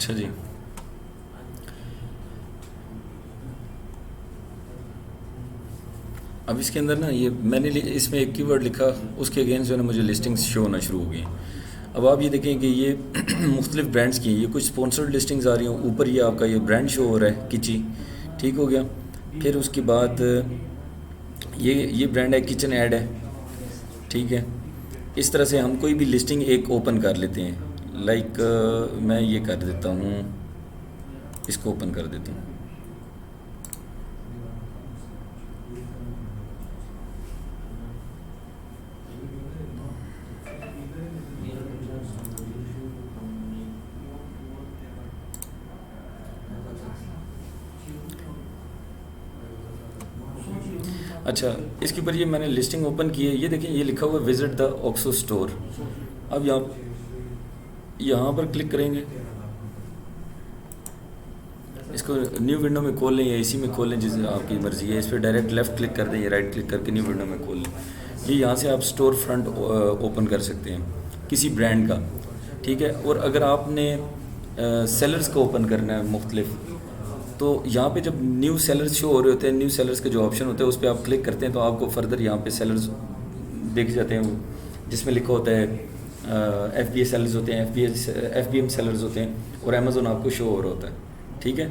اچھا جی. اب اس کے اندر نا یہ میں نے اس میں ایک کی ورڈ لکھا، اس کے اگینسٹ جو ہے نا مجھے لسٹنگس شو ہونا شروع ہو گئی ہیں. اب آپ یہ دیکھیں کہ یہ مختلف برانڈس کی ہیں، یہ کچھ اسپانسرڈ لسٹنگز آ رہی ہیں. اوپر یہ آپ کا یہ برانڈ شو ہو رہا ہے کچی، ٹھیک ہو گیا. پھر اس کے بعد یہ برانڈ ہے کچن ایڈ ہے، ٹھیک ہے. اس طرح سے ہم کوئی بھی لسٹنگ ایک اوپن کر لیتے ہیں. لائک میں یہ کر دیتا ہوں، اس کو اوپن کر دیتا ہوں. اچھا، اس کے اوپر یہ میں نے لسٹنگ اوپن کی ہے. یہ دیکھیں یہ لکھا ہوا ہے وزٹ دا آکسو اسٹور. اب یہاں پر کلک کریں گے، اس کو نیو ونڈو میں کھول لیں یا اسی میں کھول لیں، جس آپ کی مرضی ہے. اس پہ ڈائریکٹ لیفٹ کلک کر دیں یا رائٹ کلک کر کے نیو ونڈو میں کھول لیں. یہ یہاں سے آپ اسٹور فرنٹ اوپن کر سکتے ہیں کسی برانڈ کا، ٹھیک ہے. اور اگر آپ نے سیلرز کو اوپن کرنا ہے مختلف، تو یہاں پہ جب نیو سیلرز شو ہو رہے ہوتے ہیں، نیو سیلرز کا جو آپشن ہوتا ہے اس پہ آپ کلک کرتے ہیں تو آپ کو فردر یہاں پہ سیلرز دیکھ جاتے ہیں، جس میں لکھا ہوتا ہے ایف بی اے سیلرز ہوتے ہیں، ایف بی ایم سیلرز ہوتے ہیں، اور امیزون آپ کو شو ہو رہا ہوتا ہے، ٹھیک ہے.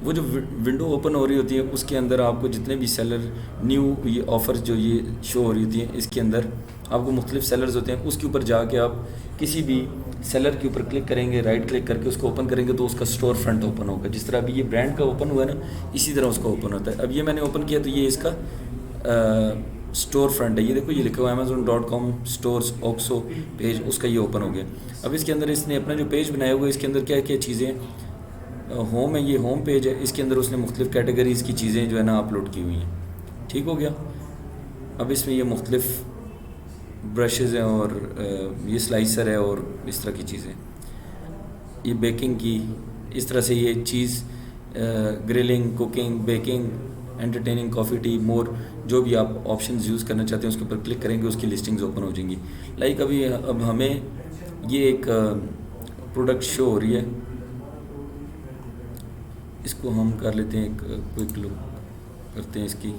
وہ جو ونڈو اوپن ہو رہی ہوتی ہے اس کے اندر آپ کو جتنے بھی سیلر نیو یہ آفر جو یہ شو ہو رہی ہوتی ہیں، اس کے اندر آپ کو مختلف سیلرز ہوتے ہیں. اس کے اوپر جا کے آپ کسی بھی سیلر کے اوپر کلک کریں گے، رائٹ کلک کر کے اس کو اوپن کریں گے تو اس کا اسٹور فرنٹ اوپن ہوگا. جس طرح ابھی یہ برانڈ کا اوپن ہوا ہے نا، اسی طرح اس کا اوپن ہوتا ہے. اب یہ میں نے اوپن کیا تو یہ اس کا اسٹور فرنٹ ہے. یہ دیکھو یہ لکھا ہوا amazon.com اسٹورز آکسو پیج، اس کا یہ اوپن ہو گیا. اب اس کے اندر اس نے اپنا جو پیج بنایا ہوا ہے، اس کے اندر کیا کیا چیزیں، ہوم ہے، یہ ہوم پیج ہے. اس کے اندر اس نے مختلف کیٹیگریز کی چیزیں جو ہے نا اپلوڈ کی ہوئی ہیں، ٹھیک ہو گیا. اب اس میں یہ مختلف برشز ہیں اور یہ سلائسر ہے اور اس طرح کی چیزیں، یہ بیکنگ کی، اس طرح سے یہ چیز گرلنگ، کوکنگ، بیکنگ، انٹرٹیننگ، کافی ٹی، مور، جو بھی آپ آپشنز یوز کرنا چاہتے ہیں اس کے اوپر کلک کریں گے، اس کی لسٹنگز اوپن ہو جائیں گی. لائک اب ہمیں یہ ایک پروڈکٹ شو ہو رہی ہے، اس کو ہم کر لیتے ہیں ایک کوئک لک کرتے ہیں اس کی.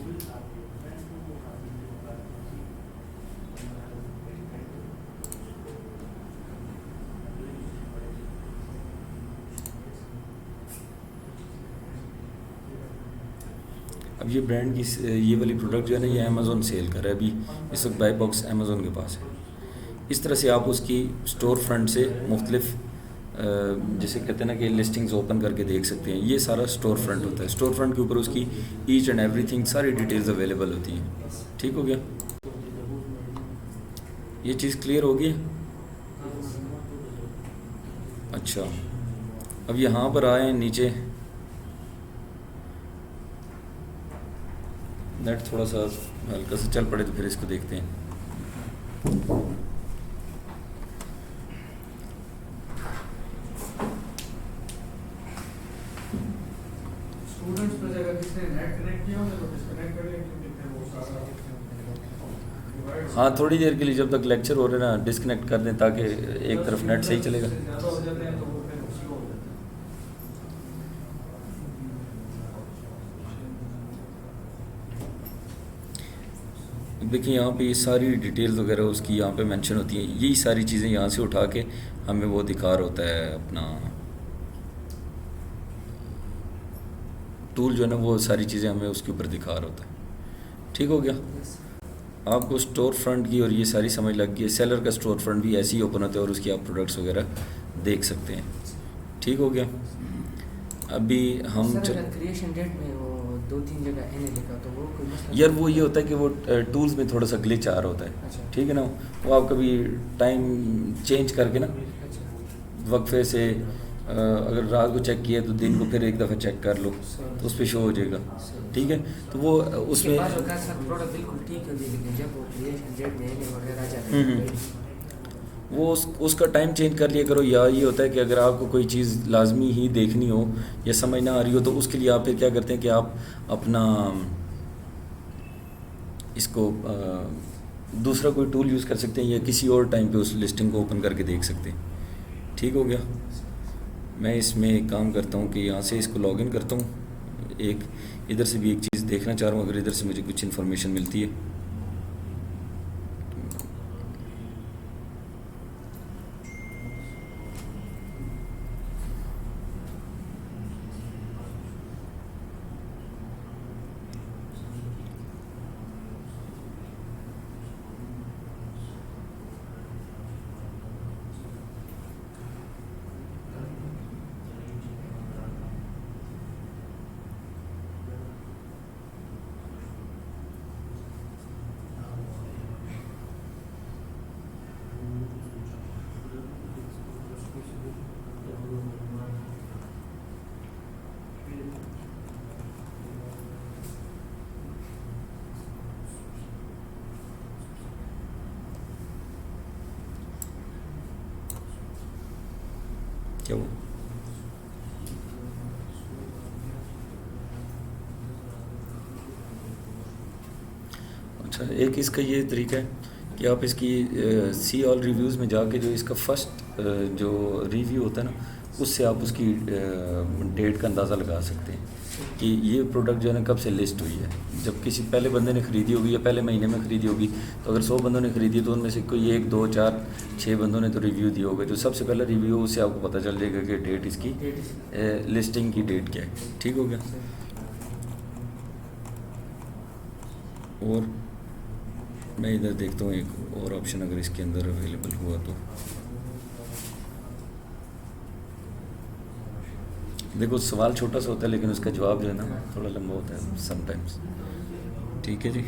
اب یہ برانڈ کی یہ والی پروڈکٹ جو ہے نا یہ امیزون سیل کر رہا ہے ابھی اس وقت، بائی باکس امیزون کے پاس ہے. اس طرح سے آپ اس کی اسٹور فرنٹ سے مختلف جیسے کہتے ہیں نا کہ لسٹنگز اوپن کر کے دیکھ سکتے ہیں. یہ سارا اسٹور فرنٹ ہوتا ہے. اسٹور فرنٹ کے اوپر اس کی ایچ اینڈ ایوری تھنگ ساری ڈیٹیلز اویلیبل ہوتی ہیں، ٹھیک ہو گیا. یہ چیز کلیئر ہوگی. اچھا، اب یہاں پر آئے نیچے، نیٹ تھوڑا سا ہلکا سے چل پڑے تو پھر اس کو دیکھتے ہیں. ہاں تھوڑی دیر کے لیے جب تک لیکچر ہو رہے نا ڈسکنیکٹ کر دیں تاکہ ایک طرف نیٹ صحیح چلے گا. دیکھیں یہاں پہ یہ ساری ڈیٹیلز وغیرہ اس کی یہاں پہ مینشن ہوتی ہیں. یہی ساری چیزیں یہاں سے اٹھا کے ہمیں وہ دکھا رہا ہوتا ہے اپنا ٹول جو ہے نا، وہ ساری چیزیں ہمیں اس کے اوپر دکھا رہا ہوتا ہے. ٹھیک ہو گیا. آپ کو اسٹور فرنٹ کی اور یہ ساری سمجھ لگ گئی ہے. سیلر کا اسٹور فرنٹ بھی ایسے ہی اوپن ہوتا ہے اور اس کی آپ پروڈکٹس وغیرہ دیکھ سکتے ہیں. ٹھیک ہو گیا. ابھی ہم کریشن ڈیٹ میں وہ 2-3 جگہ این لکھا تو وہ کوئی مسئلہ یار وہ یہ ہوتا ہے کہ وہ ٹولز میں تھوڑا سا گلچ آ رہا ہوتا ہے، ٹھیک ہے نا. وہ آپ کبھی ٹائم چینج کر کے نا وقفے سے اگر رات کو چیک کیا تو دن کو پھر ایک دفعہ چیک کر لو تو اس پہ شو ہو جائے گا، ٹھیک ہے. تو وہ اس میں بالکل ٹھیک ہے، لیکن جب وہ کریشن ڈیٹ میں این وغیرہ آ جاتے ہیں وہ اس کا ٹائم چینج کر لیا کرو. یا یہ ہوتا ہے کہ اگر آپ کو کوئی چیز لازمی ہی دیکھنی ہو یا سمجھ نہ آ رہی ہو تو اس کے لیے آپ پھر کیا کرتے ہیں کہ آپ اپنا اس کو دوسرا کوئی ٹول یوز کر سکتے ہیں یا کسی اور ٹائم پہ اس لسٹنگ کو اوپن کر کے دیکھ سکتے ہیں. ٹھیک ہو گیا. میں اس میں ایک کام کرتا ہوں کہ یہاں سے اس کو لاگ ان کرتا ہوں. ایک ادھر سے بھی ایک چیز دیکھنا چاہ رہا ہوں، اگر ادھر سے مجھے کچھ انفارمیشن ملتی ہے. کیا وہ اچھا، ایک اس کا یہ طریقہ ہے کہ آپ اس کی سی آل ریویوز میں جا کے جو اس کا فرسٹ جو ریویو ہوتا ہے نا، اس سے آپ اس کی ڈیٹ کا اندازہ لگا سکتے ہیں کہ یہ پروڈکٹ جو ہے نا کب سے لسٹ ہوئی ہے. جب کسی پہلے بندے نے خریدی ہوگی یا پہلے مہینے میں خریدی ہوگی، تو اگر 100 بندوں نے خریدی تو ان میں سے کوئی 1 2 4 6 بندوں نے تو ریویو دیا ہوگا. جو سب سے پہلا ریویو اس سے آپ کو پتہ چل جائے گا کہ ڈیٹ اس کی لسٹنگ کی ڈیٹ کیا ہے. ٹھیک ہو گیا. اور میں ادھر دیکھتا ہوں ایک اور آپشن اگر اس کے اندر اویلیبل ہوا تو. دیکھو سوال چھوٹا سا ہوتا ہے لیکن اس کا جواب جو ہے نا تھوڑا لمبا ہوتا ہے سم ٹائمس. ٹھیک ہے جی.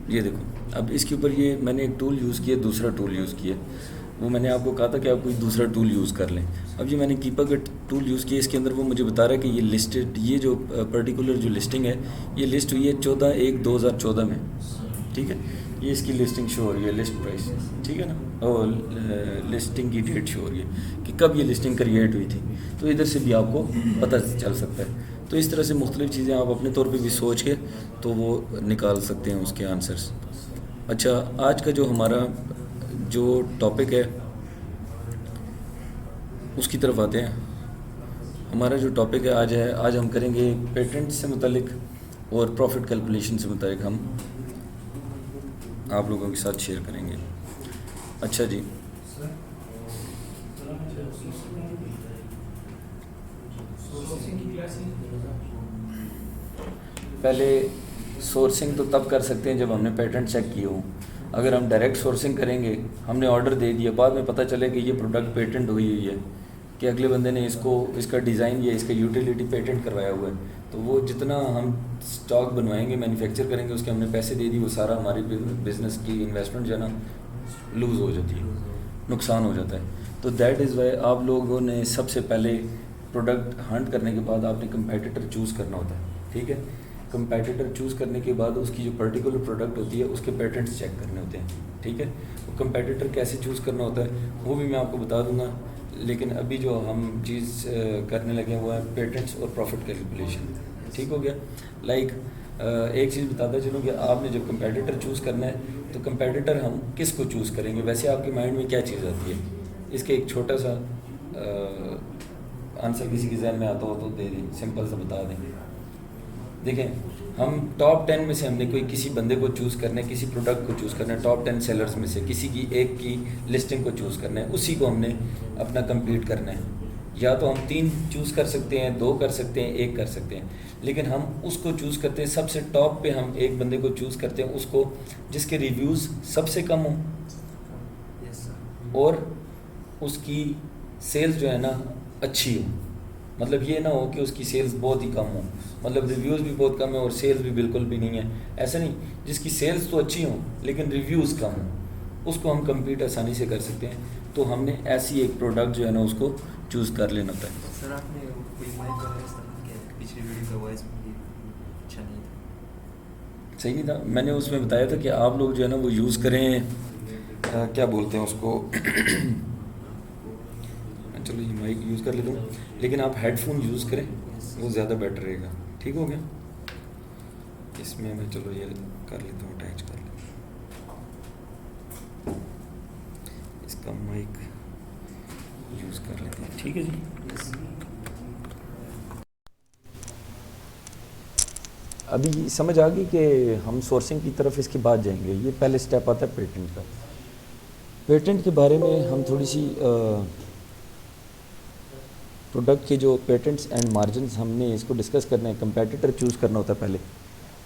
یہ دیکھو اب اس کے اوپر یہ میں نے ایک ٹول یوز کیا، دوسرا ٹول یوز کیا. وہ میں نے آپ کو کہا تھا کہ آپ کوئی دوسرا ٹول یوز کر لیں. اب یہ میں نے کیپا کا ٹول یوز کیا، اس کے اندر وہ مجھے بتا رہا ہے کہ یہ لسٹڈ، یہ جو پرٹیکولر جو لسٹنگ ہے یہ لسٹ ہوئی ہے 14/1/2014 میں. ٹھیک ہے. یہ اس کی لسٹنگ شو ہو رہی ہے، لسٹ پرائس. ٹھیک ہے نا. اور لسٹنگ کی ڈیٹ شو ہو رہی ہے کہ کب یہ لسٹنگ کریٹ ہوئی تھی. تو ادھر سے بھی آپ کو پتہ چل سکتا ہے. تو اس طرح سے مختلف چیزیں آپ اپنے طور پہ بھی سوچ کے تو وہ نکال سکتے ہیں اس کے آنسرس. اچھا، آج کا جو ہمارا جو ٹاپک ہے اس کی طرف آتے ہیں. ہمارا جو ٹاپک ہے آج ہم کریں گے پیٹنٹ سے متعلق اور پروفٹ کیلکولیشن سے متعلق ہم آپ لوگوں کے ساتھ شیئر کریں گے. اچھا جی، پہلے سورسنگ تو تب کر سکتے ہیں جب ہم نے پیٹنٹ چیک کیے ہوں. اگر ہم ڈائریکٹ سورسنگ کریں گے، ہم نے آرڈر دے دیا، بعد میں پتہ چلے کہ یہ پروڈکٹ پیٹنٹ ہوئی ہے، کہ اگلے بندے نے اس کا ڈیزائن یا اس کا یوٹیلیٹی پیٹنٹ کروایا ہوا ہے، تو وہ جتنا ہم سٹاک بنوائیں گے، مینوفیکچر کریں گے، اس کے ہم نے پیسے دے دی، وہ سارا ہماری بزنس کی انویسٹمنٹ جو ہے نا لوز ہو جاتی ہے، نقصان ہو جاتا ہے. تو دیٹ از وائی آپ لوگوں نے سب سے پہلے پروڈکٹ ہنٹ کرنے کے بعد آپ نے کمپیٹیٹر چوز کرنا ہوتا ہے. ٹھیک ہے. کمپیٹیٹر چوز کرنے کے بعد اس کی جو پرٹیکولر پروڈکٹ ہوتی ہے اس کے پیٹنٹس چیک کرنے ہوتے ہیں. ٹھیک ہے. وہ کمپیٹیٹر کیسے چوز کرنا ہوتا ہے وہ بھی میں آپ کو بتا دوں گا، لیکن ابھی جو ہم چیز کرنے لگے ہیں وہ ہے پیٹنٹس اور پروفٹ کیلکولیشن. ٹھیک ہو گیا. لائک ایک چیز بتاتا چلوں کہ آپ نے جب کمپیٹیٹر چوز کرنا ہے تو کمپیٹیٹر ہم کس کو چوز کریں گے. ویسے آپ کے مائنڈ میں کیا چیز آتی ہے؟ اس کے ایک چھوٹا سا آنسر کسی کے ذہن میں آتا ہو تو دے دیں، سمپل سا بتا دیں. دیکھیں، ہم ٹاپ 10 میں سے ہم نے کسی بندے کو چوز کرنا ہے، کسی پروڈکٹ کو چوز کرنا ہے، ٹاپ 10 سیلرز میں سے کسی کی ایک کی لسٹنگ کو چوز کرنا ہے، اسی کو ہم نے اپنا کمپیٹ کرنا ہے. یا تو ہم 3 چوز کر سکتے ہیں، 2 کر سکتے ہیں، 1 کر سکتے ہیں، لیکن ہم اس کو چوز کرتے ہیں سب سے ٹاپ پہ. ہم ایک بندے کو چوز کرتے ہیں، اس کو جس کے ریویوز سب سے کم ہوں اور اس کی سیلز جو ہے نا اچھی ہو. مطلب یہ نہ ہو کہ اس کی سیلز بہت ہی کم ہوں، مطلب ریویوز بھی بہت کم ہیں اور سیلز بھی بالکل بھی نہیں ہیں. ایسا نہیں، جس کی سیلز تو اچھی ہوں لیکن ریویوز کم ہوں، اس کو ہم کمپیٹ آسانی سے کر سکتے ہیں. تو ہم نے ایسی ایک پروڈکٹ جو ہے نا اس کو چوز کر لینا ہوتا ہے. سر آپ نے کوئی مائک وغیرہ استعمال کیا ہے؟ پچھلی ویڈیو کا وائس اچھا نہیں تھا، صحیح نہیں تھا. میں نے اس میں بتایا تھا کہ آپ لوگ جو ہے نا وہ یوز کریں، کیا بولتے ہیں اس کو، چلو یہ مائک یوز کر لیتا ہوں، لیکن آپ ہیڈ فون یوز کریں، وہ زیادہ بیٹر رہے گا. ٹھیک ہو گیا. اس میں چلو یہ کر لیتا ہوں، اٹیچ کر لیتا ہوں اس کا مائک. یوز کر لیتے ہیں. ٹھیک ہے جی. ابھی سمجھ آ گئی کہ ہم سورسنگ کی طرف اس کے بعد جائیں گے. یہ پہلے سٹیپ آتا ہے پیٹنٹ کا. پیٹنٹ کے بارے میں ہم تھوڑی سی پروڈکٹ کے جو پیٹنٹس اینڈ مارجنس ہم نے اس کو ڈسکس کرنا ہے. کمپیٹیٹر چوز کرنا ہوتا ہے پہلے.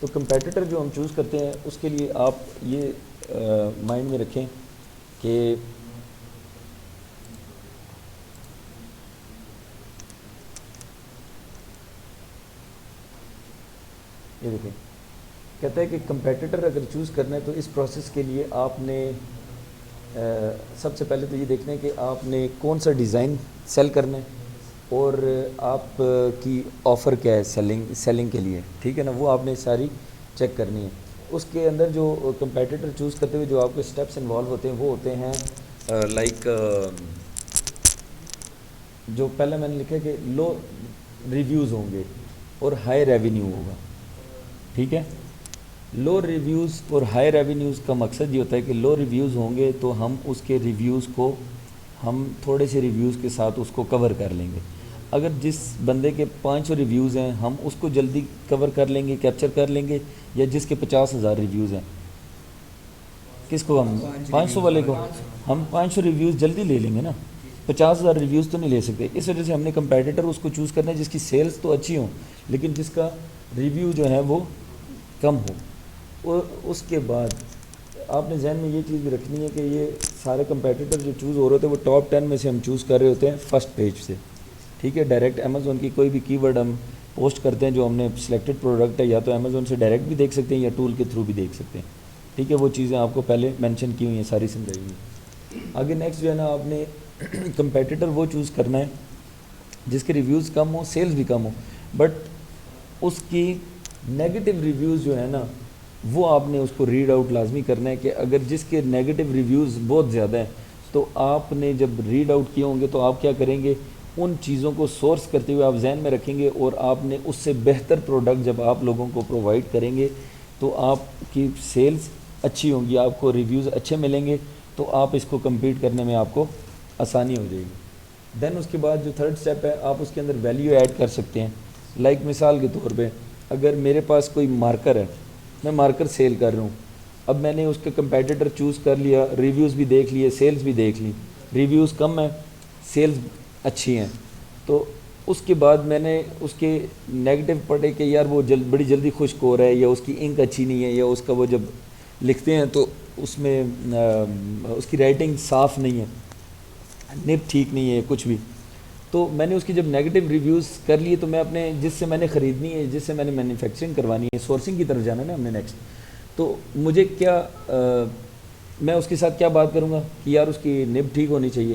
تو کمپیٹیٹر جو ہم چوز کرتے ہیں اس کے لیے آپ یہ مائنڈ میں رکھیں کہ یہ دیکھیں کہتا ہے کہ کمپیٹیٹر اگر چوز کرنا ہے تو اس پروسیس کے لیے آپ نے سب سے پہلے تو یہ دیکھنا ہے کہ آپ نے کون سا ڈیزائن سیل کرنا ہے اور آپ کی آفر کیا ہے سیلنگ کے لیے. ٹھیک ہے نا, وہ آپ نے ساری چیک کرنی ہے. اس کے اندر جو کمپیٹیٹر چوز کرتے ہوئے جو آپ کے سٹیپس انوالو ہوتے ہیں وہ ہوتے ہیں لائک جو پہلے میں نے لکھا ہے کہ لو ریویوز ہوں گے اور ہائی ریونیو ہوگا. ٹھیک ہے, لو ریویوز اور ہائی ریونیوز کا مقصد یہ ہوتا ہے کہ لو ریویوز ہوں گے تو ہم اس کے ریویوز کو ہم تھوڑے سے ریویوز کے ساتھ اس کو کور کر لیں گے. اگر جس بندے کے 500 ریویوز ہیں ہم اس کو جلدی کور کر لیں گے, کیپچر کر لیں گے, یا جس کے 50,000 ریویوز ہیں کس کو ہم 500 والے کو ہم 500 ریویوز جلدی لے لیں گے نا, 50,000 ریویوز تو نہیں لے سکتے. اس وجہ سے ہم نے کمپیٹیٹر اس کو چوز کرنا ہے جس کی سیلز تو اچھی ہوں لیکن جس کا ریویو جو ہے وہ کم ہو. اور اس کے بعد آپ نے ذہن میں یہ چیز بھی رکھنی ہے کہ یہ سارے کمپیٹیٹر جو چوز ہو رہے ہوتے ہیں وہ ٹاپ 10 میں سے ہم چوز کر رہے ہوتے ہیں فرسٹ پیج سے. ٹھیک ہے, ڈائریکٹ امیزون کی کوئی بھی کی ورڈ ہم پوسٹ کرتے ہیں جو ہم نے سلیکٹڈ پروڈکٹ ہے یا تو امیزون سے ڈائریکٹ بھی دیکھ سکتے ہیں یا ٹول کے تھرو بھی دیکھ سکتے ہیں. ٹھیک ہے, وہ چیزیں آپ کو پہلے مینشن کی ہوئی ہیں, ساری سمجھائی ہوئی ہیں. آگے نیکسٹ جو ہے نا آپ نے کمپیٹیٹر وہ چوز کرنا ہے جس کے ریویوز کم ہوں, سیلز بھی کم ہوں, بٹ اس کی نیگیٹو ریویوز جو ہے نا وہ آپ نے اس کو ریڈ آؤٹ لازمی کرنا ہے. کہ اگر جس کے نیگیٹو ریویوز بہت زیادہ ہیں تو آپ نے جب ریڈ آؤٹ کیے ہوں گے تو آپ کیا کریں گے, ان چیزوں کو سورس کرتے ہوئے آپ ذہن میں رکھیں گے اور آپ نے اس سے بہتر پروڈکٹ جب آپ لوگوں کو پرووائڈ کریں گے تو آپ کی سیلز اچھی ہوں گی, آپ کو ریویوز اچھے ملیں گے, تو آپ اس کو کمپیٹ کرنے میں آپ کو آسانی ہو جائے گی. دین اس کے بعد جو تھرڈ سٹیپ ہے آپ اس کے اندر ویلیو ایڈ کر سکتے ہیں. لائک مثال کے طور پہ اگر میرے پاس کوئی مارکر ہے, میں مارکر سیل کر رہا ہوں, اب میں نے اس کا کمپیٹیٹر چوز کر لیا, ریویوز بھی دیکھ لیے, سیلز بھی دیکھ لی, ریویوز کم ہیں سیلز اچھی ہیں, تو اس کے بعد میں نے اس کے نیگیٹو پڑھے کہ یار وہ بڑی جلدی خشک ہو رہا ہے, یا اس کی انک اچھی نہیں ہے, یا اس کا وہ جب لکھتے ہیں تو اس میں اس کی رائٹنگ صاف نہیں ہے, نب ٹھیک نہیں ہے, کچھ بھی. تو میں نے اس کی جب نیگیٹو ریویوز کر لیے تو میں اپنے جس سے میں نے خریدنی ہے, جس سے میں نے مینوفیکچرنگ کروانی ہے, سورسنگ کی طرف جانا ہے نا ہم نے نیکسٹ, تو مجھے کیا میں اس کے ساتھ کیا بات کروں گا کہ یار اس کی نب ٹھیک ہونی چاہیے,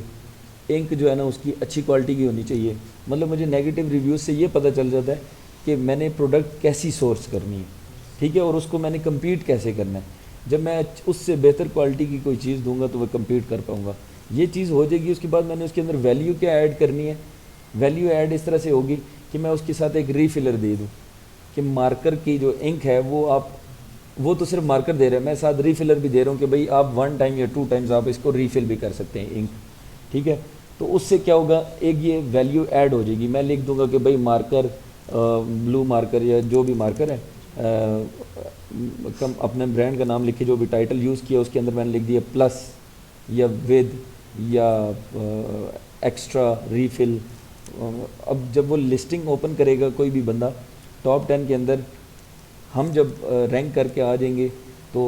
انک جو ہے نا اس کی اچھی کوالٹی کی ہونی چاہیے. مطلب مجھے نیگیٹو ریویوز سے یہ پتہ چل جاتا ہے کہ میں نے پروڈکٹ کیسی سورس کرنی ہے. ٹھیک ہے, اور اس کو میں نے کمپیٹ کیسے کرنا ہے. جب میں اس سے بہتر کوالٹی کی کوئی چیز دوں گا تو وہ کمپیٹ کر پاؤں گا. یہ چیز ہو جائے گی. اس کے بعد میں نے اس کے اندر ویلیو کیا ایڈ کرنی ہے. ویلیو ایڈ اس طرح سے ہوگی کہ میں اس کے ساتھ ایک ریفلر دے دوں کہ مارکر کی جو انک ہے وہ تو صرف مارکر دے رہے ہیں, میں ساتھ ریفلر بھی دے رہا ہوں کہ بھئی آپ 1 ٹائم یا 2 ٹائمز آپ اس کو ریفل بھی کر سکتے ہیں انک. ٹھیک ہے, تو اس سے کیا ہوگا, ایک یہ ویلیو ایڈ ہو جائے گی. میں لکھ دوں گا کہ بھئی مارکر بلو مارکر یا جو بھی مارکر ہے, اپنے برانڈ کا نام لکھے, جو بھی ٹائٹل یوز کیا اس کے اندر میں نے لکھ دیا پلس یا ود یا ایکسٹرا ریفل. اب جب وہ لسٹنگ اوپن کرے گا کوئی بھی بندہ ٹاپ 10 کے اندر, ہم جب رینک کر کے آ جائیں گے تو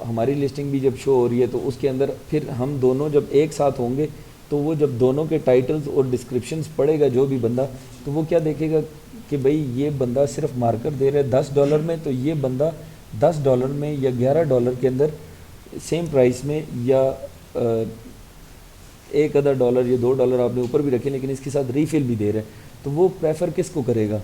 ہماری لسٹنگ بھی جب شو ہو رہی ہے تو اس کے اندر پھر ہم دونوں جب ایک ساتھ ہوں گے تو وہ جب دونوں کے ٹائٹلز اور ڈسکرپشنز پڑھے گا جو بھی بندہ, تو وہ کیا دیکھے گا کہ بھئی یہ بندہ صرف مارکر دے رہا ہے $10 میں, تو یہ بندہ $10 میں یا $11 کے اندر سیم پرائس میں یا $1 یا $2 آپ نے اوپر بھی رکھے لیکن اس کے ساتھ ریفل بھی دے رہے ہیں, تو وہ پریفر کس کو کرے گا.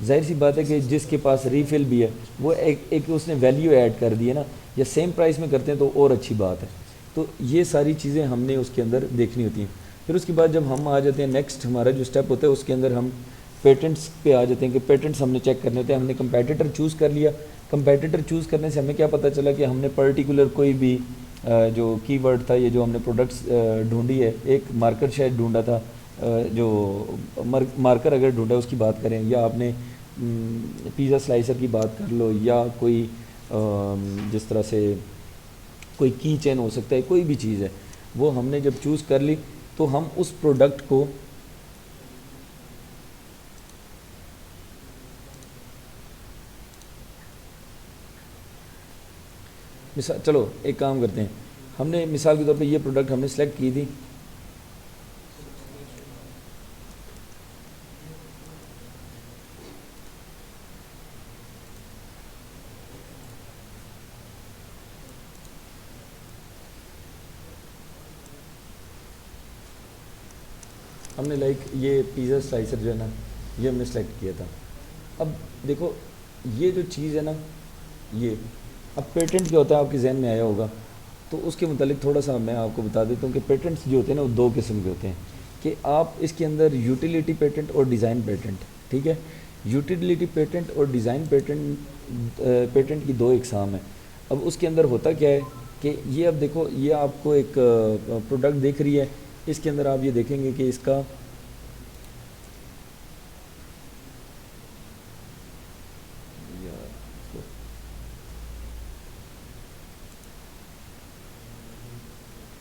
ظاہر سی بات ہے کہ جس کے پاس ریفل بھی ہے وہ ایک اس نے ویلیو ایڈ کر دی ہے نا, یا سیم پرائس میں کرتے ہیں تو اور اچھی بات ہے. تو یہ ساری چیزیں ہم نے اس کے اندر دیکھنی ہوتی ہیں. پھر اس کے بعد جب ہم آ جاتے ہیں نیکسٹ ہمارا جو سٹیپ ہوتا ہے اس کے اندر ہم پیٹنٹس پہ آ جاتے ہیں کہ پیٹنٹس ہم نے چیک کرنے ہوتے ہیں. ہم نے کمپیٹیٹر چوز کر لیا. کمپیٹیٹر چوز کرنے سے ہمیں کیا پتہ چلا کہ ہم نے پرٹیکولر کوئی بھی جو کی ورڈ تھا، یہ جو ہم نے پروڈکٹس ڈھونڈی ہے، ایک مارکر شاید ڈھونڈا تھا، جو مارکر اگر ڈھونڈا اس کی بات کریں، یا آپ نے پیزا سلائسر کی بات کر لو، یا کوئی جس طرح سے کوئی کی چین ہو سکتا ہے، کوئی بھی چیز ہے، وہ ہم نے جب چوز کر لی تو ہم اس پروڈکٹ کو چلو ایک کام کرتے ہیں، ہم نے مثال کے طور پہ یہ پروڈکٹ ہم نے سلیکٹ کی تھی، ہم نے لائک یہ پیزا سلائسر جو ہے نا، یہ ہم نے سلیکٹ کیا تھا۔ اب دیکھو یہ جو چیز ہے نا، یہ اب پیٹنٹ کیا ہوتا ہے آپ کے ذہن میں آیا ہوگا، تو اس کے متعلق تھوڑا سا میں آپ کو بتا دیتا ہوں کہ پیٹنٹس جو ہوتے ہیں نا وہ دو قسم کے ہوتے ہیں، کہ آپ اس کے اندر یوٹیلیٹی پیٹنٹ اور ڈیزائن پیٹنٹ، ٹھیک ہے، یوٹیلیٹی پیٹنٹ اور ڈیزائن پیٹنٹ کی دو اقسام ہیں۔ اب اس کے اندر ہوتا کیا ہے کہ یہ اب دیکھو یہ آپ کو ایک پروڈکٹ دیکھ رہی ہے، اس کے اندر آپ یہ دیکھیں گے کہ اس کا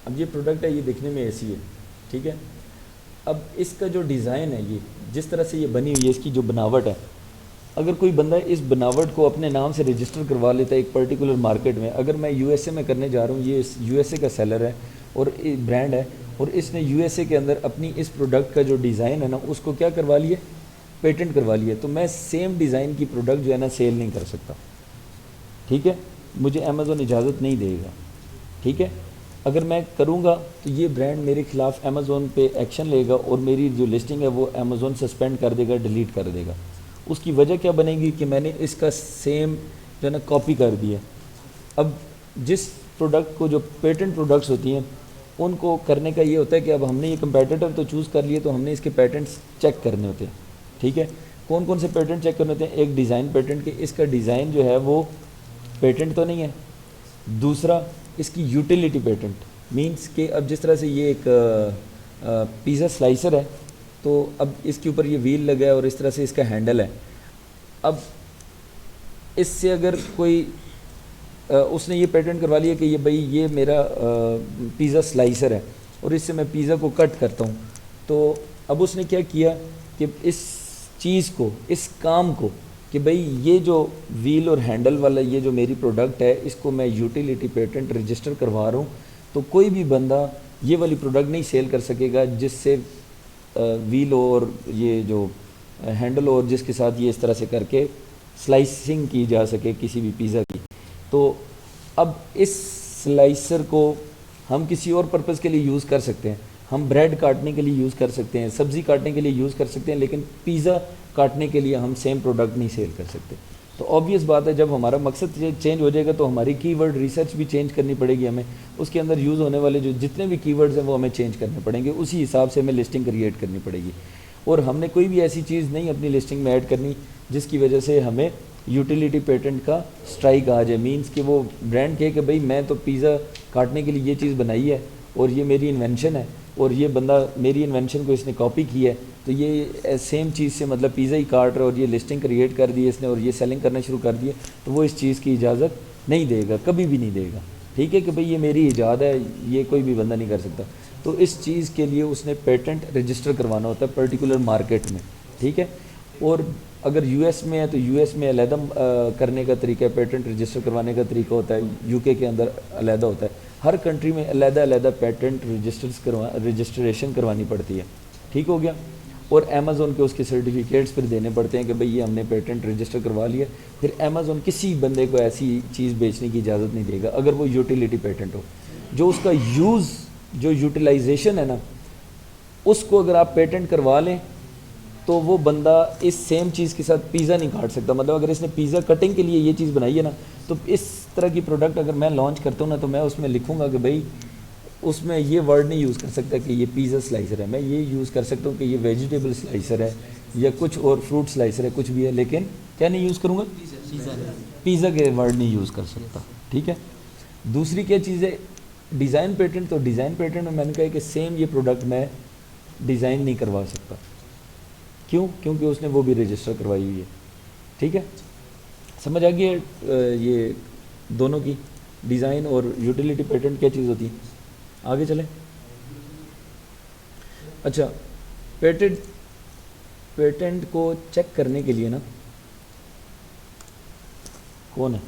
اب یہ پروڈکٹ ہے، یہ دیکھنے میں ایسی ہے، ٹھیک ہے۔ اب اس کا جو ڈیزائن ہے، یہ جس طرح سے یہ بنی ہوئی ہے، اس کی جو بناوٹ ہے، اگر کوئی بندہ اس بناوٹ کو اپنے نام سے رجسٹر کروا لیتا ہے ایک پرٹیکولر مارکیٹ میں، اگر میں یو ایس اے میں کرنے جا رہا ہوں، یہ یو ایس اے کا سیلر ہے اور برانڈ ہے، اور اس نے یو ایس اے کے اندر اپنی اس پروڈکٹ کا جو ڈیزائن ہے نا، اس کو کیا کروا لیے، پیٹنٹ کروا لیے، تو میں سیم ڈیزائن کی پروڈکٹ جو ہے نا سیل نہیں کر سکتا، ٹھیک ہے، مجھے امیزون اجازت نہیں دے گا، ٹھیک ہے۔ اگر میں کروں گا تو یہ برانڈ میرے خلاف امیزون پہ ایکشن لے گا اور میری جو لسٹنگ ہے وہ امیزون سسپینڈ کر دے گا، ڈیلیٹ کر دے گا۔ اس کی وجہ کیا بنے گی کہ میں نے اس کا سیم جو ہے نا کاپی کر دیا۔ اب جس پروڈکٹ کو جو پیٹنٹ پروڈکٹس ہوتی ہیں ان کو کرنے کا یہ ہوتا ہے کہ اب ہم نے یہ کمپیٹیٹر تو چوز کر لیے، تو ہم نے اس کے پیٹنٹس چیک کرنے ہوتے ہیں، ٹھیک ہے۔ کون کون سے پیٹنٹ چیک کرنے ہوتے ہیں؟ ایک ڈیزائن پیٹنٹ، کہ اس کا ڈیزائن جو ہے وہ پیٹنٹ تو نہیں ہے۔ دوسرا اس کی یوٹیلیٹی پیٹنٹ، مینس کہ اب جس طرح سے یہ ایک پیزا سلائسر ہے، تو اب اس کے اوپر یہ ویل لگا ہے اور اس طرح سے اس کا ہینڈل ہے۔ اب اس سے اگر کوئی اس نے یہ پیٹنٹ کروا لیا کہ یہ بھائی یہ میرا پیزا سلائسر ہے اور اس سے میں پیزا کو کٹ کرتا ہوں، تو اب اس نے کیا کیا کہ اس چیز کو، اس کام کو، کہ بھئی یہ جو ویل اور ہینڈل والا یہ جو میری پروڈکٹ ہے، اس کو میں یوٹیلیٹی پیٹنٹ رجسٹر کروا رہا ہوں، تو کوئی بھی بندہ یہ والی پروڈکٹ نہیں سیل کر سکے گا جس سے ویل اور یہ جو ہینڈل اور جس کے ساتھ یہ اس طرح سے کر کے سلائسنگ کی جا سکے کسی بھی پیزا کی۔ تو اب اس سلائسر کو ہم کسی اور پرپز کے لیے یوز کر سکتے ہیں، ہم بریڈ کاٹنے کے لیے یوز کر سکتے ہیں، سبزی کاٹنے کے لیے یوز کر سکتے ہیں، لیکن پیزا کاٹنے کے لیے ہم سیم پروڈکٹ نہیں سیل کر سکتے۔ تو آبویس بات ہے، جب ہمارا مقصد چینج ہو جائے گا تو ہماری کی ورڈ ریسرچ بھی چینج کرنی پڑے گی ہمیں، اس کے اندر یوز ہونے والے جو جتنے بھی کی ورڈز ہیں وہ ہمیں چینج کرنے پڑیں گے، اسی حساب سے ہمیں لسٹنگ کریٹ کرنی پڑے گی، اور ہم نے کوئی بھی ایسی چیز نہیں اپنی لسٹنگ میں ایڈ کرنی جس کی وجہ سے ہمیں یوٹیلیٹی پیٹنٹ کا سٹرائک آ جائے، مینس کہ وہ برانڈ کہے کہ بھئی میں تو پیزا کاٹنے کے لیے یہ چیز بنائی ہے اور یہ میری انوینشن ہے، اور یہ بندہ میری انوینشن کو اس نے کاپی کی ہے، تو یہ سیم چیز سے مطلب پیزا ہی کاٹ رہا ہے اور یہ لسٹنگ کریٹ کر دی اس نے اور یہ سیلنگ کرنا شروع کر دیا، تو وہ اس چیز کی اجازت نہیں دے گا، کبھی بھی نہیں دے گا، ٹھیک ہے، کہ بھئی یہ میری ایجاد ہے، یہ کوئی بھی بندہ نہیں کر سکتا۔ تو اس چیز کے لیے اس نے پیٹنٹ رجسٹر کروانا ہوتا ہے پرٹیکولر مارکیٹ میں، ٹھیک ہے۔ اور اگر یو ایس میں ہے تو یو ایس میں علیحدہ کرنے کا طریقہ ہے، پیٹنٹ رجسٹر کروانے کا طریقہ ہوتا ہے، یو کے اندر علیحدہ ہوتا ہے، ہر کنٹری میں علیحدہ پیٹنٹ رجسٹریشن کروانی پڑتی ہے، ٹھیک ہو گیا۔ اور امیزون کے اس کے سرٹیفکیٹس پھر دینے پڑتے ہیں کہ بھئی یہ ہم نے پیٹنٹ رجسٹر کروا لیا، پھر امیزون کسی بندے کو ایسی چیز بیچنے کی اجازت نہیں دے گا اگر وہ یوٹیلیٹی پیٹنٹ ہو، جو اس کا یوز، جو یوٹیلائزیشن ہے نا، اس کو اگر آپ پیٹنٹ کروا لیں تو وہ بندہ اس سیم چیز کے ساتھ پیزا نہیں کاٹ سکتا۔ مطلب اگر اس نے پیزا کٹنگ کے لیے یہ چیز بنائی ہے نا، تو اس طرح کی پروڈکٹ اگر میں لانچ کرتا ہوں نا، تو میں اس میں لکھوں گا کہ بھئی اس میں یہ ورڈ نہیں یوز کر سکتا کہ یہ پیزا سلائسر ہے، میں یہ یوز کر سکتا ہوں کہ یہ ویجیٹیبل سلائسر ہے یا کچھ اور فروٹ سلائسر ہے، کچھ بھی ہے، لیکن کیا نہیں یوز کروں گا؟ پیزا کے ورڈ نہیں یوز کر سکتا، ٹھیک ہے۔ دوسری کیا چیز ہے، ڈیزائن پیٹنٹ تو ڈیزائن پیٹنٹ میں نے کہا کہ سیم یہ پروڈکٹ میں ڈیزائن نہیں کروا سکتا. کیوں؟ کیونکہ اس نے وہ بھی رجسٹر کروائی ہوئی ہے. ٹھیک ہے, سمجھ آ گئی ہے یہ دونوں کی ڈیزائن اور یوٹیلیٹی پیٹنٹ کیا چیز ہوتی ہے. آگے چلیں. اچھا, پیٹنٹ کو چیک کرنے کے لیے نا کون ہے؟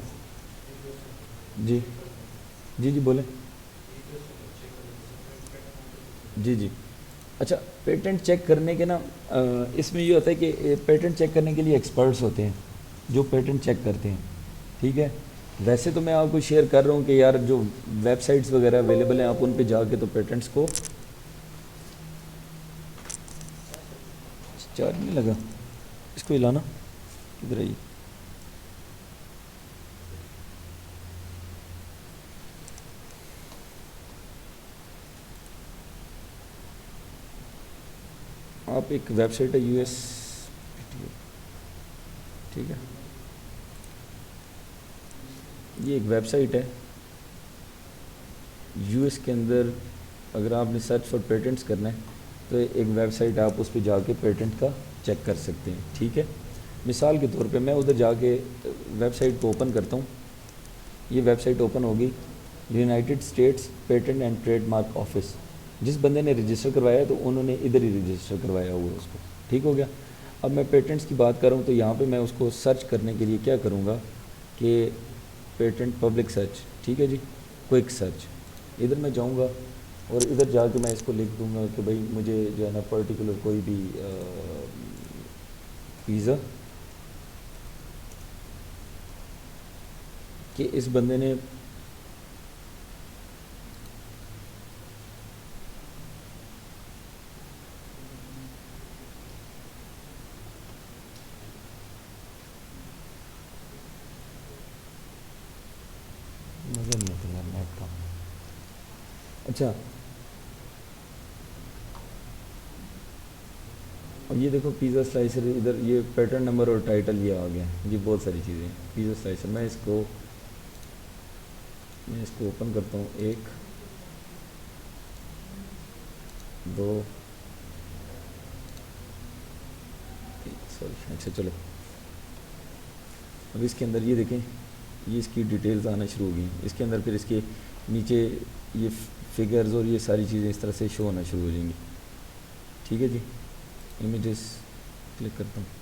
جی جی جی بولیں. جی جی اچھا, پیٹنٹ چیک کرنے کے نا اس میں یہ ہوتا ہے کہ پیٹنٹ چیک کرنے کے لیے ایکسپرٹس ہوتے ہیں جو پیٹنٹ چیک کرتے ہیں. ٹھیک ہے, ویسے تو میں آپ کو شیئر کر رہا ہوں کہ یار جو ویب سائٹس وغیرہ اویلیبل ہیں آپ ان پہ جا کے تو پیٹنٹس کو چارج نہیں لگا, اس کو ہلانا کدھر ہے یہ. آپ ایک ویب سائٹ ہے یو ایس, ٹھیک ہے, یہ ایک ویب سائٹ ہے یو ایس کے اندر. اگر آپ نے سرچ فار پیٹنٹس کرنا ہے تو ایک ویب سائٹ آپ اس پہ جا کے پیٹنٹ کا چیک کر سکتے ہیں. ٹھیک ہے, مثال کے طور پہ میں ادھر جا کے ویب سائٹ کو اوپن کرتا ہوں. یہ ویب سائٹ اوپن ہوگی, United States patent and trademark office. جس بندے نے رجسٹر کروایا ہے تو انہوں نے ادھر ہی رجسٹر کروایا ہوا ہے اس کو. ٹھیک ہو گیا. اب میں پیٹنٹس کی بات کروں تو یہاں پہ میں اس کو سرچ کرنے کے لیے کیا کروں گا کہ پیٹنٹ پبلک سرچ. ٹھیک ہے جی, کوئک سرچ. ادھر میں جاؤں گا اور ادھر جا کے میں اس کو لکھ دوں گا کہ بھائی مجھے جو ہے نا پرٹیکولر کوئی بھی پیزا کہ اس بندے نے اچھا اب یہ دیکھو پیزا سلائسر, ادھر یہ پیٹرن نمبر اور ٹائٹل یہ آ گیا. یہ بہت ساری چیزیں ہیں. پیزا سلائسر میں اس کو اوپن کرتا ہوں. 1 2 سوری, اچھا چلو اب اس کے اندر یہ دیکھیں, یہ اس کی ڈیٹیلز آنا شروع ہو گئی. اس کے اندر پھر اس کے نیچے یہ فگرز اور یہ ساری چیزیں اس طرح سے شو ہونا شروع ہو جائیں گی. ٹھیک ہے جی, امیجز کلک کرتا ہوں.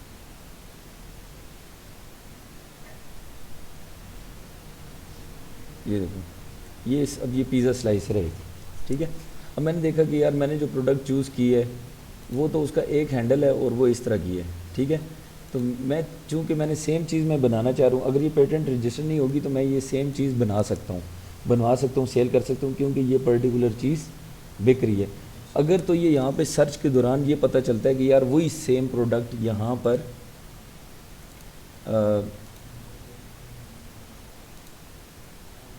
یہ دیکھو اب یہ پیزا سلائسر ہے. ٹھیک ہے, اب میں نے دیکھا کہ یار میں نے جو پروڈکٹ چوز کی ہے وہ تو اس کا ایک ہینڈل ہے اور وہ اس طرح کی ہے. ٹھیک ہے, تو میں چونکہ میں نے سیم چیز میں بنانا چاہ رہا ہوں, اگر یہ پیٹنٹ رجسٹر نہیں ہوگی تو میں یہ سیم چیز بنوا سکتا ہوں, سیل کر سکتا ہوں, کیونکہ یہ پرٹیکولر چیز بک رہی ہے. اگر تو یہ یہاں پہ سرچ کے دوران یہ پتہ چلتا ہے کہ یار وہی سیم پروڈکٹ یہاں پر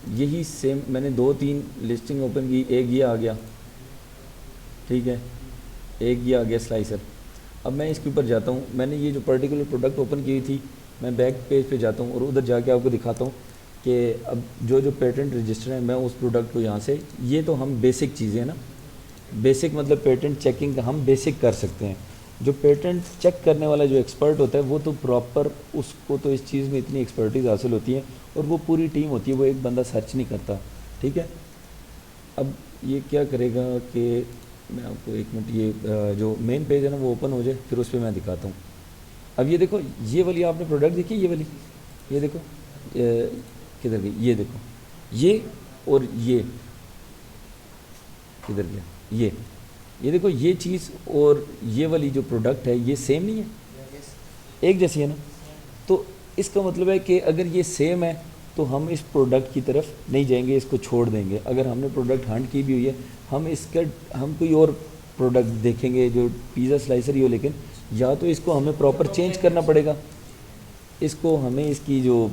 یہی سیم میں نے 2-3 لسٹنگ اوپن کی, ایک یہ آ گیا. ٹھیک ہے, ایک یہ آ گیا سلائسر. اب میں اس کے اوپر جاتا ہوں, میں نے یہ جو پرٹیکولر پروڈکٹ اوپن کی ہوئی تھی میں بیک پیج پہ جاتا ہوں اور ادھر جا کے آپ کو دکھاتا ہوں کہ اب جو پیٹنٹ رجسٹر ہے میں اس پروڈکٹ کو یہاں سے, یہ تو ہم بیسک چیزیں ہیں نا, بیسک مطلب پیٹنٹ چیکنگ کا ہم بیسک کر سکتے ہیں. جو پیٹنٹ چیک کرنے والا جو ایکسپرٹ ہوتا ہے وہ تو پراپر اس کو تو اس چیز میں اتنی ایکسپرٹیز حاصل ہوتی ہے اور وہ پوری ٹیم ہوتی ہے, وہ ایک بندہ سرچ نہیں کرتا. ٹھیک ہے, اب یہ کیا کرے گا کہ میں آپ کو 1 منٹ, یہ جو مین پیج ہے نا وہ اوپن ہو جائے پھر اس پہ میں دکھاتا ہوں. اب یہ دیکھو, یہ والی آپ نے پروڈکٹ دیکھی, یہ والی, یہ دیکھو کدھر گئی, یہ دیکھو یہ اور یہ کدھر گیا, یہ دیکھو یہ چیز اور یہ والی جو پروڈکٹ ہے یہ سیم نہیں ہے, ایک جیسی ہے نا. تو اس کا مطلب ہے کہ اگر یہ سیم ہے تو ہم اس پروڈکٹ کی طرف نہیں جائیں گے, اس کو چھوڑ دیں گے. اگر ہم نے پروڈکٹ ہنٹ کی بھی ہوئی ہے ہم کوئی اور پروڈکٹ دیکھیں گے جو پیزا سلائسر ہی ہو, لیکن یا تو اس کو ہمیں پراپر چینج کرنا پڑے گا, اس کو ہمیں اس کی جو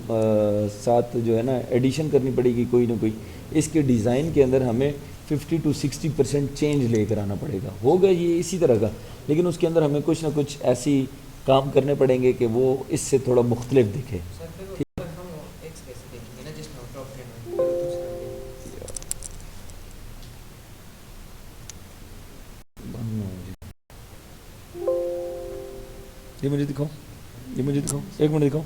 ساتھ جو ہے نا ایڈیشن کرنی پڑے گی کوئی نہ کوئی, اس کے ڈیزائن کے اندر ہمیں 50 to 60% چینج لے کر آنا پڑے گا. ہوگا یہ اسی طرح کا, لیکن اس کے اندر ہمیں کچھ نہ کچھ ایسی کام کرنے پڑیں گے کہ وہ اس سے تھوڑا مختلف دکھے. یہ مجھے دکھاؤ، یہ مجھے دکھاؤ، ایک منٹ دکھاؤ.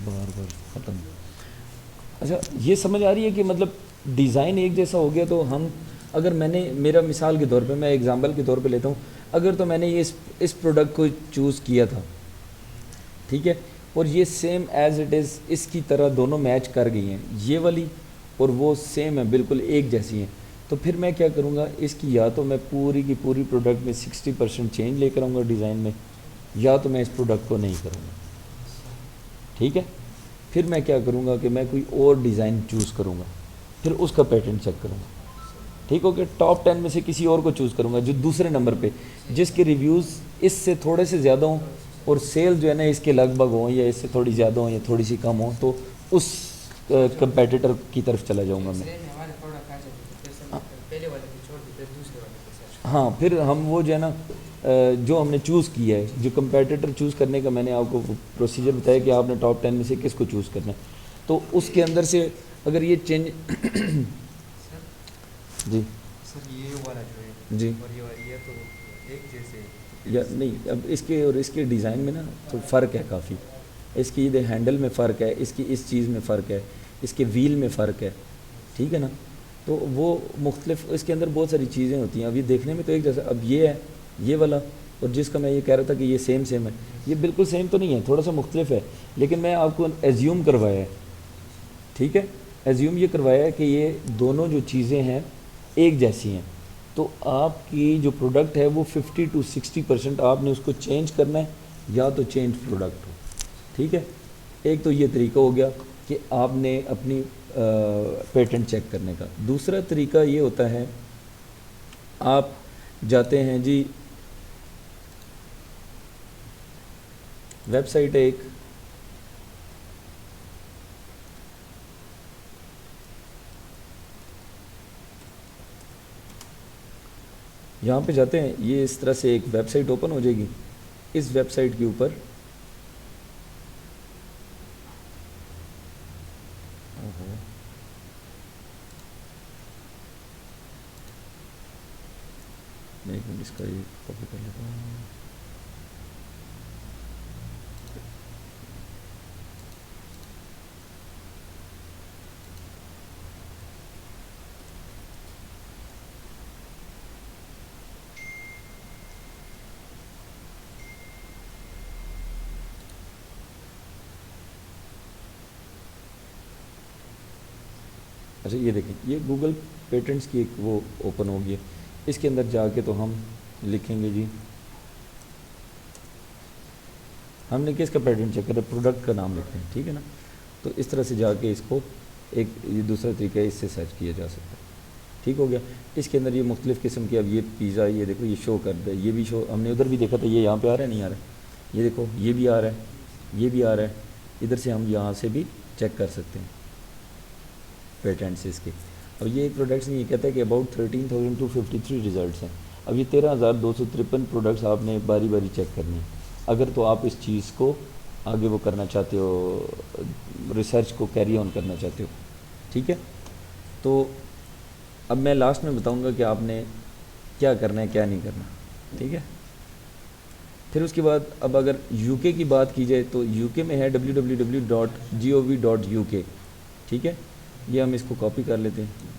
بار بار ختم. اچھا یہ سمجھ آ رہی ہے کہ مطلب ڈیزائن ایک جیسا ہو گیا تو ہم اگر میں نے میرا مثال کے طور پہ میں ایگزامپل کے طور پہ لیتا ہوں، اگر تو میں نے یہ اس پروڈکٹ کو چوز کیا تھا، ٹھیک ہے، اور یہ سیم ایز اٹ از اس کی طرح دونوں میچ کر گئی ہیں، یہ والی اور وہ سیم ہے، بالکل ایک جیسی ہیں، تو پھر میں کیا کروں گا، اس کی یا تو میں پوری کی پوری پروڈکٹ میں 60% چینج لے کر آؤں گا ڈیزائن میں، یا تو میں اس پروڈکٹ کو نہیں کروں گا. ٹھیک ہے، پھر میں کیا کروں گا کہ میں کوئی اور ڈیزائن چوز کروں گا، پھر اس کا پیٹرن چیک کروں گا. ٹھیک ہو کہ ٹاپ 10 میں سے کسی اور کو چوز کروں گا جو دوسرے نمبر پہ، جس کے ریویوز اس سے تھوڑے سے زیادہ ہوں اور سیل جو ہے نا اس کے لگ بھگ ہوں یا اس سے تھوڑی زیادہ ہوں یا تھوڑی سی کم ہوں، تو اس کمپیٹیٹر کی طرف چلا جاؤں گا میں. ہاں پھر ہم وہ جو ہے نا جو ہم نے چوز کیا ہے، جو کمپیٹیٹر چوز کرنے کا میں نے آپ کو پروسیجر بتایا کہ آپ نے ٹاپ 10 میں سے کس کو چوز کرنا ہے، تو اس کے اندر سے اگر یہ چینج جی سر یہ والا جو ہے جی اور یہ تو ایک جیسے یا نہیں، اب اس کے اور اس کے ڈیزائن میں نا تو فرق ہے کافی. اس کی ہینڈل میں فرق ہے، اس کی اس چیز میں فرق ہے، اس کے ویل میں فرق ہے. ٹھیک ہے نا، تو وہ مختلف اس کے اندر بہت ساری چیزیں ہوتی ہیں. اب یہ دیکھنے میں تو ایک جیسا، اب یہ ہے یہ والا، اور جس کا میں یہ کہہ رہا تھا کہ یہ سیم ہے، یہ بالکل سیم تو نہیں ہے، تھوڑا سا مختلف ہے، لیکن میں آپ کو ایزیوم کروایا ہے. ٹھیک ہے، ایزیوم یہ کروایا ہے کہ یہ دونوں جو چیزیں ہیں ایک جیسی ہیں، تو آپ کی جو پروڈکٹ ہے وہ 50 to 60% آپ نے اس کو چینج کرنا ہے یا تو چینج پروڈکٹ ہو. ٹھیک ہے، ایک تو یہ طریقہ ہو گیا کہ آپ نے اپنی پیٹنٹ چیک کرنے کا. دوسرا طریقہ یہ ہوتا ہے، آپ جاتے ہیں جی ویب سائٹ ہے ایک، یہاں پہ جاتے ہیں، یہ اس طرح سے ایک ویب سائٹ اوپن ہو جائے گی. اس ویب سائٹ کے اوپر میں ایک منٹ اس کا یہ کاپی کر لیتا ہوں. اچھا یہ دیکھیں، یہ گوگل پیٹنٹس کی ایک وہ اوپن ہو گئی ہے. اس کے اندر جا کے تو ہم لکھیں گے جی، ہم نے کس کا پیٹنٹ چیک کرا، پروڈکٹ کا نام لکھتے ہیں. ٹھیک ہے نا، تو اس طرح سے جا کے اس کو ایک یہ دوسرا طریقہ ہے، اس سے سرچ کیا جا سکتا ہے. ٹھیک ہو گیا. اس کے اندر یہ مختلف قسم کے، اب یہ پیزا، یہ دیکھو یہ شو کر دے، یہ بھی شو، ہم نے ادھر بھی دیکھا تھا، یہ یہاں پہ آ رہا ہے نہیں آ رہا ہے، یہ دیکھو یہ بھی آ رہا ہے، یہ بھی آ رہا ہے. ادھر سے ہم یہاں سے بھی چیک کر سکتے ہیں پیٹنٹس اس کے. اب یہ ایک پروڈکٹس نہیں، یہ کہتا ہے کہ اباؤٹ 13,253 ریزلٹس ہیں. اب یہ 13,253 پروڈکٹس آپ نے باری باری چیک کرنی ہے اگر تو آپ اس چیز کو آگے وہ کرنا چاہتے ہو، ریسرچ کو کیری آن کرنا چاہتے ہو. ٹھیک ہے، تو اب میں لاسٹ میں بتاؤں گا کہ آپ نے کیا کرنا ہے کیا نہیں کرنا. ٹھیک ہے، پھر اس کے بعد اب اگر یو کے کی بات کی جائے تو یو کے میں ہے www.gov.uk. ٹھیک ہے، یہ ہم اس کو کاپی کر لیتے ہیں.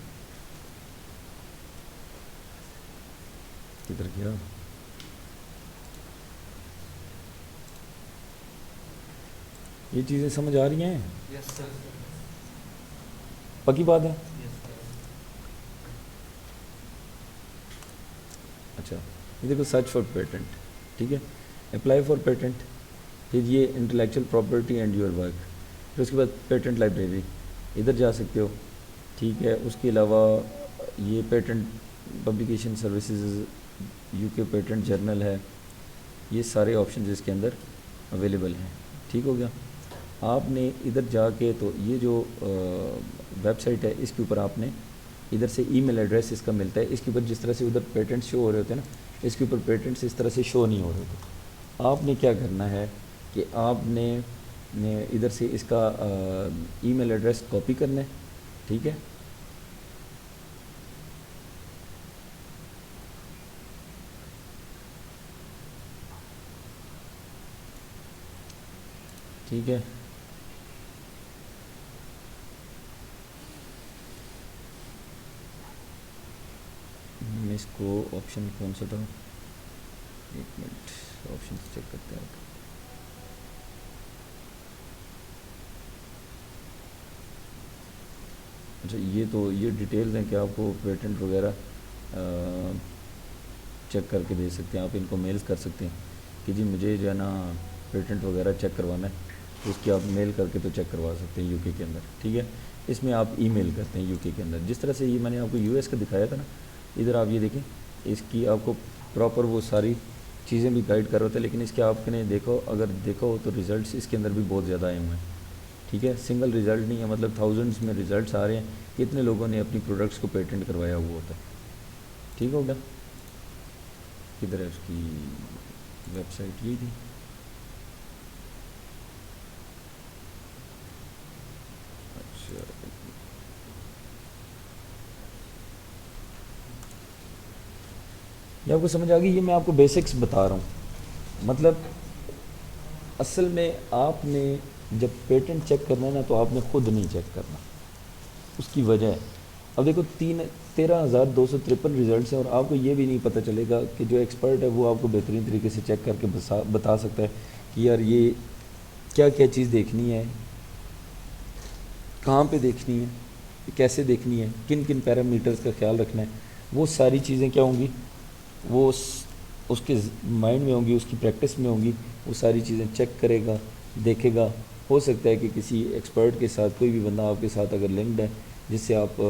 کدھر گیا؟ یہ چیزیں سمجھ آ رہی ہیں؟ یس سر. پکی بات ہے. اچھا یہ دیکھو، سرچ فار پیٹنٹ. ٹھیک ہے، اپلائی فار پیٹنٹ، پھر یہ intellectual property and your work, پھر اس کے بعد پیٹنٹ لائبریری، ادھر جا سکتے ہو. ٹھیک ہے، اس کے علاوہ یہ پیٹنٹ پبلیکیشن سروسز، یو کے پیٹنٹ جرنل ہے، یہ سارے آپشنز اس کے اندر اویلیبل ہیں. ٹھیک ہو گیا. آپ نے ادھر جا کے تو یہ جو ویب سائٹ ہے اس کے اوپر آپ نے ادھر سے ای میل ایڈریس اس کا ملتا ہے. اس کے اوپر جس طرح سے ادھر پیٹنٹ شو ہو رہے ہوتے ہیں نا، اس کے اوپر پیٹنٹس اس طرح سے شو نہیں ہو رہے ہوتے. آپ نے کیا کرنا ہے کہ آپ نے نے ادھر سے اس کا ای میل ایڈریس کاپی کرنا ہے، ٹھیک ہے. ٹھیک ہے، میں اس کو آپشن کون سا تھا، ایک منٹ آپشن چیک کرتے ہیں. اچھا یہ تو یہ ڈیٹیلز ہیں کہ آپ کو پیٹنٹ وغیرہ چیک کر کے دے سکتے ہیں. آپ ان کو میل کر سکتے ہیں کہ جی مجھے جو ہے نا پیٹنٹ وغیرہ چیک کروانا ہے، تو اس کی آپ میل کر کے تو چیک کروا سکتے ہیں یو کے اندر. ٹھیک ہے، اس میں آپ ای میل کرتے ہیں یو کے اندر. جس طرح سے یہ میں نے آپ کو یو ایس کا دکھایا تھا نا، ادھر آپ یہ دیکھیں اس کی آپ کو پراپر وہ ساری چیزیں بھی گائیڈ کر رہا تھا، لیکن اس کے آپ نے دیکھو اگر دیکھا ہو تو ریزلٹس اس کے اندر بھی بہت زیادہ آئے ہوئے ہیں. ٹھیک ہے، سنگل ریزلٹ نہیں ہے، مطلب تھاؤزنڈس میں ریزلٹس آ رہے ہیں. کتنے لوگوں نے اپنی پروڈکٹس کو پیٹنٹ کروایا ہوا ہوتا ہے. ٹھیک ہو گیا، کدھر ہے اس کی ویب سائٹ، یہی تھی. اچھا یہ آپ کو سمجھ آ گئی. یہ میں آپ کو بیسکس بتا رہا ہوں. مطلب اصل میں آپ نے جب پیٹنٹ چیک کرنا ہے نا تو آپ نے خود نہیں چیک کرنا، اس کی وجہ ہے. اب دیکھو 13,253 ریزلٹس ہیں، اور آپ کو یہ بھی نہیں پتہ چلے گا کہ جو ایکسپرٹ ہے وہ آپ کو بہترین طریقے سے چیک کر کے بتا سکتا ہے کہ یار یہ کیا کیا چیز دیکھنی ہے، کہاں پہ دیکھنی ہے، کیسے دیکھنی ہے، کن کن پیرامیٹرز کا خیال رکھنا ہے. وہ ساری چیزیں کیا ہوں گی، وہ اس کے مائنڈ میں ہوں گی، اس کی پریکٹس میں ہوں گی. وہ ساری چیزیں چیک کرے گا، دیکھے گا. ہو سکتا ہے کہ کسی ایکسپرٹ کے ساتھ کوئی بھی بندہ آپ کے ساتھ اگر لنکڈ ہے جس سے آپ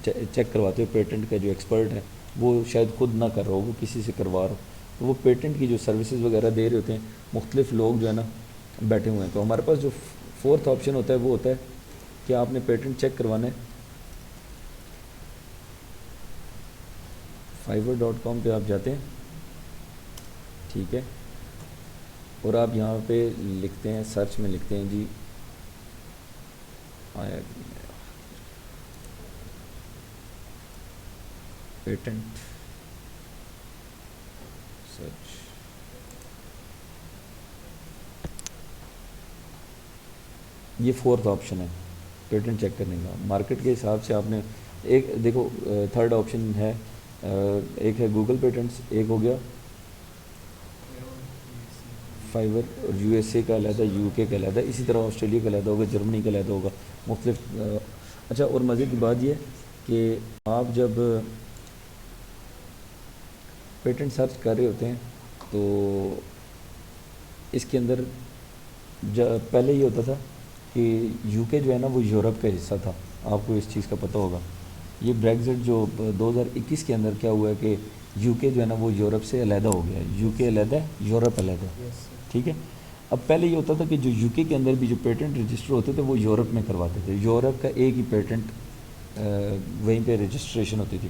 چیک کرواتے ہو پیٹنٹ کا، جو ایکسپرٹ ہے وہ شاید خود نہ کر رہا ہو، وہ کسی سے کروا رہا ہو، تو وہ پیٹنٹ کی جو سروسز وغیرہ دے رہے ہوتے ہیں مختلف لوگ جو ہے نا بیٹھے ہوئے ہیں. تو ہمارے پاس جو فورتھ آپشن ہوتا ہے وہ ہوتا ہے کہ آپ نے پیٹنٹ چیک کروانا ہے. fiverr.com پہ آپ جاتے ہیں، ٹھیک ہے، اور آپ یہاں پہ لکھتے ہیں، سرچ میں لکھتے ہیں جی آیا پیٹنٹ سرچ. یہ فورتھ آپشن ہے پیٹنٹ چیک کرنے کا. مارکیٹ کے حساب سے آپ نے ایک دیکھو تھرڈ آپشن ہے، ایک ہے گوگل پیٹنٹس، ایک ہو گیا فائیور، اور یو ایس اے کا علیحدہ، یو کے کا علیحدہ، اسی طرح آسٹریلیا کا علیحدہ ہوگا، جرمنی کا علیحدہ ہوگا، مختلف. اچھا اور مزے کی بات یہ کہ آپ جب پیٹنٹ سرچ کر رہے ہوتے ہیں تو اس کے اندر پہلے یہ ہوتا تھا کہ یو کے جو ہے نا وہ یورپ کا حصہ تھا. آپ کو اس چیز کا پتہ ہوگا. یہ بریگزٹ جو 2021 کے اندر کیا ہوا ہے کہ یو کے جو ہے نا وہ یورپ سے علیحدہ ہو گیا ہے. یو کے علیحدہ ہے، یورپ علیحدہ ہے. ٹھیک ہے، اب پہلے یہ ہوتا تھا کہ جو یو کے اندر بھی جو پیٹنٹ رجسٹر ہوتے تھے وہ یورپ میں کرواتے تھے. یورپ کا ایک ہی پیٹنٹ وہیں پہ رجسٹریشن ہوتی تھی.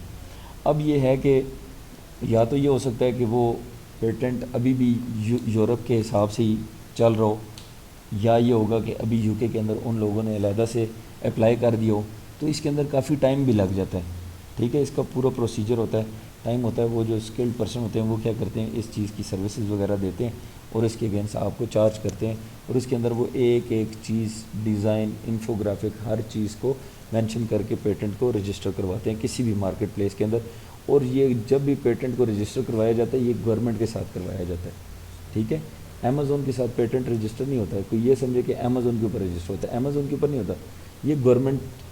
اب یہ ہے کہ یا تو یہ ہو سکتا ہے کہ وہ پیٹنٹ ابھی بھی یورپ کے حساب سے ہی چل رہا ہو، یا یہ ہوگا کہ ابھی یو کے اندر ان لوگوں نے علیحدہ سے اپلائی کر دیا ہو. تو اس کے اندر کافی ٹائم بھی لگ جاتا ہے. ٹھیک ہے، اس کا پورا پروسیجر ہوتا ہے، ٹائم ہوتا ہے. وہ جو اسکلڈ پرسن ہوتے ہیں وہ کیا کرتے ہیں، اس چیز کی سروسز وغیرہ دیتے ہیں اور اس کے اگینسٹ آپ کو چارج کرتے ہیں. اور اس کے اندر وہ ایک ایک چیز، ڈیزائن، انفوگرافک، ہر چیز کو مینشن کر کے پیٹنٹ کو رجسٹر کرواتے ہیں کسی بھی مارکیٹ پلیس کے اندر. اور یہ جب بھی پیٹنٹ کو رجسٹر کروایا جاتا ہے یہ گورنمنٹ کے ساتھ کروایا جاتا ہے. ٹھیک ہے، امیزون کے ساتھ پیٹنٹ رجسٹر نہیں ہوتا ہے. کوئی یہ سمجھے کہ امیزون کے اوپر رجسٹر ہوتا ہے، امیزون کے اوپر نہیں ہوتا. یہ گورنمنٹ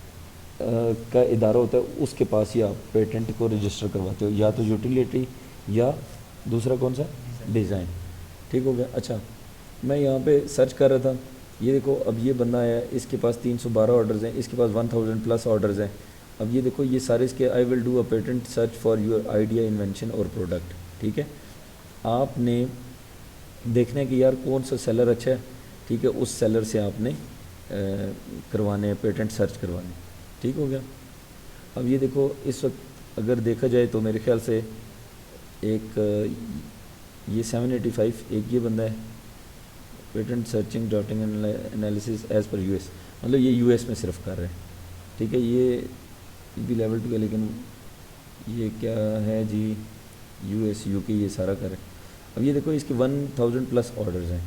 کا ادارہ ہوتا ہے، اس کے پاس ہی آپ پیٹنٹ کو رجسٹر کرواتے ہو، یا تو یوٹیلیٹی یا دوسرا کون سا، ڈیزائن. ٹھیک ہو گیا. اچھا میں یہاں پہ سرچ کر رہا تھا، یہ دیکھو اب یہ بندہ ہے، اس کے پاس 312 آرڈرز ہیں، اس کے پاس 1000+ آرڈرز ہیں. اب یہ دیکھو یہ سارے اس کے I will do a patent search for your idea, invention اور پروڈکٹ. ٹھیک ہے، آپ نے دیکھنا ہے کہ یار کون سا سیلر اچھا ہے. ٹھیک ہے، اس سیلر سے آپ نے کروانے پیٹنٹ سرچ کروانے. ٹھیک ہو گیا. اب یہ دیکھو اس وقت اگر دیکھا جائے تو میرے خیال سے ایک یہ 785، ایک یہ بندہ ہے، پیٹنٹ سرچنگ ڈاٹنگ analysis as per U S, مطلب یہ یو ایس میں صرف کر رہے ہیں، ٹھیک ہے. یہ بھی لیول 2 کا، لیکن یہ کیا ہے جی، یو ایس یو کے یہ سارا کر رہے ہیں. اب یہ دیکھو اس کے 1000+ آرڈرز ہیں،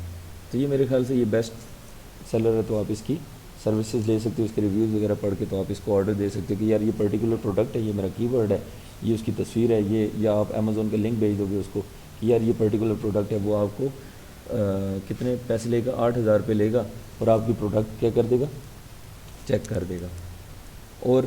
تو یہ میرے خیال سے یہ بیسٹ سیلر ہے، تو آپ اس کی سروسز لے سکتے ہو، اس کے ریویوز وغیرہ پڑھ کے تو آپ اس کو آرڈر دے سکتے ہو کہ یار یہ پرٹیکولر پروڈکٹ ہے، یہ میرا کی ورڈ ہے، یہ اس کی تصویر ہے یہ، یا آپ امیزون کا لنک بھیج دو گے اس کو کہ یار یہ پرٹیکولر پروڈکٹ ہے، وہ آپ کو کتنے پیسے لے گا، 8000 روپے لے گا، اور آپ کی پروڈکٹ کیا کر دے گا، چیک کر دے گا. اور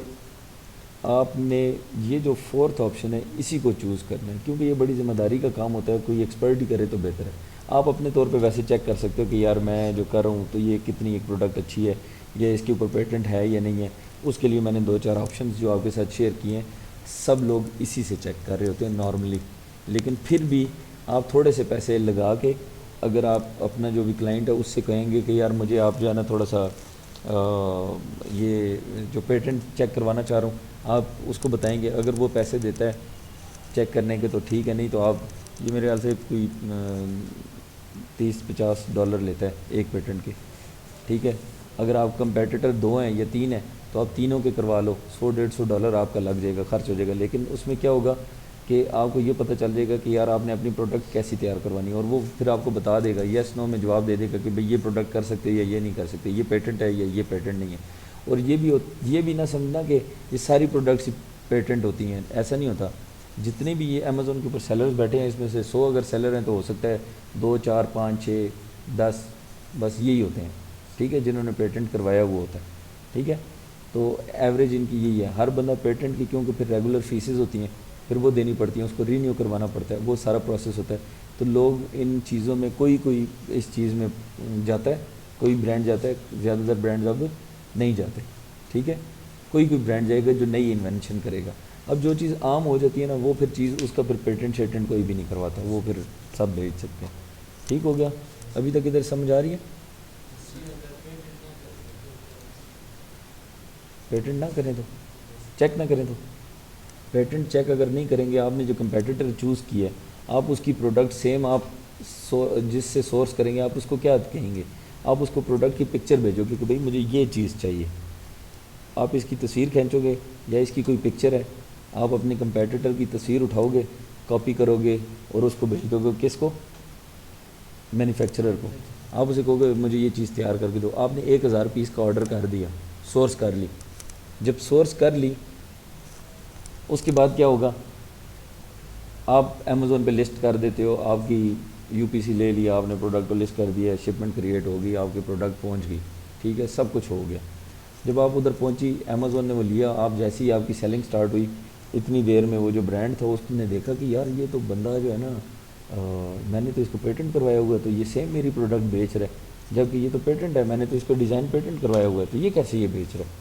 آپ نے یہ جو 4تھ آپشن ہے اسی کو چوز کرنا ہے، کیونکہ یہ بڑی ذمہ داری کا کام ہوتا ہے، کوئی ایکسپرٹ ہی کرے تو بہتر ہے. آپ اپنے طور پہ ویسے چیک کر سکتے ہو کہ یار میں جو کر رہا ہوں تو یہ کتنی ایک پروڈکٹ اچھی ہے، یا اس کے اوپر پیٹنٹ ہے یا نہیں ہے. اس کے لیے میں نے 2-4 آپشنز جو آپ کے ساتھ شیئر کیے ہیں، سب لوگ اسی سے چیک کر رہے ہوتے ہیں نارملی. لیکن پھر بھی آپ تھوڑے سے پیسے لگا کے اگر آپ اپنا جو بھی کلائنٹ ہے اس سے کہیں گے کہ یار مجھے آپ جو ہے نا تھوڑا سا یہ جو پیٹنٹ چیک کروانا چاہ رہا ہوں، آپ اس کو بتائیں گے، اگر وہ پیسے دیتا ہے چیک کرنے کے تو ٹھیک ہے، نہیں تو آپ یہ میرے خیال سے کوئی $30-50 لیتا ہے ایک پیٹنٹ کے، ٹھیک ہے. اگر آپ کمپیٹیٹر 2 ہیں یا 3 ہیں تو آپ تینوں کے کروا لو، $100-150 آپ کا لگ جائے گا، خرچ ہو جائے گا. لیکن اس میں کیا ہوگا کہ آپ کو یہ پتہ چل جائے گا کہ یار آپ نے اپنی پروڈکٹ کیسی تیار کروانی ہے، اور وہ پھر آپ کو بتا دے گا، یس نو میں جواب دے دے گا کہ بھئی یہ پروڈکٹ کر سکتے یا یہ نہیں کر سکتے، یہ پیٹنٹ ہے یا یہ پیٹنٹ نہیں ہے. اور یہ بھی نہ سمجھنا کہ یہ ساری پروڈکٹس پیٹنٹ ہوتی ہیں، ایسا نہیں ہوتا. جتنے بھی یہ امیزون کے اوپر سیلرز بیٹھے ہیں اس میں سے 100 اگر سیلر ہیں تو ہو سکتا ہے 2 4 5 6 10 بس یہی ہوتے ہیں، ٹھیک ہے، جنہوں نے پیٹنٹ کروایا وہ ہوتا ہے، ٹھیک ہے. تو ایوریج ان کی یہی ہے. ہر بندہ پیٹنٹ کی کیونکہ پھر ریگولر فیسز ہوتی ہیں، پھر وہ دینی پڑتی ہیں، اس کو رینیو کروانا پڑتا ہے، وہ سارا پروسیس ہوتا ہے. تو لوگ ان چیزوں میں کوئی اس چیز میں جاتا ہے، کوئی برانڈ جاتا ہے، زیادہ تر برانڈ اب نہیں جاتے، ٹھیک ہے. کوئی برانڈ جائے گا جو نئی انوینشن کرے گا. اب جو چیز عام ہو جاتی ہے نا وہ پھر چیز اس کا پھر پیٹنٹ شیٹنٹ کوئی بھی نہیں کرواتا، وہ پھر سب بھیج سکتے ہیں. ٹھیک ہو گیا؟ ابھی تک ادھر سمجھ آ رہی ہے؟ پیٹنٹ نہ کریں تو چیک نہ کریں تو پیٹنٹ چیک اگر نہیں کریں گے، آپ نے جو کمپیٹیٹر چوز کیا ہے آپ اس کی پروڈکٹ سیم آپ جس سے سورس کریں گے آپ اس کو کیا کہیں گے، آپ اس کو پروڈکٹ کی پکچر بھیجو گے کہ بھئی مجھے یہ چیز چاہیے. آپ اس کی تصویر کھینچو گے یا اس کی کوئی پکچر ہے، آپ اپنے کمپیٹیٹر کی تصویر اٹھاؤ گے، کاپی کرو گے اور اس کو بھیج دو گے کس کو، مینوفیکچرر کو. آپ اسے کہو گے مجھے یہ چیز تیار کر کے دو. آپ نے 1000 پیس کا آرڈر کر دیا، سورس کر لی. جب سورس کر لی اس کے بعد کیا ہوگا، آپ امیزون پہ لسٹ کر دیتے ہو، آپ کی یو پی سی لے لیا آپ نے، پروڈکٹ کو لسٹ کر دیا، شپمنٹ کریٹ ہوگی، آپ کی پروڈکٹ پہنچ گئی، ٹھیک ہے، سب کچھ ہو گیا. جب آپ ادھر پہنچی امیزون نے وہ لیا، آپ جیسی آپ کی سیلنگ سٹارٹ ہوئی اتنی دیر میں وہ جو برانڈ تھا اس نے دیکھا کہ یار یہ تو بندہ جو ہے نا میں نے تو اس کو پیٹنٹ کروایا ہوا ہے، تو یہ سیم میری پروڈکٹ بیچ رہا ہے، جبکہ یہ تو پیٹنٹ ہے، میں نے تو اس کو ڈیزائن پیٹنٹ کروایا ہوا ہے، تو یہ کیسے یہ بیچ رہا ہے.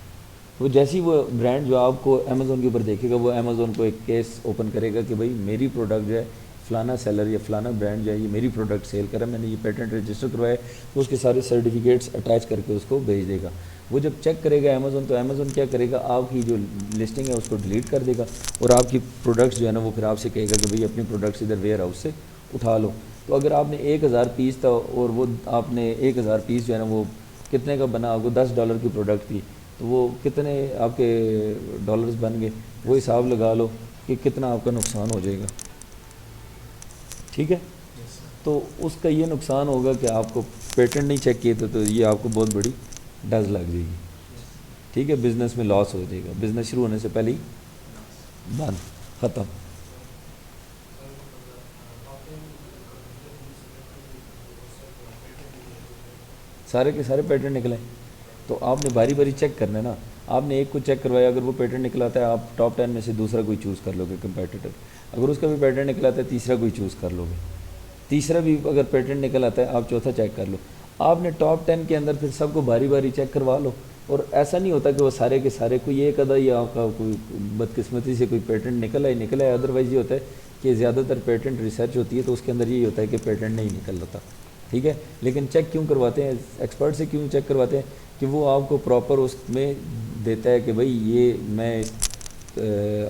وہ جیسی وہ برانڈ جو آپ کو امیزون کے اوپر دیکھے گا وہ امیزون کو ایک کیس اوپن کرے گا کہ بھئی میری پروڈکٹ جو ہے فلانا سیلر یا فلانا برانڈ جو ہے یہ میری پروڈکٹ سیل کرا ہے، میں نے یہ پیٹنٹ رجسٹر کروایا ہے، تو اس کے سارے سرٹیفکیٹس اٹیچ کر کے اس کو بھیج دے گا. وہ جب چیک کرے گا امیزون تو امیزون کیا کرے گا، آپ کی جو لسٹنگ ہے اس کو ڈیلیٹ کر دے گا، اور آپ کی پروڈکٹس جو ہے نا وہ پھر آپ سے کہے گا کہ بھئی اپنی پروڈکٹس ادھر ویئر ہاؤس سے اٹھا لو. تو اگر آپ نے 1000 پیس تھا اور وہ آپ نے 1000 پیس جو ہے نا وہ کتنے کا بنا، آپ کو $10 کی پروڈکٹ تھی، تو وہ کتنے آپ کے ڈالرز بن گئے، وہ حساب لگا لو کہ کتنا آپ کا نقصان ہو جائے گا. ٹھیک ہے، تو اس کا یہ نقصان ہوگا کہ آپ کو پیٹنٹ نہیں چیک کیے تھے تو یہ آپ کو بہت بڑی ڈز لگ جائے گی. ٹھیک ہے، بزنس میں لاس ہو جائے گا، بزنس شروع ہونے سے پہلے ہی بند، ختم. سارے کے سارے پیٹنٹ نکلیں تو آپ نے باری باری چیک کرنا ہے نا. آپ نے ایک کو چیک کروایا، اگر وہ پیٹنٹ نکلاتا ہے آپ ٹاپ 10 میں سے دوسرا کوئی چوز کر لو گے کمپیٹیٹر. اگر اس کا بھی پیٹنٹ نکلاتا ہے تیسرا کوئی چوز کر لو گے. تیسرا بھی اگر پیٹنٹ نکل آتا ہے آپ چوتھا چیک کر لو. آپ نے ٹاپ 10 کے اندر پھر سب کو باری باری چیک کروا لو. اور ایسا نہیں ہوتا کہ وہ سارے کے سارے کوئی ایک آدھا یا آپ کا کوئی بدقسمتی سے کوئی پیٹنٹ نکل ہے. ادروائز یہ ہوتا ہے کہ زیادہ تر پیٹنٹ ریسرچ ہوتی ہے تو اس کے اندر یہی ہوتا ہے کہ پیٹنٹ نہیں نکل رہتا. ٹھیک ہے، لیکن چیک کیوں کرواتے ہیں ایکسپرٹ سے، کیوں چیک کرواتے ہیں کہ وہ آپ کو پراپر اس میں دیتا ہے کہ بھئی یہ میں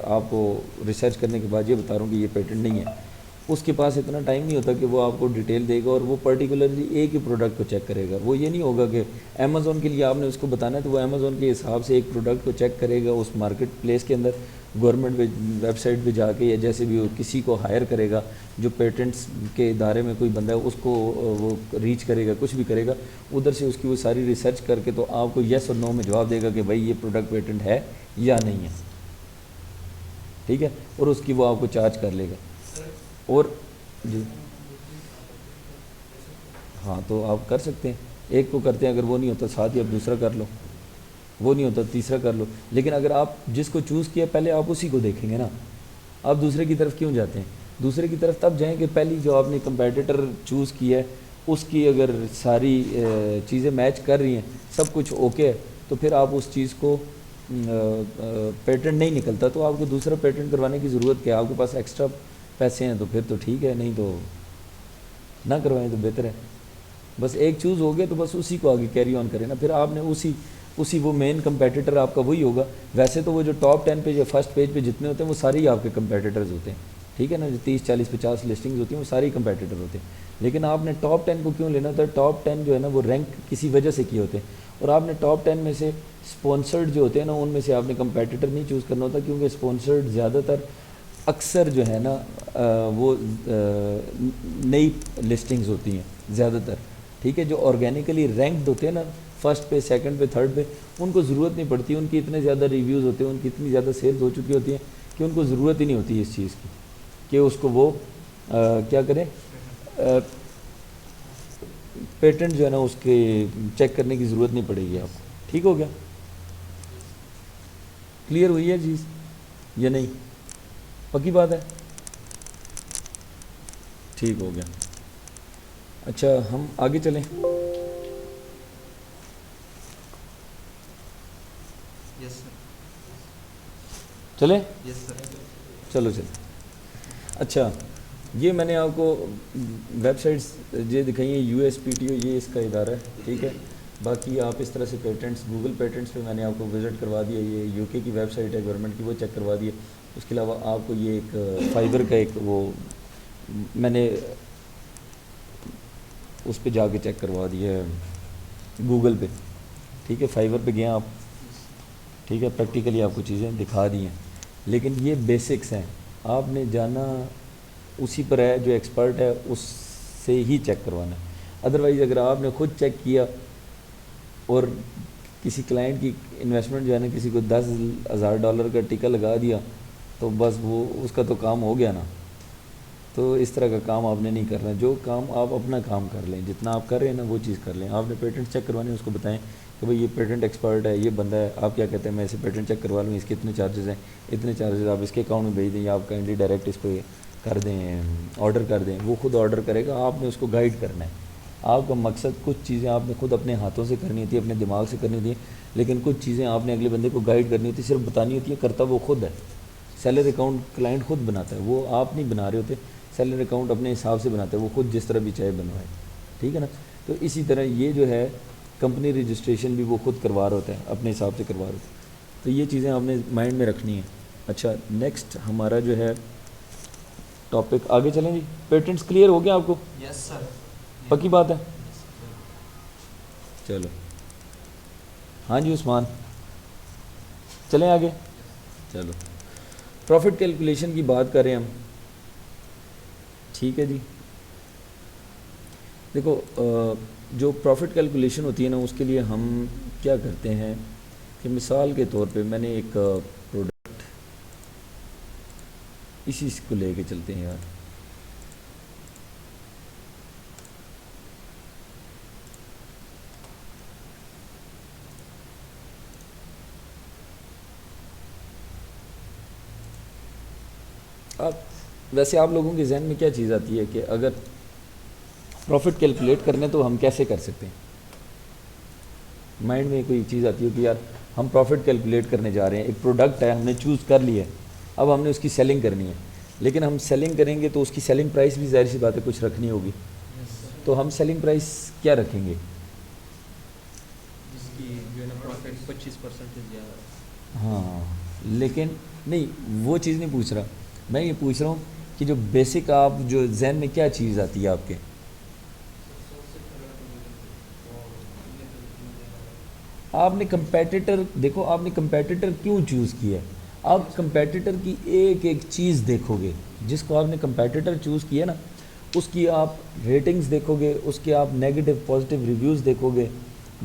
آپ کو ریسرچ کرنے کے بعد یہ بتا رہا ہوں کہ یہ پیٹنٹ نہیں ہے. اس کے پاس اتنا ٹائم نہیں ہوتا کہ وہ آپ کو ڈیٹیل دے گا اور وہ پرٹیکولرلی ایک ہی پروڈکٹ کو چیک کرے گا. وہ یہ نہیں ہوگا کہ امیزون کے لیے آپ نے اس کو بتانا ہے تو وہ امیزون کے حساب سے ایک پروڈکٹ کو چیک کرے گا اس مارکیٹ پلیس کے اندر, گورنمنٹ ویب سائٹ پہ جا کے یا جیسے بھی کسی کو ہائر کرے گا جو پیٹنٹس کے ادارے میں کوئی بندہ ہے اس کو وہ ریچ کرے گا, کچھ بھی کرے گا, ادھر سے اس کی وہ ساری ریسرچ کر کے تو آپ کو یس اور نو میں جواب دے گا کہ بھائی یہ پروڈکٹ پیٹنٹ ہے یا نہیں ہے, ٹھیک ہے, اور اس کی وہ آپ کو چارج کر لے گا. اور جی ہاں تو آپ کر سکتے ہیں, ایک کو کرتے ہیں, اگر وہ نہیں ہوتا ساتھ ہی آپ دوسرا کر لو, وہ نہیں ہوتا تیسرا کر لو. لیکن اگر آپ جس کو چوز کیا پہلے آپ اسی کو دیکھیں گے نا, آپ دوسرے کی طرف کیوں جاتے ہیں؟ دوسرے کی طرف تب جائیں کہ پہلی جو آپ نے کمپیٹیٹر چوز کی ہے اس کی اگر ساری چیزیں میچ کر رہی ہیں, سب کچھ اوکے ہے, تو پھر آپ اس چیز کو پیٹنٹ نہیں نکلتا تو آپ کو دوسرا پیٹنٹ کروانے کی ضرورت کیا ہے؟ آپ کے پاس ایکسٹرا پیسے ہیں تو پھر تو ٹھیک ہے, نہیں تو نہ کروائیں تو بہتر ہے. بس ایک چوز ہو گیا تو بس اسی کو آگے کیری آن کریں نا, پھر آپ نے اسی وہ مین کمپیٹیٹر آپ کا وہی ہوگا. ویسے تو وہ جو ٹاپ 10 پیج یا فرسٹ پیج پہ جتنے ہوتے ہیں وہ سارے ہی آپ کے کمپیٹیٹرز ہوتے ہیں, ٹھیک ہے نا, جو 30 40 50 لسٹنگز ہوتی ہیں وہ سارے کمپیٹیٹر ہوتے ہیں. لیکن آپ نے ٹاپ 10 کو کیوں لینا ہوتا ہے؟ ٹاپ 10 جو ہے نا وہ رینک کسی وجہ سے کیے ہوتے ہیں, اور آپ نے ٹاپ 10 میں سے اسپانسرڈ جو ہوتے ہیں نا ان میں سے آپ نے کمپیٹیٹر نہیں چوز کرنا ہوتا, کیونکہ اسپانسرڈ زیادہ تر اکثر جو ہے نا وہ نئی لسٹنگز ہوتی ہیں زیادہ تر, ٹھیک ہے. جو آرگینیکلی رینکڈ ہوتے ہیں نا فرسٹ پہ سیکنڈ پہ تھرڈ پہ, ان کو ضرورت نہیں پڑتی, ان کی اتنے زیادہ ریویوز ہوتے ہیں, ان کی اتنی زیادہ سیلز ہو چکی ہوتی ہیں کہ ان کو ضرورت ہی نہیں ہوتی اس چیز کی کہ اس کو وہ کیا کریں, پیٹنٹ جو ہے نا اس کے چیک کرنے کی ضرورت نہیں پڑے گی آپ کو. ٹھیک ہو گیا؟ کلیئر ہوئی ہے چیز یا نہیں؟ پکی بات ہے؟ ٹھیک ہو گیا. اچھا ہم آگے چلیں. یس سر. چلیں؟ یس سر. چلو چلیں. اچھا یہ میں نے آپ کو ویب سائٹس یہ دکھائی ہیں, USPTO یہ اس کا ادارہ ہے, ٹھیک ہے. باقی آپ اس طرح سے پیٹنٹس گوگل پیٹنٹس پہ میں نے آپ کو وزٹ کروا دیا, یہ UK کی ویب سائٹ ہے گورنمنٹ کی, وہ چیک کروا دی ہے. اس کے علاوہ آپ کو یہ ایک فائبر کا ایک وہ میں نے اس پہ جا کے چیک کروا دیا ہے گوگل پہ, ٹھیک ہے. فائبر پہ گئے آپ, ٹھیک ہے, پریکٹیکلی آپ کو چیزیں دکھا دی ہیں, لیکن یہ بیسکس ہیں, آپ نے جانا اسی پر ہے جو ایکسپرٹ ہے اس سے ہی چیک کروانا ہے. ادروائز اگر آپ نے خود چیک کیا اور کسی کلائنٹ کی انویسٹمنٹ جو ہے نا کسی کو $10,000 کا ٹکا لگا دیا تو بس وہ اس کا تو کام ہو گیا نا. تو اس طرح کا کام آپ نے نہیں کرنا. جو کام آپ اپنا کام کر لیں, جتنا آپ کر رہے ہیں نا وہ چیز کر لیں. آپ نے پیٹنٹ چیک کروانے اس کو بتائیں کہ بھائی یہ پیٹنٹ ایکسپرٹ ہے, یہ بندہ ہے, آپ کیا کہتے ہیں میں اسے پیٹنٹ چیک کروا لوں, اس کے اتنے چارجز ہیں, اتنے چارجز آپ اس کے اکاؤنٹ میں بھیج دیں یا آپ کائنڈلی ڈائریکٹ اس پہ کر دیں, آرڈر کر دیں. وہ خود آرڈر کرے گا, آپ نے اس کو گائیڈ کرنا ہے. آپ کا مقصد کچھ چیزیں آپ نے خود اپنے ہاتھوں سے کرنی ہوتی ہے, اپنے دماغ سے کرنی ہوتی ہیں, لیکن کچھ چیزیں آپ نے اگلے بندے کو گائیڈ کرنی ہوتی ہے, صرف بتانی ہوتی ہے, کرتا وہ خود ہے. سیلر اکاؤنٹ کلائنٹ خود بناتا ہے, وہ آپ نہیں بنا رہے ہوتے. سیلر اکاؤنٹ اپنے حساب سے بناتا ہے, وہ خود جس طرح بھی چاہے بنوائے, ٹھیک ہے نا. تو اسی طرح یہ جو ہے کمپنی رجسٹریشن بھی وہ خود کروا رہا ہوتا ہے, اپنے حساب سے کروا رہا ہوتا ہے. تو یہ چیزیں آپ نے مائنڈ میں رکھنی ہیں. اچھا نیکسٹ ہمارا جو ہے ٹاپک, آگے چلیں جی. پیٹنٹس کلیئر ہو گیا آپ کو؟ یس سر. پکی بات ہے؟ چلو ہاں جی عثمان چلیں آگے. چلو پروفٹ کیلکولیشن کی بات کریں ہم, ٹھیک ہے جی. دیکھو جو پروفٹ کیلکولیشن ہوتی ہے نا اس کے لیے ہم کیا کرتے ہیں کہ مثال کے طور پہ میں نے ایک پروڈکٹ اسی کو لے کے چلتے ہیں یار. ویسے آپ لوگوں کے ذہن میں کیا چیز آتی ہے کہ اگر پروفٹ کیلکولیٹ کرنے تو ہم کیسے کر سکتے ہیں؟ مائنڈ میں کوئی چیز آتی ہے کہ یار ہم پروفٹ کیلکولیٹ کرنے جا رہے ہیں, ایک پروڈکٹ ہے ہم نے چوز کر لیا ہے, اب ہم نے اس کی سیلنگ کرنی ہے, لیکن ہم سیلنگ کریں گے تو اس کی سیلنگ پرائس بھی ظاہر سی بات ہے کچھ رکھنی ہوگی. تو ہم سیلنگ پرائس کیا رکھیں گے؟ جس کی جو ہے نا پروفٹ 25% زیادہ. ہاں لیکن نہیں وہ چیز نہیں پوچھ رہا, میں یہ پوچھ رہا ہوں کہ جو بیسک آپ جو ذہن میں کیا چیز آتی ہے آپ کے؟ آپ نے کمپیٹیٹر دیکھو، آپ نے کمپیٹیٹر کیوں چوز کیا ہے؟ آپ کمپیٹیٹر کی ایک ایک چیز دیکھو گے، جس کو آپ نے کمپیٹیٹر چوز کیا نا، اس کی آپ ریٹنگز دیکھو گے، اس کے آپ نیگیٹو پازیٹیو ریویوز دیکھو گے.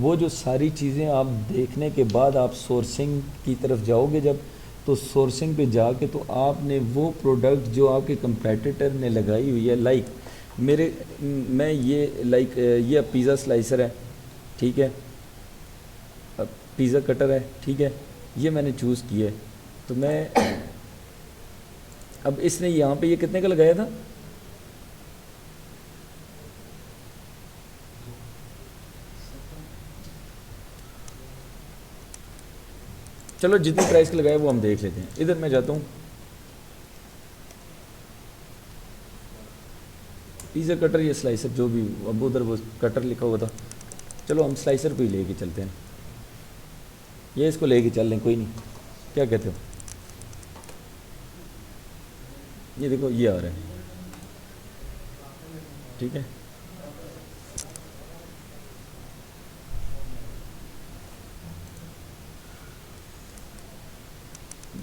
وہ جو ساری چیزیں آپ دیکھنے کے بعد آپ سورسنگ کی طرف جاؤ گے جب، تو سورسنگ پہ جا کے تو آپ نے وہ پروڈکٹ جو آپ کے کمپیٹیٹر نے لگائی ہوئی ہے، میں یہ پیزا سلائسر ہے، ٹھیک ہے، پیزا کٹر ہے، ٹھیک ہے، یہ میں نے چوز کیا ہے. تو میں اب اس نے یہاں پہ یہ کتنے کا لگایا تھا؟ چلو جتنی پرائس کا لگایا وہ ہم دیکھ لیتے ہیں. ادھر میں جاتا ہوں، پیزا کٹر یا سلائسر جو بھی، اب ادھر وہ کٹر لکھا ہوا تھا، چلو ہم سلائسر پہ ہی لے کے چلتے ہیں. یہ اس کو لے کے چل لیں، کوئی نہیں، کیا کہتے ہو؟ یہ دیکھو یہ آ رہا ہے، ٹھیک ہے.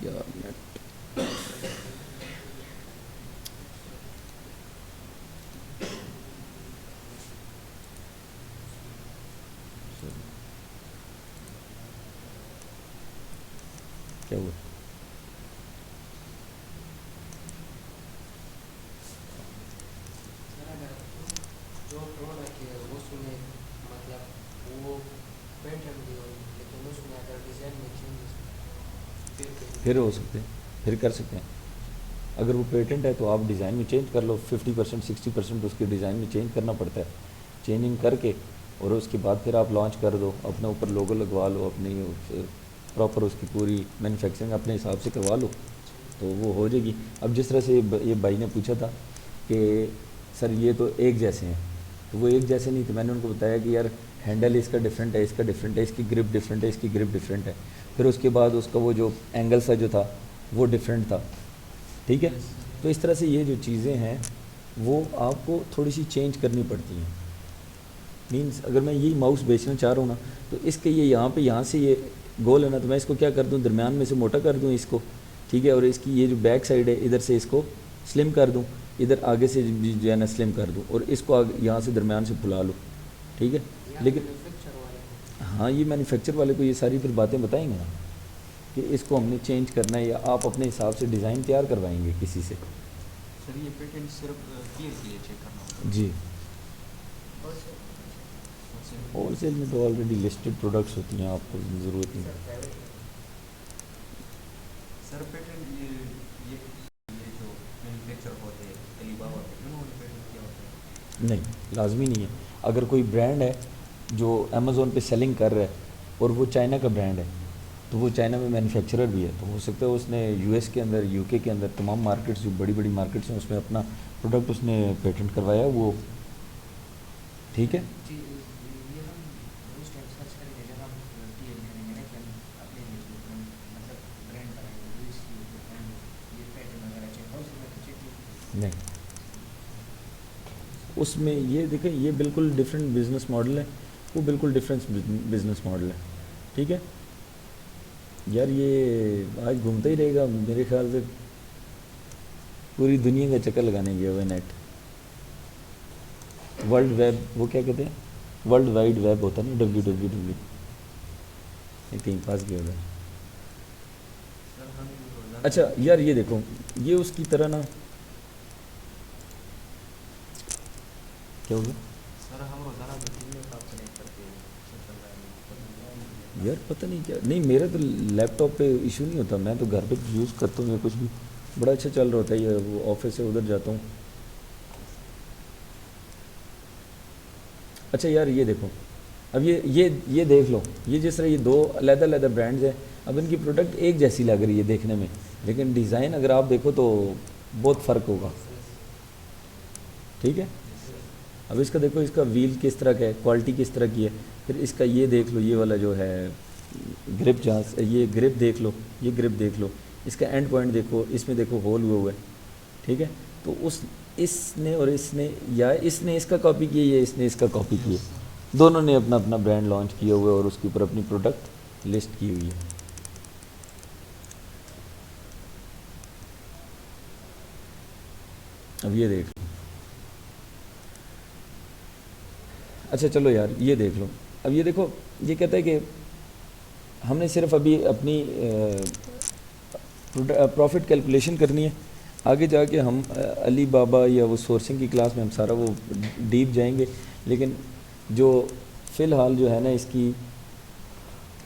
یار نیٹ کیا ہوا؟ جو پروڈکٹ ہے اس میں مطلب وہ پیٹرن بھی ہو، لیکن اس میں اگر ڈیزائن میں چینجز پھر ہو سکتے ہیں، پھر کر سکتے ہیں. اگر وہ پیٹنٹ ہے تو آپ ڈیزائن میں چینج کر لو، 50% 60% اس کے ڈیزائن میں چینج کرنا پڑتا ہے. چینجنگ کر کے اور اس کے بعد پھر آپ لانچ کر دو، اپنے اوپر لوگو لگوا لو، اپنی پراپر اس کی پوری مینوفیکچرنگ اپنے حساب سے کروا لو تو وہ ہو جائے گی. اب جس طرح سے یہ بھائی نے پوچھا تھا کہ سر یہ تو ایک جیسے ہیں، تو وہ ایک جیسے نہیں تھے. میں نے ان کو بتایا کہ یار ہینڈل اس کا ڈفرینٹ ہے، اس کا ڈفرینٹ ہے، اس کی گرپ ڈفرینٹ ہے، اس کی گرپ ڈفرینٹ ہے. پھر اس کے بعد اس کا وہ جو اینگل سا جو تھا وہ ڈفرینٹ تھا، ٹھیک ہے. تو اس طرح سے یہ جو چیزیں ہیں وہ آپ کو تھوڑی سی چینج کرنی پڑتی ہیں. مینس اگر میں یہی ماؤس بیچنا چاہ رہا ہوں نا، تو اس کے یہ یہاں سے یہ گول ہے نا، تو میں اس کو کیا کر دوں، درمیان میں سے موٹا کر دوں اس کو، ٹھیک ہے، اور اس کی یہ جو بیک سائڈ ہے ادھر سے اس کو سلم کر دوں، ادھر آگے سے جو ہے نا سلم کر دوں، اور اس کو یہاں سے درمیان سے پھلا لوں، ٹھیک ہے. لیکن مینوفیکچر والے ہاں یہ مینوفیکچر والے کو یہ ساری پھر باتیں بتائیں گے نا کہ اس کو ہم نے چینج کرنا ہے، یا آپ اپنے حساب سے ڈیزائن تیار کروائیں گے کسی سے. سر یہ پیٹنٹ صرف کیئر کے لیے چیک کرنا ہوگا؟ جی ہول سیل میں تو آلریڈی لسٹڈ پروڈکٹس ہوتی ہیں، آپ کو ضرورت نہیں. سر پیٹنٹ یہ جو مینوفیکچر ہوتے ہیں علی بابا پہ، انہوں نے پیٹنٹ کیا ہوتا ہے؟ نہیں، لازمی نہیں ہے. اگر کوئی برانڈ ہے جو امیزون پہ سیلنگ کر رہا ہے اور وہ چائنا کا برانڈ ہے، تو وہ چائنا میں مینوفیکچرر بھی ہے، تو ہو سکتا ہے اس نے یو ایس کے اندر، یو کے اندر، تمام مارکیٹس جو بڑی بڑی مارکیٹس ہیں اس میں اپنا پروڈکٹ اس نے پیٹنٹ کروایا وہ، ٹھیک ہے. جی یہ ہم اس ٹائم سرچ کریں گے جب ہم ٹی ایل کریں گے نا کہ ہم اپنے مطلب برانڈ بنائیں گے، اس کی یہ پیٹرن وغیرہ چیک ہاؤس میں چیک نہیں، اس میں یہ دیکھیں یہ بالکل ڈفرینٹ بزنس ماڈل ہے، وہ بالکل ڈفرینٹ بزنس ماڈل ہے، ٹھیک ہے. یار یہ آج گھومتا ہی رہے گا میرے خیال سے، پوری دنیا کا چکر لگانے گیا ہوا نیٹ. ورلڈ ویب وہ کیا کہتے ہیں، ورلڈ وائڈ ویب ہوتا ہے نا، WWW، یہ کہیں پاس گیا ہوگا. سر ہم روزانہ اچھا یار یہ دیکھو، یہ اس کی طرح نا کیا ہوگا سر ہم روزانہ میٹنگ میں کام کنیکٹ کرتے ہیں سوشل میڈیا. یار، پتہ نہیں کیا. نہیں میرا تو لیپ ٹاپ پہ ایشو نہیں ہوتا، میں تو گھر پہ یوز کرتا ہوں یا کچھ بھی بڑا اچھا چل رہا ہوتا ہے. یہ وہ آفس سے ادھر جاتا ہوں. اچھا یار یہ دیکھو، اب یہ دیکھ لو، یہ جس طرح یہ دو علیحدہ علیحدہ برانڈز ہیں، اب ان کی پروڈکٹ ایک جیسی لگ رہی ہے دیکھنے میں، لیکن ڈیزائن اگر آپ دیکھو تو بہت فرق ہوگا، ٹھیک ہے. اب اس کا دیکھو، اس کا ویل کس طرح کا ہے، کوالٹی کس طرح کی ہے. پھر اس کا یہ دیکھ لو، یہ والا جو ہے گرپ، جہاں سے یہ گرپ دیکھ لو، یہ گرپ دیکھ لو، اس کا اینڈ پوائنٹ دیکھو، اس میں دیکھو ہول ہوا ہوا ہے، ٹھیک ہے. تو اس نے اور اس نے، یا اس نے اس کا کاپی کیا یا اس نے اس کا کاپی کیا، دونوں نے اپنا اپنا برانڈ لانچ کیا ہوا ہے اور اس کے اوپر اپنی پروڈکٹ لسٹ کی ہوئی ہے. اب یہ دیکھ لو. اچھا چلو یار یہ دیکھ لو. اب یہ دیکھو، یہ کہتا ہے کہ ہم نے صرف ابھی اپنی پروفٹ کیلکولیشن کرنی ہے. آگے جا کے ہم علی بابا یا وہ سورسنگ کی کلاس میں ہم سارا وہ ڈیپ جائیں گے، لیکن جو فی الحال جو ہے نا اس کی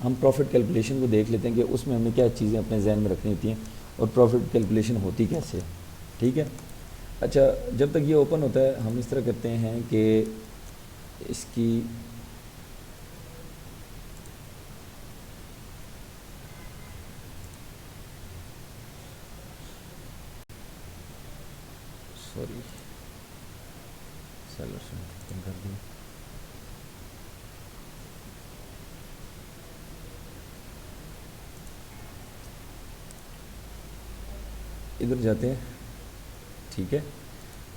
ہم پروفٹ کیلکولیشن کو دیکھ لیتے ہیں کہ اس میں ہمیں کیا چیزیں اپنے ذہن میں رکھنی ہوتی ہیں اور پروفٹ کیلکولیشن ہوتی کیسے ہے. ٹھیک ہے. اچھا جب تک یہ اوپن ہوتا ہے ہم اس طرح کرتے ہیں کہ اس کی سوری سیلر سے اوپن کر دیں. ادھر جاتے ہیں. ٹھیک ہے.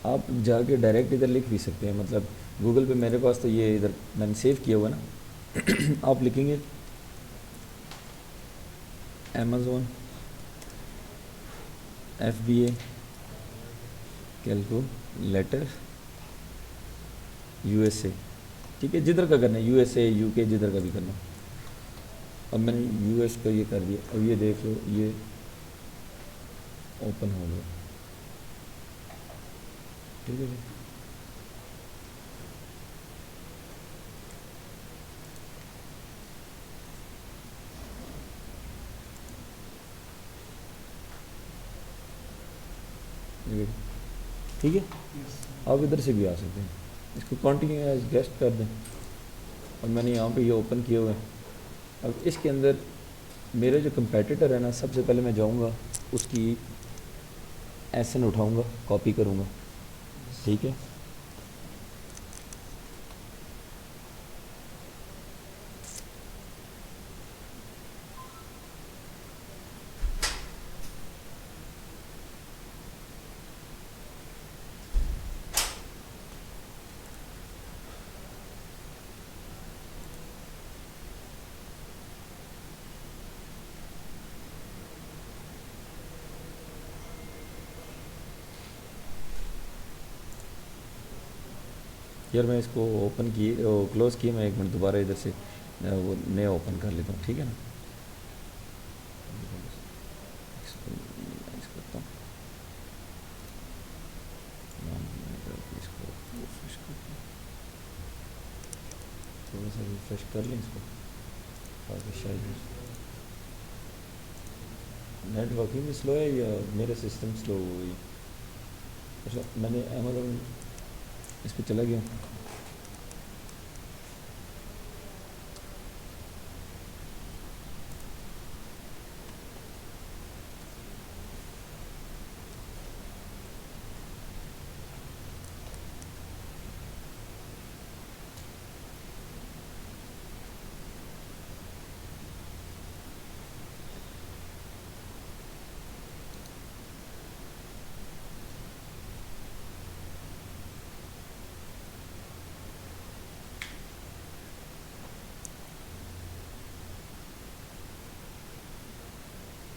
آپ جا کے ڈائریکٹ ادھر لکھ بھی سکتے ہیں، مطلب گوگل پہ میرے پاس تو یہ ادھر میں نے سیو کیا ہوا نا. آپ لکھیں گے Amazon FBA کیلکولیٹر USA. ٹھیک ہے. جدھر کا کرنا ہے USA UK جدھر کا بھی کرنا. اب میں نے US کا یہ کر دیا. اب یہ دیکھ لو یہ اوپن ہو گیا. ٹھیک ہے جی. ٹھیک ہے. آپ ادھر سے بھی آ سکتے ہیں. اس کو کانٹینیو ایز گیسٹ کر دیں. اور میں نے یہاں پہ یہ اوپن کیا ہوا ہے. اب اس کے اندر میرے جو کمپیٹیٹر ہے نا، سب سے پہلے میں جاؤں گا اس کی ایسن اٹھاؤں گا، کاپی کروں گا. ٹھیک ہے. یار میں اس کو اوپن کی کلوز کی، میں ایک منٹ دوبارہ ادھر سے وہ نیا اوپن کر لیتا ہوں. ٹھیک ہے نا. اس کرتا ہوں. اس کو ریفریش کرتا ہوں. تھوڑا سا ریفریش کر لیں اس کو تاکہ شاید نیٹ ورکنگ بھی سلو ہے یا میرا سسٹم سلو ہو گئی. اچھا میں نے Amazon اس پہ چلا گیا.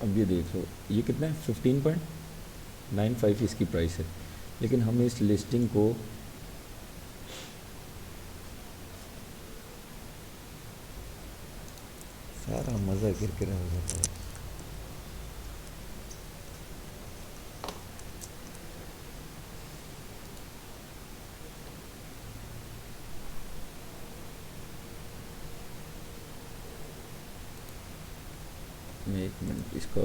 اب یہ دیکھ لو یہ کتنا ہے 15.95 اس کی پرائس ہے. لیکن ہم اس لسٹنگ کو سارا مزہ کرکرا ہو جاتا ہے. میں ایک منٹ اس کا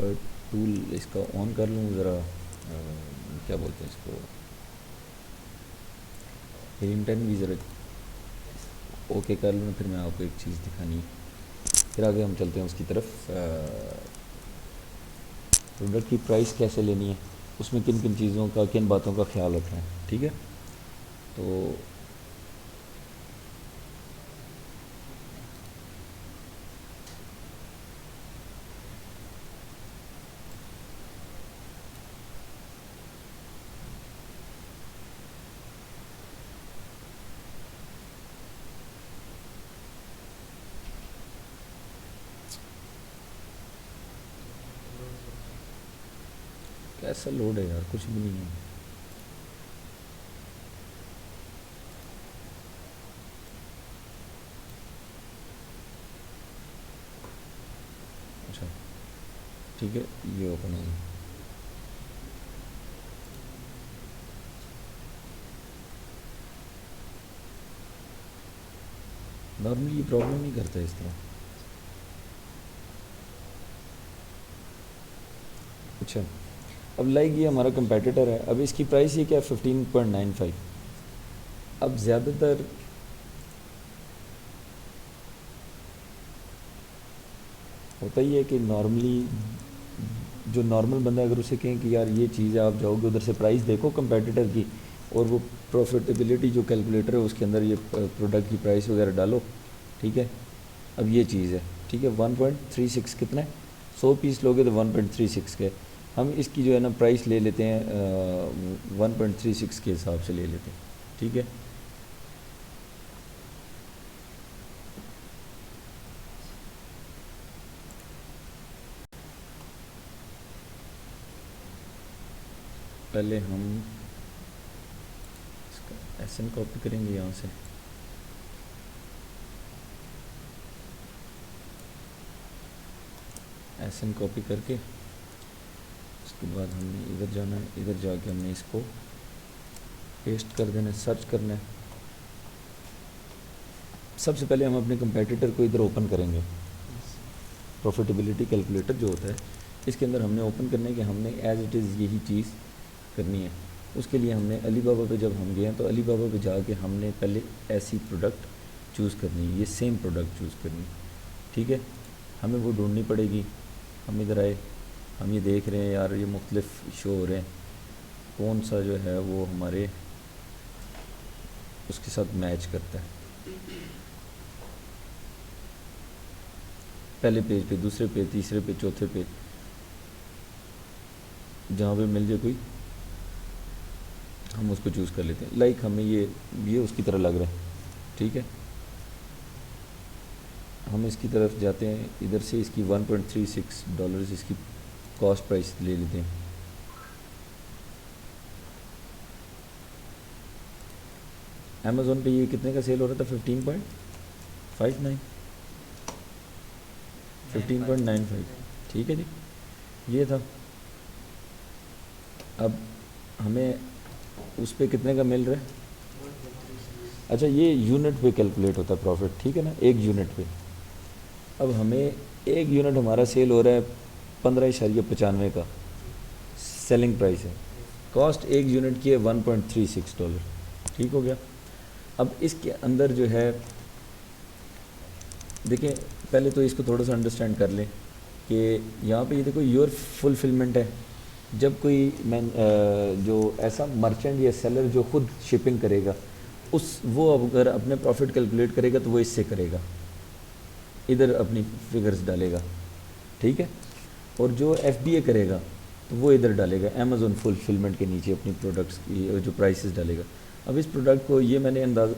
ٹول اس کا آن کر لوں ذرا، کیا بولتے ہیں اس کو، ہیلنگٹن بھی ذرا اوکے کر لوں. پھر میں آپ کو ایک چیز دکھانی ہے. پھر آگے ہم چلتے ہیں اس کی طرف. پروڈکٹ کی پرائس کیسے لینی ہے، اس میں کن کن چیزوں کا کن باتوں کا خیال رکھنا ہے. ٹھیک ہے. تو کیسا لوڈ ہے یار، کچھ بھی نہیں ہے. اچھا ٹھیک ہے، یہ اوپن ہوگا. نارملی یہ پرابلم نہیں کرتا اس طرح. اچھا اب لائک یہ ہمارا کمپیٹیٹر ہے، اب اس کی پرائس یہ کیا ہے 15.95. اب زیادہ تر ہوتا ہی ہے کہ نارملی جو نارمل بندہ اگر اسے کہیں کہ یار یہ چیز ہے، آپ جاؤ گے ادھر سے پرائس دیکھو کمپیٹیٹر کی، اور وہ پروفیٹیبلٹی جو کیلکولیٹر ہے اس کے اندر یہ پروڈکٹ کی پرائس وغیرہ ڈالو. ٹھیک ہے، اب یہ چیز ہے. ٹھیک ہے 1.36 کتنا ہے، 100 پیس لوگے تو 1.36 کے. ہم اس کی جو ہے نا پرائس لے لیتے ہیں 1.36 کے حساب سے لے لیتے ہیں. ٹھیک ہے، پہلے ہم اس کا ایس این کاپی کریں گے یہاں سے. ایس این کاپی کر کے اس کے بعد ہم نے ادھر جانا ہے، ادھر جا کے ہم نے اس کو پیسٹ کر دینا ہے، سرچ کرنا ہے. سب سے پہلے ہم اپنے کمپیٹیٹر کو ادھر اوپن کریں گے. پروفیٹیبلٹی کیلکولیٹر جو ہوتا ہے اس کے اندر ہم نے اوپن کرنے کے ہم نے ایز اٹ از یہی چیز کرنی ہے. اس کے لیے ہم نے علی بابا پہ جب ہم گئے ہیں تو علی بابا پہ جا کے ہم نے پہلے ایسی پروڈکٹ چوز کرنی ہے، یہ سیم پروڈکٹ چوز کرنی ہے. ٹھیک ہے، ہمیں وہ ڈھونڈنی پڑے گی. ہم ادھر آئے، ہم یہ دیکھ رہے ہیں یار یہ مختلف شو ہو رہے ہیں، کون سا جو ہے وہ ہمارے اس کے ساتھ میچ کرتا ہے. پہلے پیج پہ، دوسرے پیج، تیسرے پیج، چوتھے پیج، جہاں پہ مل جائے کوئی ہم اس کو چوز کر لیتے ہیں. لائک ہمیں یہ اس کی طرح لگ رہا ہے. ٹھیک ہے، ہم اس کی طرف جاتے ہیں، ادھر سے اس کی $1.36 اس کی کاسٹ پرائس لے لیتے ہیں. امیزون پہ یہ کتنے کا سیل ہو رہا تھا 15.59 15.95. ٹھیک ہے جی، یہ تھا. اب ہمیں اس پہ کتنے کا مل رہا ہے. اچھا یہ یونٹ پہ کیلکولیٹ ہوتا ہے پروفٹ. ٹھیک ہے نا، ایک یونٹ پہ. اب ہمیں ایک یونٹ ہمارا سیل ہو رہا ہے 15.95 کا سیلنگ پرائس ہے. کاسٹ ایک یونٹ کی ہے $1.36. ٹھیک ہو گیا. اب اس کے اندر جو ہے دیکھیں، پہلے تو اس کو تھوڑا سا انڈرسٹینڈ کر لیں کہ یہاں پہ یہ دیکھو یور فلفلمنٹ ہے. جب کوئی جو ایسا مرچنٹ یا سیلر جو خود شپنگ کرے گا وہ اگر اپنے پروفٹ کیلکولیٹ کرے گا تو وہ اس سے کرے گا، ادھر اپنی فگرز ڈالے گا. ٹھیک ہے، اور جو ایف بی اے کرے گا تو وہ ادھر ڈالے گا امیزون فلفلمنٹ کے نیچے اپنی پروڈکٹس کی جو پرائسز ڈالے گا. اب اس پروڈکٹ کو یہ میں نے اندازہ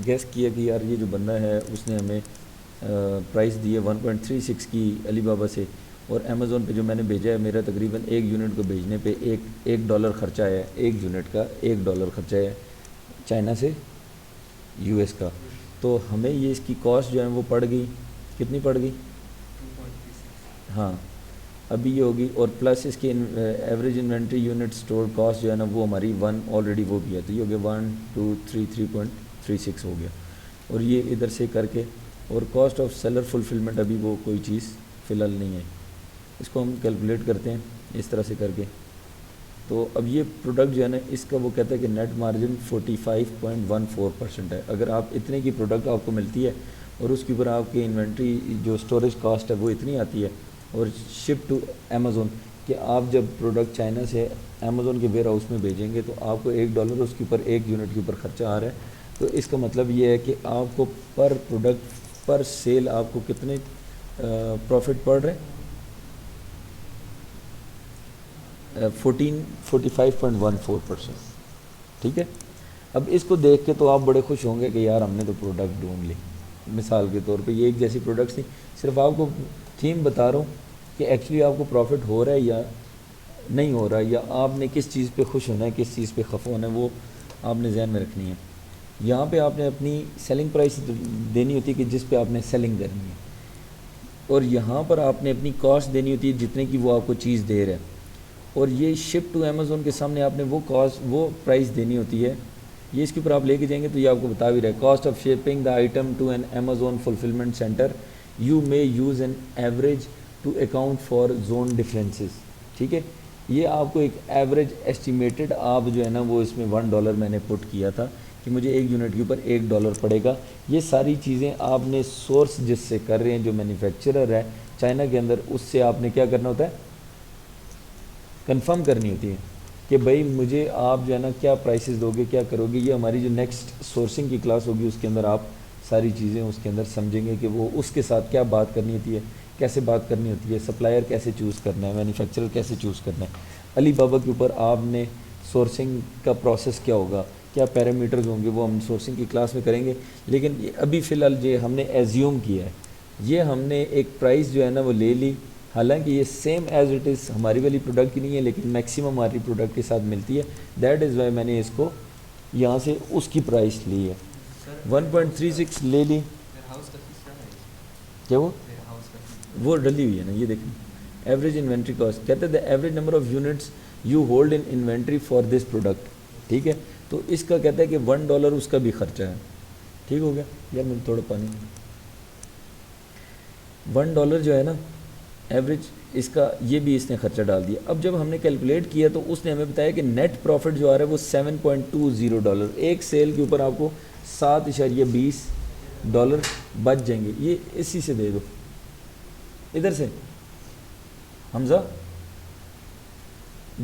گیس کیا کہ یار یہ جو بندہ ہے اس نے ہمیں پرائس دی ہے 1.36 کی علی بابا سے، اور امیزون پہ جو میں نے بھیجا ہے میرا تقریباً ایک یونٹ کو بھیجنے پہ $1 خرچہ ہے. ایک یونٹ کا $1 خرچہ ہے چائنا سے US کا. تو ہمیں یہ اس کی کاسٹ جو ہے وہ پڑ گئی، کتنی پڑ گئی؟ 2.36. ہاں ابھی یہ ہوگی، اور پلس اس کی average inventory unit store cost جو ہے نا وہ ہماری 1 آلریڈی وہ بھی ہے، تو یہ ہو گیا 3.36 ہو گیا. اور یہ ادھر سے کر کے، اور کاسٹ آف سیلر فلفلمنٹ ابھی وہ کوئی چیز فی الحال نہیں ہے. اس کو ہم کیلکولیٹ کرتے ہیں اس طرح سے کر کے. تو اب یہ پروڈکٹ جو ہے نا اس کا وہ کہتا ہے کہ نیٹ مارجن 45.14% ہے. اگر آپ اتنے کی پروڈکٹ آپ کو ملتی ہے اور اس کے اوپر آپ کی انوینٹری جو اسٹوریج کاسٹ ہے وہ اتنی آتی ہے، اور شپ ٹو امیزون کہ آپ جب پروڈکٹ چائنا سے امیزون کے ویئر ہاؤس میں بھیجیں گے تو آپ کو $1 اس کے اوپر ایک یونٹ کے اوپر خرچہ آ رہا ہے. تو اس کا مطلب یہ ہے کہ آپ کو پر پروڈکٹ پر سیل آپ کو کتنے پروفٹ پڑ رہے ہیں 45.14%. ٹھیک ہے، اب اس کو دیکھ کے تو آپ بڑے خوش ہوں گے کہ یار ہم نے تو پروڈکٹ ڈھونڈ لی. مثال کے طور پہ یہ ایک جیسی پروڈکٹس تھیں، صرف آپ کو تھیم بتا رہا ہوں کہ ایکچولی آپ کو پروفٹ ہو رہا ہے یا نہیں ہو رہا، یا آپ نے کس چیز پہ خوش ہونا ہے، کس چیز پہ خفا ہونا ہے، وہ آپ نے ذہن میں رکھنی ہے. یہاں پہ آپ نے اپنی سیلنگ پرائس دینی ہوتی ہے کہ جس پہ آپ نے سیلنگ کرنی ہے، اور یہاں پر آپ نے اپنی کاسٹ دینی ہوتی ہے جتنے کی وہ آپ کو چیز دے رہا ہے. اور یہ شپ ٹو امیزون کے سامنے آپ نے وہ کاسٹ، وہ پرائس دینی ہوتی ہے. یہ اس کے اوپر آپ لے کے جائیں گے تو یہ آپ کو بتا بھی رہا ہے cost of shipping the item to an Amazon fulfilment centre you may use an average to account for zone differences. ٹھیک ہے، یہ آپ کو ایک ایوریج ایسٹیمیٹڈ آپ جو ہے نا وہ اس میں $1 میں نے پٹ کیا تھا کہ مجھے ایک یونٹ کے اوپر $1 پڑے گا. یہ ساری چیزیں آپ نے سورس جس سے کر رہے ہیں، جو مینوفیکچرر ہے چائنا کے اندر، اس سے آپ نے کیا کرنا ہوتا ہے، کنفرم کرنی ہوتی ہے کہ بھائی مجھے آپ جو ہے نا کیا پرائسز دو گے، کیا کرو گے. یہ ہماری جو نیکسٹ سورسنگ کی کلاس ہوگی اس کے اندر آپ ساری چیزیں اس کے اندر سمجھیں گے کہ وہ اس کے ساتھ کیا بات کرنی ہوتی ہے، کیسے بات کرنی ہوتی ہے، سپلائر کیسے چوز کرنا ہے، مینوفیکچرر کیسے چوز کرنا ہے. علی بابا کے اوپر آپ نے سورسنگ کا پروسیس کیا ہوگا، کیا پیرامیٹرز ہوں گے، وہ ہم سورسنگ کی کلاس میں کریں گے. لیکن ابھی فی الحال یہ ہم نے ایزیوم کیا ہے، یہ ہم نے ایک پرائس جو ہے نا وہ لے لی. حالانکہ یہ سیم ایز اٹ از ہماری والی پروڈکٹ کی نہیں ہے، لیکن میکسیمم ہماری پروڈکٹ کے ساتھ ملتی ہے. دیٹ از وائی میں نے اس کو یہاں سے اس کی پرائس لی ہے، سر 1.36 لے لی. ویئر ہاؤس کا فیس کیا ہے؟ کیا ویئر ہاؤس کا فیس وہ ڈلی ہوئی ہے نا، یہ دیکھیں ایوریج انوینٹری کاسٹ کہتے ہیں the average number of units you hold in inventory for this product. ٹھیک ہے، تو اس کا کہتا ہے کہ $1 اس کا بھی خرچہ ہے. ٹھیک ہو گیا یار، میں تھوڑا پانی $1 جو ہے نا ایوریج اس کا، یہ بھی اس نے خرچہ ڈال دیا. اب جب ہم نے کیلکولیٹ کیا تو اس نے ہمیں بتایا کہ نیٹ پروفٹ جو آ رہا ہے وہ $7.20. ایک سیل کے اوپر آپ کو $7.20 بچ جائیں گے. یہ اسی سے دے دو، ادھر سے حمزہ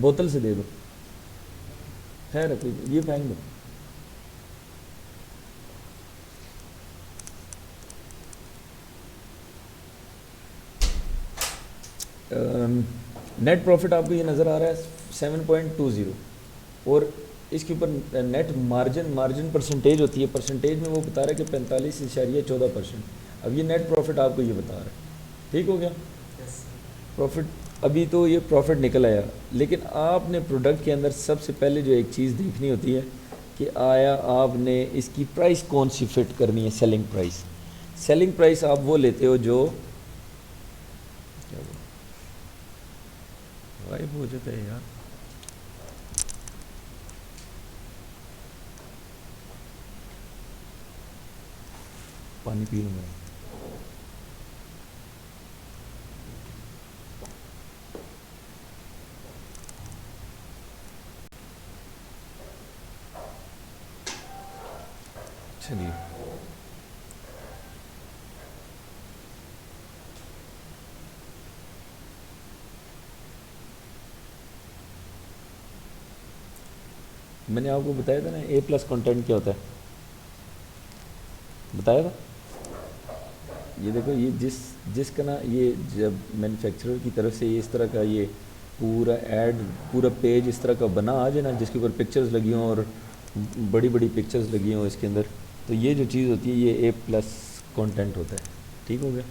بوتل سے دے دو، خیر ہے کوئی، یہ پھینک دو. نیٹ پروفٹ آپ کو یہ نظر آ رہا ہے 7.20، اور اس کے اوپر نیٹ مارجن پرسنٹیج ہوتی ہے، پرسنٹیج میں وہ بتا رہا ہے کہ 45.14%. اب یہ نیٹ پروفٹ آپ کو یہ بتا رہا ہے. ٹھیک ہو گیا، پروفٹ ابھی تو یہ پروفٹ نکل آیا. لیکن آپ نے پروڈکٹ کے اندر سب سے پہلے جو ایک چیز دیکھنی ہوتی ہے کہ آیا آپ نے اس کی پرائس کون سی فٹ کرنی ہے. سیلنگ پرائس، سیلنگ پرائس آپ وہ لیتے ہو جو غائب ہو جاتا ہے یار. پانی پی لوں گا. چلیے میں نے آپ کو بتایا تھا نا A+ کنٹینٹ کیا ہوتا ہے، بتایا تھا. یہ دیکھو، یہ جس کا نا یہ جب مینوفیکچرر کی طرف سے اس طرح کا یہ پورا ایڈ، پورا پیج اس طرح کا بنا آ جائے نا جس کے اوپر پکچرز لگی ہوں اور بڑی بڑی پکچرز لگی ہوں اس کے اندر، تو یہ جو چیز ہوتی ہے یہ A+ کنٹینٹ ہوتا ہے. ٹھیک ہو گیا.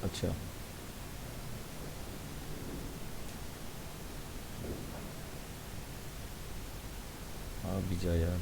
اچھا آپ بھی جا یار.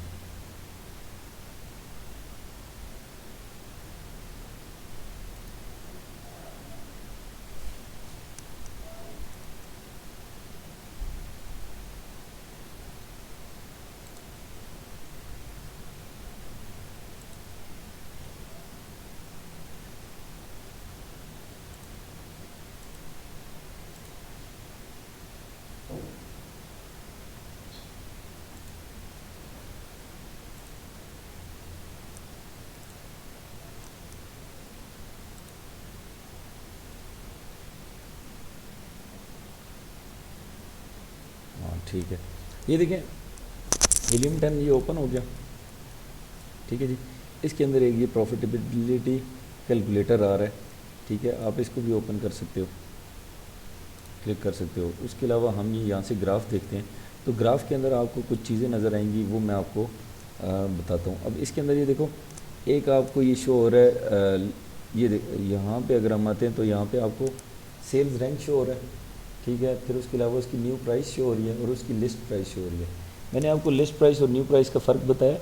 ٹھیک ہے، یہ دیکھیں ہیلیم 10 یہ اوپن ہو گیا. ٹھیک ہے جی، اس کے اندر ایک یہ پروفیٹیبلٹی کیلکولیٹر آ رہا ہے. ٹھیک ہے، آپ اس کو بھی اوپن کر سکتے ہو، کلک کر سکتے ہو. اس کے علاوہ ہم یہ یہاں سے گراف دیکھتے ہیں تو گراف کے اندر آپ کو کچھ چیزیں نظر آئیں گی، وہ میں آپ کو بتاتا ہوں. اب اس کے اندر یہ دیکھو، ایک آپ کو یہ شو ہو رہا ہے، یہ یہاں پہ اگر ہم آتے ہیں تو یہاں پہ آپ کو سیلز رینک شو ہو رہا ہے. ٹھیک ہے. پھر اس کے علاوہ اس کی نیو پرائس شو ہو رہی ہے اور اس کی لسٹ پرائس شو ہو رہی ہے. میں نے آپ کو لسٹ پرائس اور نیو پرائس کا فرق بتایا.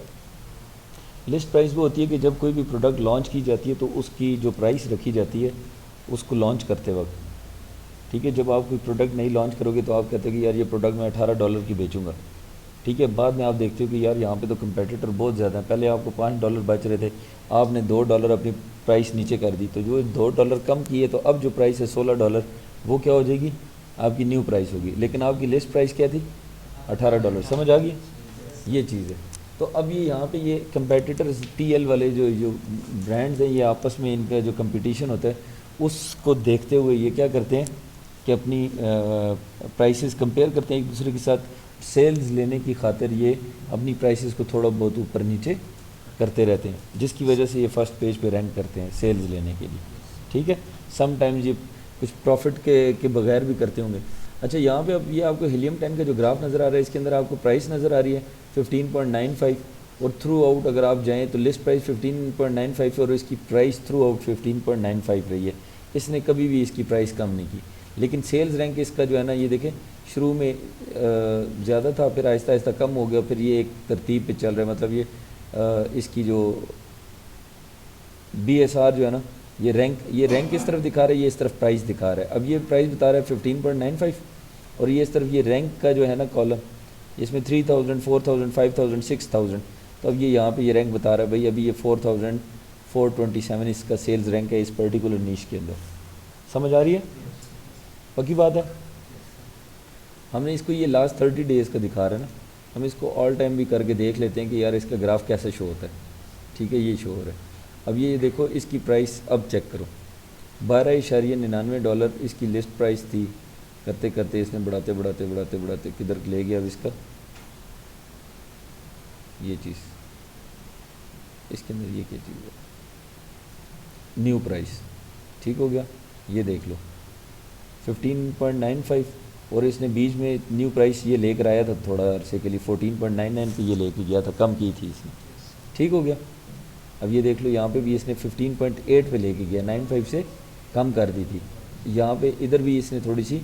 لسٹ پرائس وہ ہوتی ہے کہ جب کوئی بھی پروڈکٹ لانچ کی جاتی ہے تو اس کی جو پرائس رکھی جاتی ہے اس کو لانچ کرتے وقت. ٹھیک ہے, جب آپ کوئی پروڈکٹ نہیں لانچ کرو گے تو آپ کہتے ہیں کہ یار یہ پروڈکٹ میں $18 کی بیچوں گا. ٹھیک ہے, بعد میں آپ دیکھتے ہو کہ یار یہاں پہ تو کمپیٹیٹر بہت زیادہ ہیں, پہلے آپ کو $5 بچ رہے تھے, آپ نے $2 اپنی پرائس نیچے کر دی, تو جو $2 کم کیے تو اب جو پرائس ہے $16 وہ کیا ہو جائے گی, آپ کی نیو پرائس ہوگی. لیکن آپ کی لسٹ پرائس کیا تھی, $18. سمجھ آ گئی, یہ چیز ہے. تو اب یہ یہاں پہ یہ کمپیٹیٹرز TL والے جو برانڈز ہیں, یہ آپس میں ان کا جو کمپٹیشن ہوتا ہے اس کو دیکھتے ہوئے یہ کیا کرتے ہیں کہ اپنی پرائسز کمپیئر کرتے ہیں ایک دوسرے کے ساتھ. سیلز لینے کی خاطر یہ اپنی پرائسز کو تھوڑا بہت اوپر نیچے کرتے رہتے ہیں, جس کی وجہ سے یہ فرسٹ پیج پہ رینک کرتے ہیں سیلز لینے کے لیے. ٹھیک ہے, سم ٹائمز یہ کچھ پروفٹ کے بغیر بھی کرتے ہوں گے. اچھا, یہاں پہ اب یہ آپ کو ہیلیم 10 کا جو گراف نظر آ رہا ہے اس کے اندر آپ کو پرائس نظر آ رہی ہے 15.95, اور تھرو آؤٹ اگر آپ جائیں تو لسٹ پرائس 15.95 اور اس کی پرائس تھرو آؤٹ 15.95 رہی ہے. اس نے کبھی بھی اس کی پرائس کم نہیں کی. لیکن سیلز رینک اس کا جو ہے نا, یہ دیکھیں شروع میں زیادہ تھا, پھر آہستہ آہستہ کم ہو گیا, پھر یہ ایک ترتیب پہ چل رہا ہے. مطلب یہ اس کی جو BSR جو ہے نا, یہ رینک اس طرف دکھا رہا ہے, یہ اس طرف پرائس دکھا رہا ہے. اب یہ پرائس بتا رہا ہے 15.95 اور یہ اس طرف یہ رینک کا جو ہے نا کالم, اس میں 3000 4000 5000 6000. تو اب یہ یہاں پہ یہ رینک بتا رہا ہے بھائی ابھی یہ 4427 اس کا سیلز رینک ہے اس پرٹیکولر نیش کے اندر. سمجھ آ رہی ہے, پکی بات ہے. ہم نے اس کو یہ لاسٹ 30 days کا دکھا رہا ہے نا, ہم اس کو آل ٹائم بھی کر کے دیکھ لیتے ہیں کہ یار اس کا گراف کیسے شو ہوتا ہے. ٹھیک ہے, یہ شو ہو رہا ہے. اب یہ دیکھو اس کی پرائس اب چیک کرو, $12.99 اس کی لسٹ پرائس تھی. کرتے کرتے اس نے بڑھاتے کدھر لے گیا اب اس کا, یہ چیز اس کے اندر یہ کیا چیز ہے, نیو پرائس. ٹھیک ہو گیا, یہ دیکھ لو 15.95 اور اس نے بیچ میں نیو پرائس یہ لے کر آیا تھا تھوڑا عرصے کے لیے 14.99 پہ یہ لے کے گیا تھا, کم کی تھی اس نے. ٹھیک ہو گیا. اب یہ دیکھ لو یہاں پہ بھی اس نے 15.8 پہ لے کے گیا, 95 سے کم کر دی تھی. یہاں پہ ادھر بھی اس نے تھوڑی سی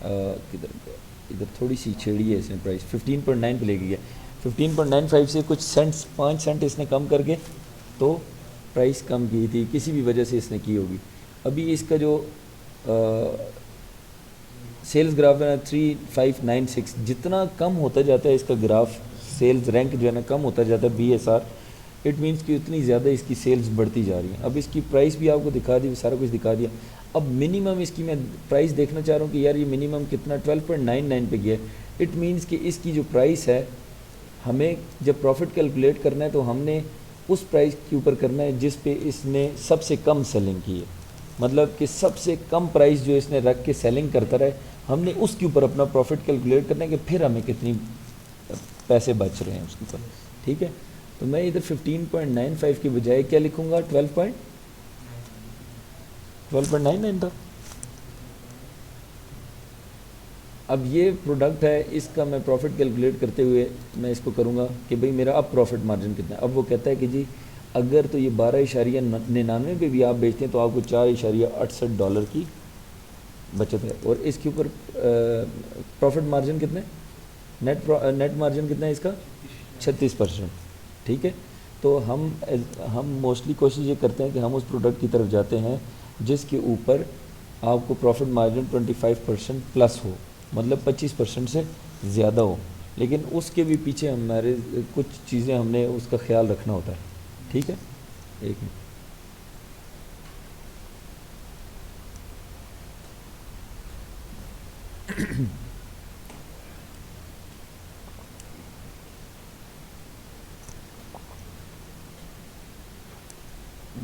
ادھر تھوڑی سی چھیڑی ہے اس نے پرائس, 15.9 پہ لے کے گیا. 15.95 سے کچھ سینٹس 5 سینٹ اس نے کم کر کے تو پرائس کم کی تھی, کسی بھی وجہ سے اس نے کی ہوگی. ابھی اس کا جو سیلز گراف ہے نا 3596, جتنا کم ہوتا جاتا ہے اس کا گراف سیلز رینک جو ہے نا کم ہوتا جاتا ہے BSR, اٹ مینس کہ اتنی زیادہ اس کی سیلز بڑھتی جا رہی ہیں. اب اس کی پرائس بھی آپ کو دکھا دی, سارا کچھ دکھا دیا. اب منیمم اس کی میں پرائس دیکھنا چاہ رہا ہوں کہ یار یہ منیمم کتنا 12.99 پہ گیا. اٹ مینس کہ اس کی جو پرائس ہے, ہمیں جب پروفٹ کیلکولیٹ کرنا ہے تو ہم نے اس پرائس کے اوپر کرنا ہے جس پہ اس نے سب سے کم سیلنگ کی ہے. مطلب کہ سب سے کم پرائس جو اس نے رکھ کے سیلنگ کرتا رہے, ہم نے اس کے اوپر اپنا پروفٹ کیلکولیٹ کرنا ہے کہ پھر ہمیں کتنی پیسے بچ رہے ہیں اس کے اوپر. ٹھیک ہے, تو میں ادھر 15.95 کی بجائے کیا لکھوں گا, 12.99 تھا. اب یہ پروڈکٹ ہے, اس کا میں پروفٹ کیلکولیٹ کرتے ہوئے میں اس کو کروں گا کہ بھئی میرا اب پروفٹ مارجن کتنا ہے. اب وہ کہتا ہے کہ جی اگر تو یہ 12.99 پہ بھی آپ بیچتے ہیں تو آپ کو $4.68 کی بچت ہے. اور اس کے اوپر پروفٹ مارجن کتنے, نیٹ مارجن کتنا ہے اس کا, 36%. ٹھیک ہے, تو ہم موسٹلی کوشش یہ کرتے ہیں کہ ہم اس پروڈکٹ کی طرف جاتے ہیں جس کے اوپر آپ کو پروفٹ مارجن 25% پلس ہو, مطلب 25% سے زیادہ ہو. لیکن اس کے بھی پیچھے ہمارے کچھ چیزیں ہم نے اس کا خیال رکھنا ہوتا ہے. ٹھیک ہے, ایک منٹ.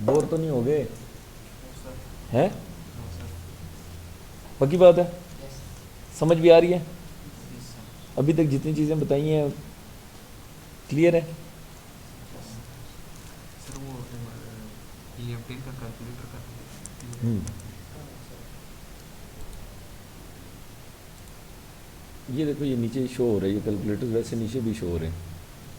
بور تو نہیں ہو گئے ہیں, پکی بات ہے, سمجھ بھی آ رہی ہے. ابھی تک جتنی چیزیں بتائی ہیں کلیئر ہے. سر وہ EM10 کا کیلکولیٹر کا یہ دیکھو یہ نیچے شو ہو رہا ہے, یہ کیلکولیٹر ویسے نیچے بھی شو ہو رہے ہیں.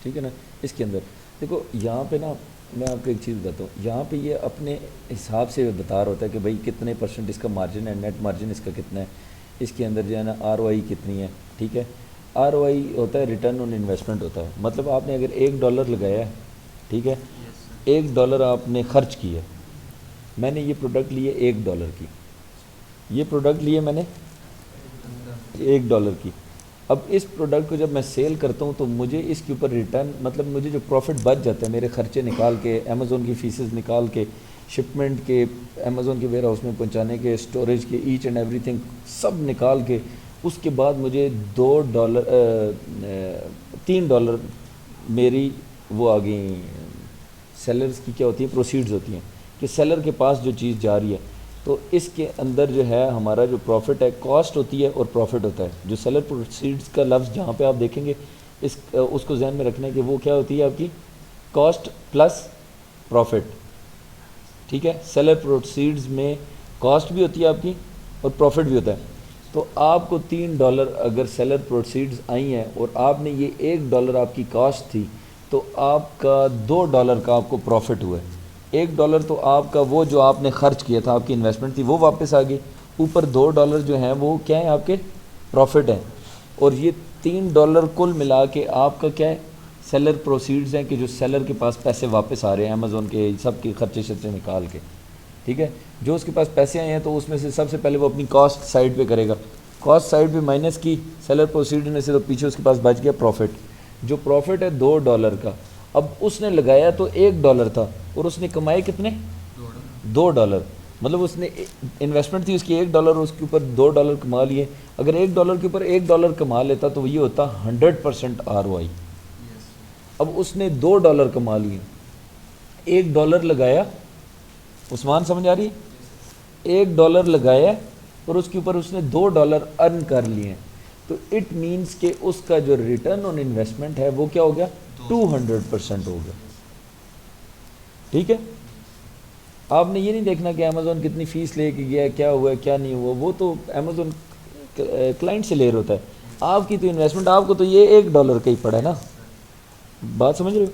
ٹھیک ہے نا. اس کے اندر دیکھو یہاں پہ نا میں آپ کو ایک چیز بتاتا ہوں, یہاں پہ یہ اپنے حساب سے بتا رہا ہوتا ہے کہ بھائی کتنے % اس کا مارجن ہے, نیٹ مارجن اس کا کتنا ہے. اس کے اندر جو ہے نا ROI کتنی ہے. ٹھیک ہے, ROI ہوتا ہے ریٹرن آن انویسٹمنٹ ہوتا ہے. مطلب آپ نے اگر $1 لگایا ہے, ٹھیک ہے, $1 آپ نے خرچ کیا. میں نے یہ پروڈکٹ لیے $1 کی, یہ پروڈکٹ لیے میں نے $1 کی. اب اس پروڈکٹ کو جب میں سیل کرتا ہوں تو مجھے اس کے اوپر ریٹرن, مطلب مجھے جو پروفٹ بچ جاتا ہے میرے خرچے نکال کے, امیزون کی فیسز نکال کے, شپمنٹ کے, امیزون کے ویئر ہاؤس میں پہنچانے کے, اسٹوریج کے, ایچ اینڈ ایوری تھنگ سب نکال کے, اس کے بعد مجھے $3 میری وہ آ گئی سیلرز کی کیا ہوتی ہیں, پروسیڈز ہوتی ہیں, کہ سیلر کے پاس جو چیز جا رہی ہے. تو اس کے اندر جو ہے ہمارا جو پروفٹ ہے, کاسٹ ہوتی ہے اور پروفٹ ہوتا ہے. جو سیلر پروسیڈز کا لفظ جہاں پہ آپ دیکھیں گے اس کو ذہن میں رکھنا ہے کہ وہ کیا ہوتی ہے آپ کی کاسٹ پلس پروفٹ. ٹھیک ہے, سیلر پروسیڈز میں کاسٹ بھی ہوتی ہے آپ کی اور پروفٹ بھی ہوتا ہے. تو آپ کو $3 اگر سیلر پروسیڈز آئی ہیں اور آپ نے یہ $1 آپ کی کاسٹ تھی تو آپ کا $2 کا آپ کو پروفٹ ہوا ہے. $1 تو آپ کا وہ جو آپ نے خرچ کیا تھا, آپ کی انویسٹمنٹ تھی, وہ واپس آ گئی. اوپر $2 جو ہیں وہ کیا ہیں آپ کے پروفٹ ہیں. اور یہ $3 کل ملا کے آپ کا کیا ہے, سیلر پروسیڈز ہیں, کہ جو سیلر کے پاس پیسے واپس آ رہے ہیں امیزون کے سب کے خرچے شرچے نکال کے. ٹھیک ہے, جو اس کے پاس پیسے آئے ہیں تو اس میں سے سب سے پہلے وہ اپنی کاسٹ سائڈ پہ کرے گا, کاسٹ سائڈ پہ مائنس کی سیلر پروسیڈ میں سے, تو پیچھے اس کے پاس بچ گیا پروفٹ. جو پروفٹ ہے $2 کا, اب اس نے لگایا تو $1 تھا اور اس نے کمائے کتنے, $2. مطلب اس نے انویسٹمنٹ تھی اس کی $1 اور اس کے اوپر $2 کما لیے. اگر $1 کے اوپر $1 کما لیتا تو یہ ہوتا 100% ROI. اب اس نے $2 کما لیے, $1 لگایا, عثمان سمجھ آ رہی ہے, $1 لگایا اور اس کے اوپر اس نے $2 ارن کر لیے ہیں. تو اٹ مینس کہ اس کا جو ریٹرن آن انویسٹمنٹ ہے وہ کیا ہو گیا, 200% ہو گیا. ٹھیک ہے, آپ نے یہ نہیں دیکھنا کہ امیزون کتنی فیس لے کے گیا, کیا ہوا ہے کیا نہیں ہوا, وہ تو امیزون کلائنٹ سے لے رہا ہوتا ہے. آپ کی تو انویسٹمنٹ, آپ کو تو یہ $1 کا ہی پڑا ہے نا. بات سمجھ رہے ہو,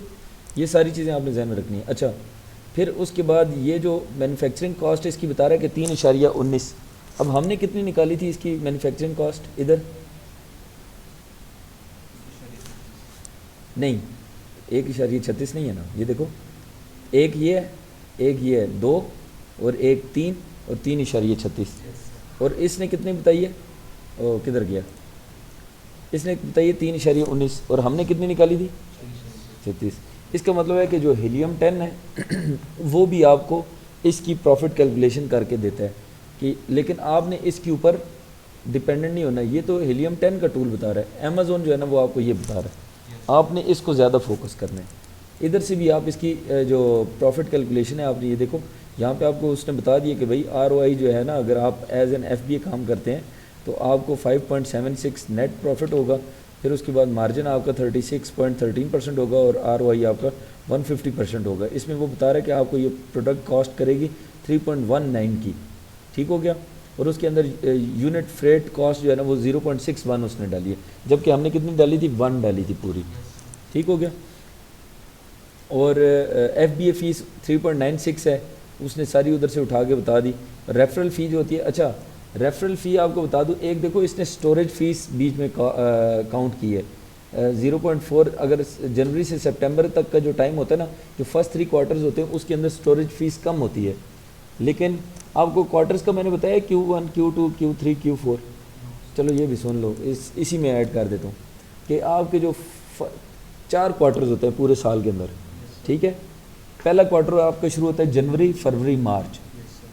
یہ ساری چیزیں آپ نے ذہن میں رکھنی ہے. اچھا, پھر اس کے بعد یہ جو مینوفیکچرنگ کاسٹ اس کی بتا رہا ہے کہ 3.19. اب ہم نے کتنی نکالی تھی اس کی مینوفیکچرنگ کاسٹ, ادھر نہیں 1.36 نہیں ہے نا, یہ دیکھو, ایک یہ ہے, ایک یہ ہے 2 اور ایک 3 اور 3.36. اور اس نے کتنی بتائی ہے, او کدھر گیا, اس نے بتائی ہے 3.19 اور ہم نے کتنی نکالی تھی 36. اس کا مطلب ہے کہ جو ہیلیم 10 ہے وہ بھی آپ کو اس کی پروفٹ کیلکولیشن کر کے دیتا ہے کہ, لیکن آپ نے اس کے اوپر ڈیپینڈنٹ نہیں ہونا. یہ تو ہیلیم 10 کا ٹول بتا رہا ہے, امیزون جو ہے نا وہ آپ کو یہ بتا رہا ہے. آپ نے اس کو زیادہ فوکس کرنا ہے. ادھر سے بھی آپ اس کی جو پروفٹ کیلکولیشن ہے آپ نے یہ دیکھو, یہاں پہ آپ کو اس نے بتا دیا کہ بھائی ROI جو ہے نا, اگر آپ ایز این FBA کام کرتے ہیں تو آپ کو 5.76 نیٹ پروفٹ ہوگا. پھر اس کے بعد مارجن آپ کا 36.13% ہوگا اور ROI آپ کا 150% ہوگا. اس میں وہ بتا رہا ہے کہ آپ کو یہ پروڈکٹ کاسٹ کرے گی 3.19 کی. ٹھیک ہو گیا, اور اس کے اندر یونٹ فریٹ کاسٹ جو ہے نا وہ 0.61 اس نے ڈالی ہے, جبکہ ہم نے کتنی ڈالی تھی, 1 ڈالی تھی پوری. ٹھیک ہو گیا, اور FBA فیس 3.96 ہے, اس نے ساری ادھر سے اٹھا کے بتا دی. ریفرل فی جو ہوتی ہے, اچھا ریفرل فی آپ کو بتا دوں, ایک دیکھو اس نے سٹوریج فیس بیچ میں کاؤنٹ کی ہے 0.4. اگر جنوری سے سپٹمبر تک کا جو ٹائم ہوتا ہے نا, جو فرسٹ 3 کوارٹرز ہوتے ہیں اس کے اندر سٹوریج فیس کم ہوتی ہے. لیکن آپ کو کوارٹرز کا میں نے بتایا Q1 Q2 Q3 Q4. چلو یہ بھی سن لو, اسی میں ایڈ کر دیتا ہوں کہ آپ کے جو 4 کوارٹرز ہوتے ہیں پورے سال کے اندر. ٹھیک ہے, پہلا کوارٹر آپ کا شروع ہوتا ہے جنوری فروری مارچ,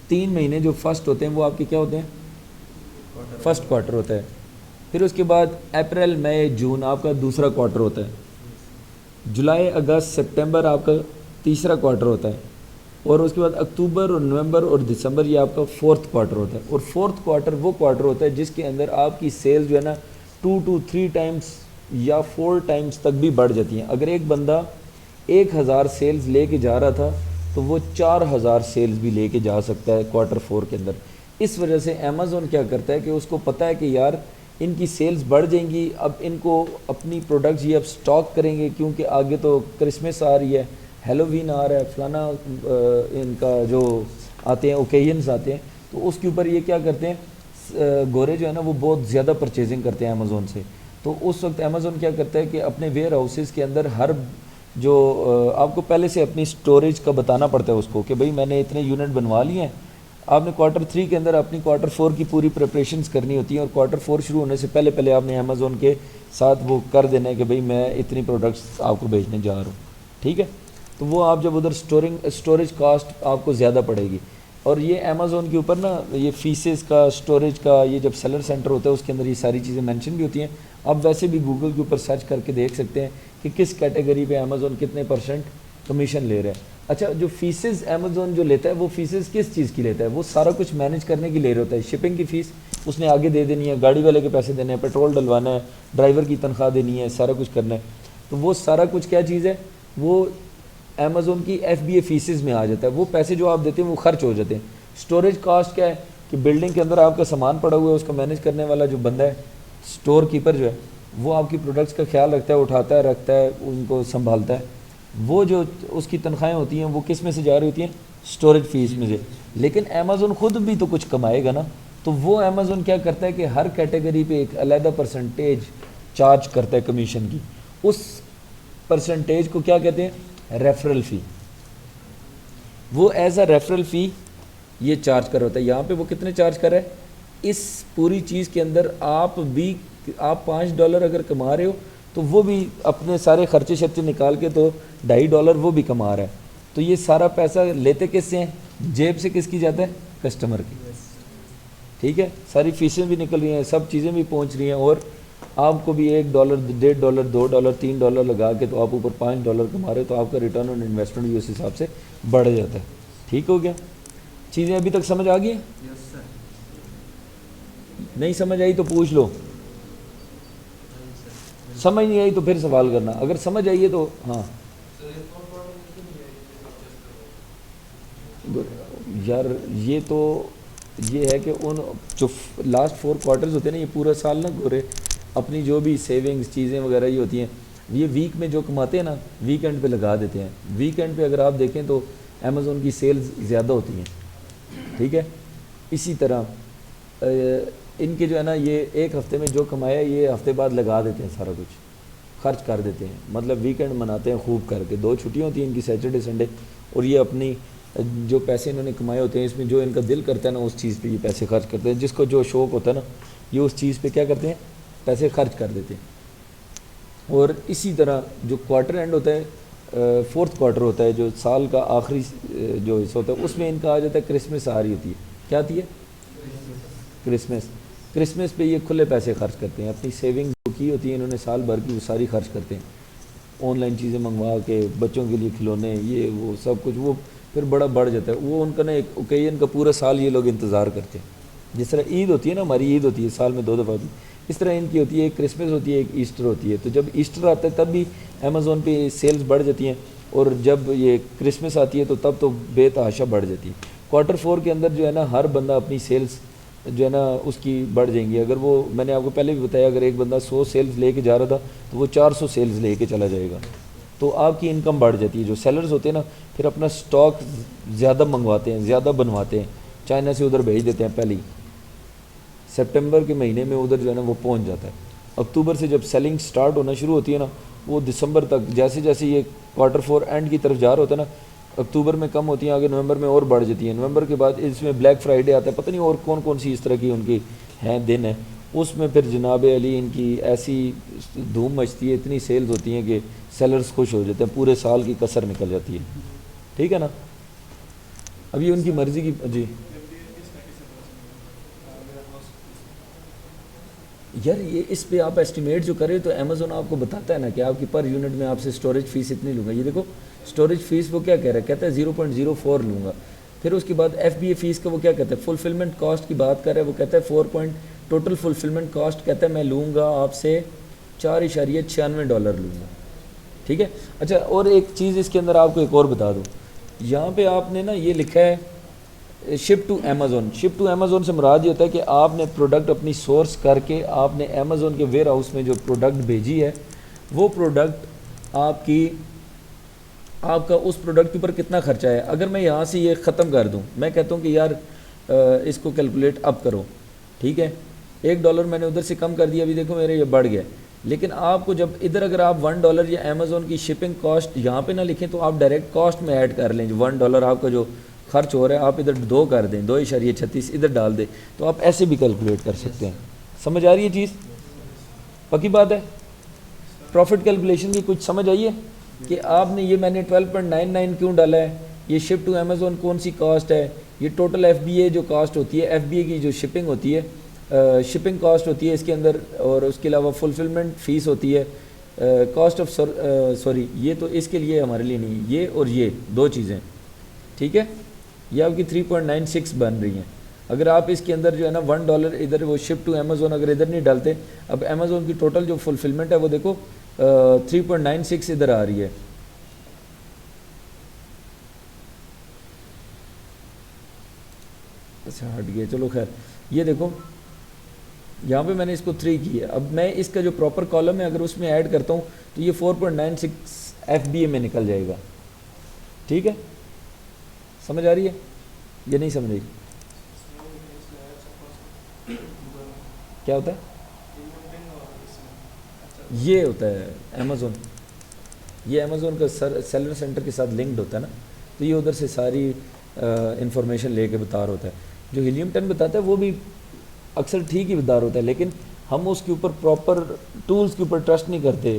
3 مہینے جو فرسٹ ہوتے ہیں وہ آپ کے کیا ہوتے ہیں, فرسٹ کوارٹر ہوتا ہے. پھر اس کے بعد اپریل مئی جون آپ کا دوسرا کوارٹر ہوتا ہے. جولائی اگست سپٹمبر آپ کا تیسرا کوارٹر ہوتا ہے. اور اس کے بعد اکتوبر اور نومبر اور دسمبر یہ آپ کا 4تھ کوارٹر ہوتا ہے. اور 4تھ کوارٹر وہ کوارٹر ہوتا ہے جس کے اندر آپ کی سیل جو ہے نا 2 to 3 ٹائمز یا 4 ٹائمز تک بھی بڑھ جاتی ہیں. اگر ایک بندہ 1000 سیلز لے کے جا رہا تھا تو وہ 4000 سیلز بھی لے کے جا سکتا ہے کوارٹر 4 کے اندر. اس وجہ سے امیزون کیا کرتا ہے کہ اس کو پتہ ہے کہ یار ان کی سیلز بڑھ جائیں گی, اب ان کو اپنی پروڈکٹس یہ اب سٹاک کریں گے کیونکہ آگے تو کرسمس آ رہی ہے, ہیلووین آ رہا ہے, فلانا ان کا جو آتے ہیں اوکیزنس آتے ہیں, تو اس کے اوپر یہ کیا کرتے ہیں گورے جو ہے نا وہ بہت زیادہ پرچیزنگ کرتے ہیں امیزون سے. تو اس وقت امیزون کیا کرتا ہے کہ اپنے ویئر ہاؤسز کے اندر ہر جو آپ کو پہلے سے اپنی سٹوریج کا بتانا پڑتا ہے اس کو کہ بھئی میں نے اتنے یونٹ بنوا لیے ہیں. آپ نے Q3 کے اندر اپنی Q4 کی پوری پریپریشنز کرنی ہوتی ہیں, اور Q4 شروع ہونے سے پہلے آپ نے امیزون کے ساتھ وہ کر دینا ہے کہ بھئی میں اتنی پروڈکٹس آپ کو بھیجنے جا رہا ہوں. ٹھیک ہے, تو وہ آپ جب ادھر اسٹوریج کاسٹ آپ کو زیادہ پڑے گی. اور یہ امیزون کے اوپر نا یہ فیسز کا, اسٹوریج کا, یہ جب سیلر سینٹر ہوتا ہے اس کے اندر یہ ساری چیزیں مینشن بھی ہوتی ہیں. آپ ویسے بھی گوگل کے اوپر سرچ کر کے دیکھ سکتے ہیں کہ کس کیٹیگری پہ امیزون کتنے % کمیشن لے رہا ہے. اچھا, جو فیسز امیزون جو لیتا ہے وہ فیسز کس چیز کی لیتا ہے؟ وہ سارا کچھ مینیج کرنے کی لے رہا ہوتا ہے. شپنگ کی فیس اس نے آگے دے دینی ہے, گاڑی والے کے پیسے دینے ہیں, پیٹرول ڈلوانا ہے, ڈرائیور کی تنخواہ دینی ہے, سارا کچھ کرنا ہے. تو وہ سارا کچھ کیا چیز ہے, وہ امیزون کی FBA فیسز میں آ جاتا ہے. وہ پیسے جو آپ دیتے ہیں وہ خرچ ہو جاتے ہیں. اسٹوریج کاسٹ کیا ہے کہ بلڈنگ کے اندر آپ کا سامان پڑا ہوا ہے, اس کا مینیج کرنے والا جو بندہ ہے, اسٹور کیپر جو ہے, وہ آپ کی پروڈکٹس کا خیال رکھتا ہے, اٹھاتا ہے, رکھتا ہے, ان کو سنبھالتا ہے. وہ جو اس کی تنخواہیں ہوتی ہیں وہ کس میں سے جا رہی ہوتی ہیں؟ اسٹوریج فیس میں سے. لیکن امیزون خود بھی تو کچھ کمائے گا نا. تو وہ امیزون کیا کرتا ہے کہ ہر کیٹیگری پہ ایک علیحدہ پرسنٹیج چارج کرتا ہے کمیشن کی. اس پرسنٹیج کو کیا کہتے ہیں؟ ریفرل فی. وہ ایز اے ریفرل فی یہ چارج کر رہا ہوتا ہے. یہاں پہ وہ کتنے چارج کر رہا ہے؟ اس پوری چیز کے اندر آپ $5 اگر کما رہے ہو تو وہ بھی اپنے سارے خرچے شرچے نکال کے تو $2.5 وہ بھی کما رہا ہے. تو یہ سارا پیسہ لیتے کس سے ہیں؟ جیب سے کس کی جاتا ہے؟ کسٹمر کی. ٹھیک ہے, ساری فیسیں بھی نکل رہی ہیں, سب چیزیں بھی پہنچ رہی ہیں, اور آپ کو بھی $1, $1.5, $2, $3 لگا کے تو آپ اوپر $5 کما رہے ہو. تو آپ کا ریٹرن آن انویسٹمنٹ بھی اس حساب سے بڑھ جاتا ہے. ٹھیک ہو گیا؟ چیزیں ابھی تک سمجھ آ گئی ہیں؟ نہیں سمجھ آئی تو پوچھ لو, سمجھ نہیں آئی تو پھر سوال کرنا. اگر سمجھ آئیے تو ہاں یار, یہ تو یہ ہے کہ ان جو لاسٹ 4 کوارٹرز ہوتے ہیں نا, یہ پورا سال نا گورے اپنی جو بھی سیونگز چیزیں وغیرہ یہ ہوتی ہیں, یہ ویک میں جو کماتے ہیں نا ویکینڈ پہ لگا دیتے ہیں. ویکینڈ پہ اگر آپ دیکھیں تو امیزون کی سیلز زیادہ ہوتی ہیں. ٹھیک ہے, اسی طرح ان کے جو ہے نا یہ ایک ہفتے میں جو کمایا یہ ہفتے بعد لگا دیتے ہیں, سارا کچھ خرچ کر دیتے ہیں. مطلب ویکینڈ مناتے ہیں خوب کر کے. 2 چھٹیاں ہوتی ہیں ان کی, سیٹرڈے سنڈے, اور یہ اپنی جو پیسے انہوں نے کمائے ہوتے ہیں اس میں جو ان کا دل کرتا ہے نا اس چیز پہ یہ پیسے خرچ کرتے ہیں. جس کو جو شوق ہوتا ہے نا یہ اس چیز پہ کیا کرتے ہیں؟ پیسے خرچ کر دیتے ہیں. اور اسی طرح جو کوارٹر اینڈ ہوتا ہے, 4تھ کوارٹر ہوتا ہے, جو سال کا آخری جو حصہ ہوتا ہے, اس میں ان کا آ جاتا ہے کرسمس آ رہی ہوتی ہے. کیا آتی ہے؟ کرسمس پہ یہ کھلے پیسے خرچ کرتے ہیں. اپنی سیونگ جو کی ہوتی ہے انہوں نے سال بھر کی وہ ساری خرچ کرتے ہیں. آن لائن چیزیں منگوا کے, بچوں کے لیے کھلونے, یہ وہ سب کچھ, وہ پھر بڑا بڑھ جاتا ہے. وہ ان کا نا ایک اوکیزن کا پورا سال یہ لوگ انتظار کرتے ہیں. جس طرح عید ہوتی ہے نا, ہماری عید ہوتی ہے سال میں 2 دفعہ ہوتی ہے, اس طرح ان کی ہوتی ہے. ایک کرسمس ہوتی ہے, ایک ایسٹر ہوتی ہے. تو جب ایسٹر آتا ہے تب بھی امیزون پہ سیلز بڑھ جاتی ہیں, اور جب یہ کرسمس آتی ہے تو تب تو بے تحاشا بڑھ جاتی ہے. Q4 کے اندر جو ہے نا ہر بندہ اپنی سیلز جو ہے نا اس کی بڑھ جائیں گی. اگر وہ میں نے آپ کو پہلے بھی بتایا, اگر ایک بندہ 100 سیلز لے کے جا رہا تھا تو وہ 400 سیلز لے کے چلا جائے گا. تو آپ کی انکم بڑھ جاتی ہے. جو سیلرز ہوتے ہیں نا پھر اپنا سٹاک زیادہ منگواتے ہیں, زیادہ بنواتے ہیں, چائنا سے ادھر بھیج دیتے ہیں. پہلی سپٹمبر کے مہینے میں ادھر جو ہے نا وہ پہنچ جاتا ہے. اکتوبر سے جب سیلنگ سٹارٹ ہونا شروع ہوتی ہے نا, وہ دسمبر تک, جیسے جیسے یہ Q4 اینڈ کی طرف جا رہا ہوتا ہے نا, اکتوبر میں کم ہوتی ہیں, آگے نومبر میں اور بڑھ جاتی ہیں. نومبر کے بعد اس میں بلیک فرائیڈے آتا ہے, پتہ نہیں اور کون کون سی اس طرح کی ان کی ہیں دن ہیں. اس میں پھر جناب علی ان کی ایسی دھوم مچتی ہے, اتنی سیلز ہوتی ہیں کہ سیلرز خوش ہو جاتے ہیں, پورے سال کی کسر نکل جاتی ہے. ٹھیک ہے نا. ابھی ان کی مرضی کی. جی یار, یہ اس پہ آپ ایسٹیمیٹ جو کریں تو امیزون آپ کو بتاتا ہے نا کہ آپ کی پر یونٹ میں آپ سے اسٹوریج فیس اتنی لوں گا. یہ دیکھو اسٹوریج فیس وہ کیا کہہ رہا ہے, کہتا ہے 0.04 لوں گا. پھر اس کے بعد FBA فیس کا وہ کیا کہتا ہے, فلفلمنٹ کاسٹ کی بات کر رہا ہے, وہ کہتا ہے 4 ٹوٹل فلفلمنٹ کاسٹ کہتا ہے میں لوں گا آپ سے $4.96 لوں گا. ٹھیک ہے. اچھا, اور ایک چیز اس کے اندر آپ کو ایک اور بتا دوں, یہاں پہ آپ نے نا یہ لکھا ہے ship to Amazon. Ship to Amazon سے مراد یہ ہوتا ہے کہ آپ نے پروڈکٹ اپنی سورس کر کے آپ نے امیزون کے ویئر ہاؤس میں جو پروڈکٹ بھیجی ہے, وہ پروڈکٹ آپ کا اس پروڈکٹ کے اوپر کتنا خرچہ ہے. اگر میں یہاں سے یہ ختم کر دوں, میں کہتا ہوں کہ یار اس کو کیلکولیٹ اب کرو, ٹھیک ہے. $1 میں نے ادھر سے کم کر دیا, ابھی دیکھو میرے یہ بڑھ گیا. لیکن آپ کو جب ادھر اگر آپ $1 یا امیزون کی شپنگ کاسٹ یہاں پہ نہ لکھیں تو آپ ڈائریکٹ کاسٹ میں ایڈ کر لیں. جو $1 آپ کا جو خرچ ہو رہا ہے آپ ادھر 2 کر دیں, 2.36 ادھر ڈال دیں, تو آپ ایسے بھی کیلکولیٹ کر سکتے ہیں. سمجھ آ رہی ہے چیز؟ پکی بات ہے. پروفٹ کیلکولیشن کی کچھ سمجھ آئی ہے کہ آپ نے یہ میں نے 12.99 کیوں ڈالا ہے, یہ شپ ٹو امیزون کون سی کاسٹ ہے, یہ ٹوٹل ایف بی اے جو کاسٹ ہوتی ہے, ایف بی اے کی جو شپنگ ہوتی ہے, شپنگ کاسٹ ہوتی ہے اس کے اندر, اور اس کے علاوہ فلفلمنٹ فیس ہوتی ہے, کاسٹ آف سوری یہ تو اس کے لیے ہمارے لیے نہیں, یہ اور یہ 2 چیزیں, ٹھیک ہے, یہ آپ کی 3.96 بن رہی ہیں. اگر آپ اس کے اندر جو ہے نا $1 ادھر وہ شپ ٹو امیزون اگر ادھر نہیں ڈالتے, اب امیزون کی ٹوٹل جو فلفلمنٹ ہے وہ دیکھو 3.96 ادھر آ رہی ہے. اچھا ہٹ گیا, چلو خیر. یہ دیکھو یہاں پہ میں نے اس کو 3 کی ہے. اب میں اس کا جو پراپر کالم ہے اگر اس میں ایڈ کرتا ہوں تو یہ 4.96 ایف بی اے میں نکل جائے گا. ٹھیک ہے, سمجھ آ رہی ہے یا نہیں سمجھ رہی؟ کیا ہوتا ہے؟ یہ ہوتا ہے امیزون, یہ امیزون کا سیلر سینٹر کے ساتھ لنکڈ ہوتا ہے نا, تو یہ ادھر سے ساری انفارمیشن لے کے بتا رہا ہوتا ہے. جو ہیلیم 10 بتاتا ہے وہ بھی اکثر ٹھیک ہی بتا رہا ہوتا ہے, لیکن ہم اس کے اوپر پراپر ٹولز کے اوپر ٹرسٹ نہیں کرتے.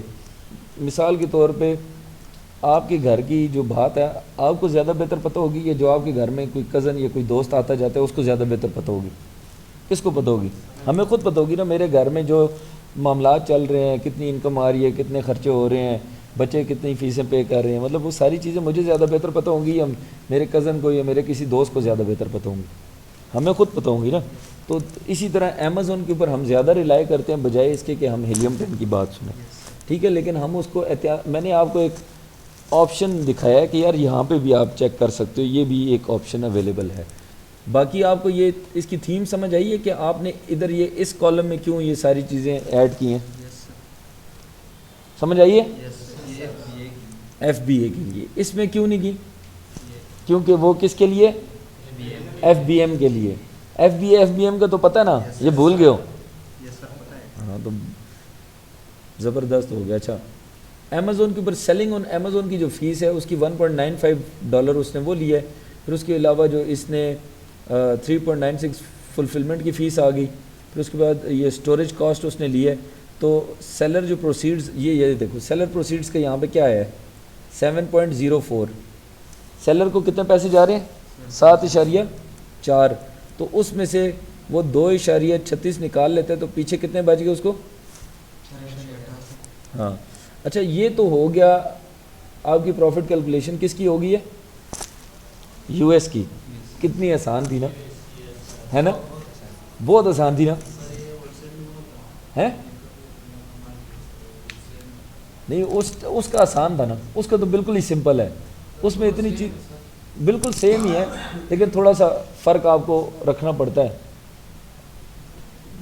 مثال کے طور پہ آپ کے گھر کی جو بات ہے آپ کو زیادہ بہتر پتہ ہوگی, یا جو آپ کے گھر میں کوئی کزن یا کوئی دوست آتا جاتا ہے اس کو زیادہ بہتر پتہ ہوگی. کس کو پتہ ہوگی؟ ہمیں خود پتہ ہوگی نا. میرے گھر میں جو معاملات چل رہے ہیں, کتنی انکم آ رہی ہے, کتنے خرچے ہو رہے ہیں, بچے کتنی فیسیں پے کر رہے ہیں, مطلب وہ ساری چیزیں مجھے زیادہ بہتر پتہ ہوں گی یا میرے کزن کو یا میرے کسی دوست کو زیادہ بہتر پتہ ہوں گی؟ ہمیں خود پتہ ہوں گی نا. تو اسی طرح امیزون کے اوپر ہم زیادہ ریلائی کرتے ہیں بجائے اس کے کہ ہم ہیلیم 10 کی بات سنیں. ٹھیک ہے, لیکن ہم اس کو میں نے آپ کو ایک آپشن دکھایا ہے کہ یار یہاں پہ بھی آپ چیک کر سکتے ہو, یہ بھی ایک آپشن اویلیبل ہے. باقی آپ کو یہ اس کی تھیم سمجھ آئی ہے کہ آپ نے ادھر یہ اس کالم میں کیوں یہ ساری چیزیں ایڈ کی ہیں؟ سمجھ آئیے؟ ایف بی اے کے لیے. اس میں کیوں نہیں کی؟ کیونکہ وہ کس کے لیے؟ ایف بی ایم کے لیے. ایف بی ایم کا تو پتہ ہے نا, یہ بھول گئے ہو؟ ہاں تو زبردست ہو گیا. اچھا, امیزون کے اوپر سیلنگ آن امیزون کی جو فیس ہے اس کی $1.95 اس نے وہ لیا ہے. پھر اس کے علاوہ جو اس نے 3.96 فلفلمنٹ کی فیس آ گئی. پھر اس کے بعد یہ اسٹوریج کاسٹ اس نے لی ہے. تو سیلر جو پروسیڈز, یہ دیکھو سیلر پروسیڈز کا یہاں پہ کیا ہے 7.04. سیلر کو کتنے پیسے جا رہے ہیں؟ 7.4. تو اس میں سے وہ 2.36 نکال لیتے ہیں تو پیچھے کتنے بچ گئے اس کو؟ ہاں. اچھا, یہ تو ہو گیا آپ کی پروفٹ کیلکولیشن کس کی ہوگی ہے؟ یو ایس کی. کتنی آسان تھی نا, ہے نا؟ بہت آسان تھی نا, ہے نہیں؟ اس کا آسان تھا نا, اس کا تو بالکل ہی سمپل ہے. اس میں اتنی چیز بالکل سیم ہی ہے, لیکن تھوڑا سا فرق آپ کو رکھنا پڑتا ہے.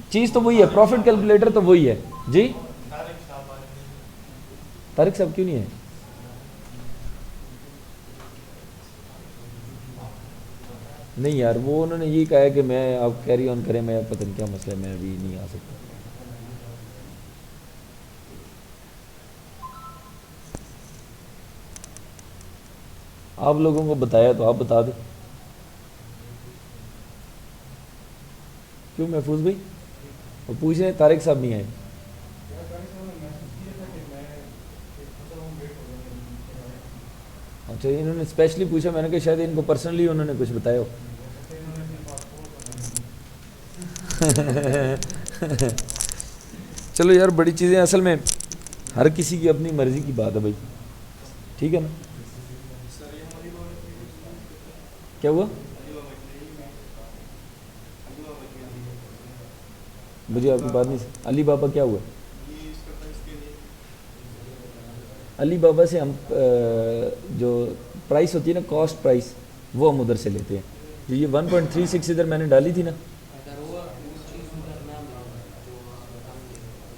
چیز تو وہی ہے, پروفٹ کیلکولیٹر تو وہی ہے. جی طارق صاحب کیوں نہیں ہے؟ نہیں یار, وہ انہوں نے یہ کہا ہے کہ میں آپ کیری آن کریں, میں پتہ نہیں کیا مسئلہ ہے, میں ابھی نہیں آ سکتا. آپ لوگوں کو بتایا تو آپ بتا دیں. کیوں محفوظ بھائی وہ پوچھ رہے ہیں طارق صاحب نہیں آئے؟ اچھا, انہوں نے اسپیشلی پوچھا, میں نے کہا شاید ان کو پرسنلی انہوں نے کچھ بتایا ہو. چلو یار, بڑی چیزیں اصل میں ہر کسی کی اپنی مرضی کی بات ہے بھائی, ٹھیک ہے نا؟ کیا ہوا؟ مجھے آپ کی بات نہیں. علی بابا کیا ہوا؟ علی بابا سے ہم جو پرائس ہوتی ہے نا, کاسٹ پرائس, وہ ہم ادھر سے لیتے ہیں. جو یہ 1.36 ادھر میں نے ڈالی تھی نا,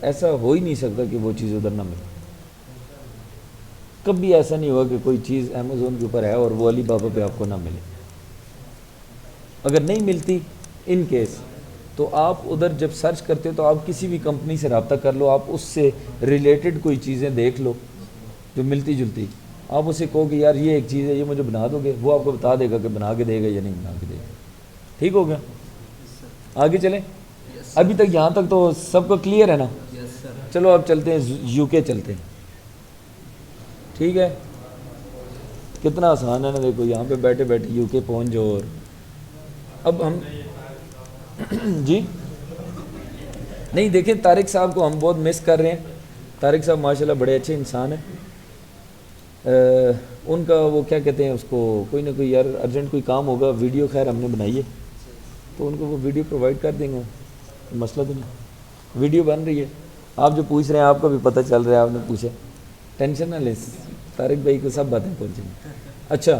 ایسا ہو ہی نہیں سکتا کہ وہ چیز ادھر نہ ملے. کبھی ایسا نہیں ہوا کہ کوئی چیز امیزون کے اوپر ہے اور وہ علی بابا پہ آپ کو نہ ملے. اگر نہیں ملتی ان کیس تو آپ ادھر جب سرچ کرتے ہو تو آپ کسی بھی کمپنی سے رابطہ کر لو, آپ اس سے ریلیٹڈ کوئی چیزیں دیکھ لو جو ملتی جلتی, آپ اسے کہو کہ یار یہ ایک چیز ہے, یہ مجھے بنا دو گے, وہ آپ کو بتا دے گا کہ بنا کے دے گا یا نہیں بنا کے دے گا. ٹھیک ہو گیا, آگے چلیں. ابھی تک یہاں تک تو سب کو کلیئر ہے نا؟ چلو اب چلتے ہیں یو کے چلتے ہیں. ٹھیک ہے, کتنا آسان ہے نا, دیکھو یہاں پہ بیٹھے بیٹھے یو کے پہنچ جاؤ. اور اب ہم جی نہیں دیکھیں, طارق صاحب کو ہم بہت مس کر رہے ہیں. طارق صاحب ماشاءاللہ بڑے اچھے انسان ہیں. ان کا وہ کیا کہتے ہیں اس کو, کوئی نہ کوئی یار ارجنٹ کوئی کام ہوگا, ویڈیو خیر ہم نے بنائی ہے تو ان کو وہ ویڈیو پرووائڈ کر دیں گے, مسئلہ تو نہیں. ویڈیو بن رہی ہے, آپ جو پوچھ رہے ہیں آپ کو بھی پتہ چل رہا ہے, آپ نے پوچھا, ٹینشن نہ لیں, طارق بھائی کو سب باتیں پہنچیں گی. اچھا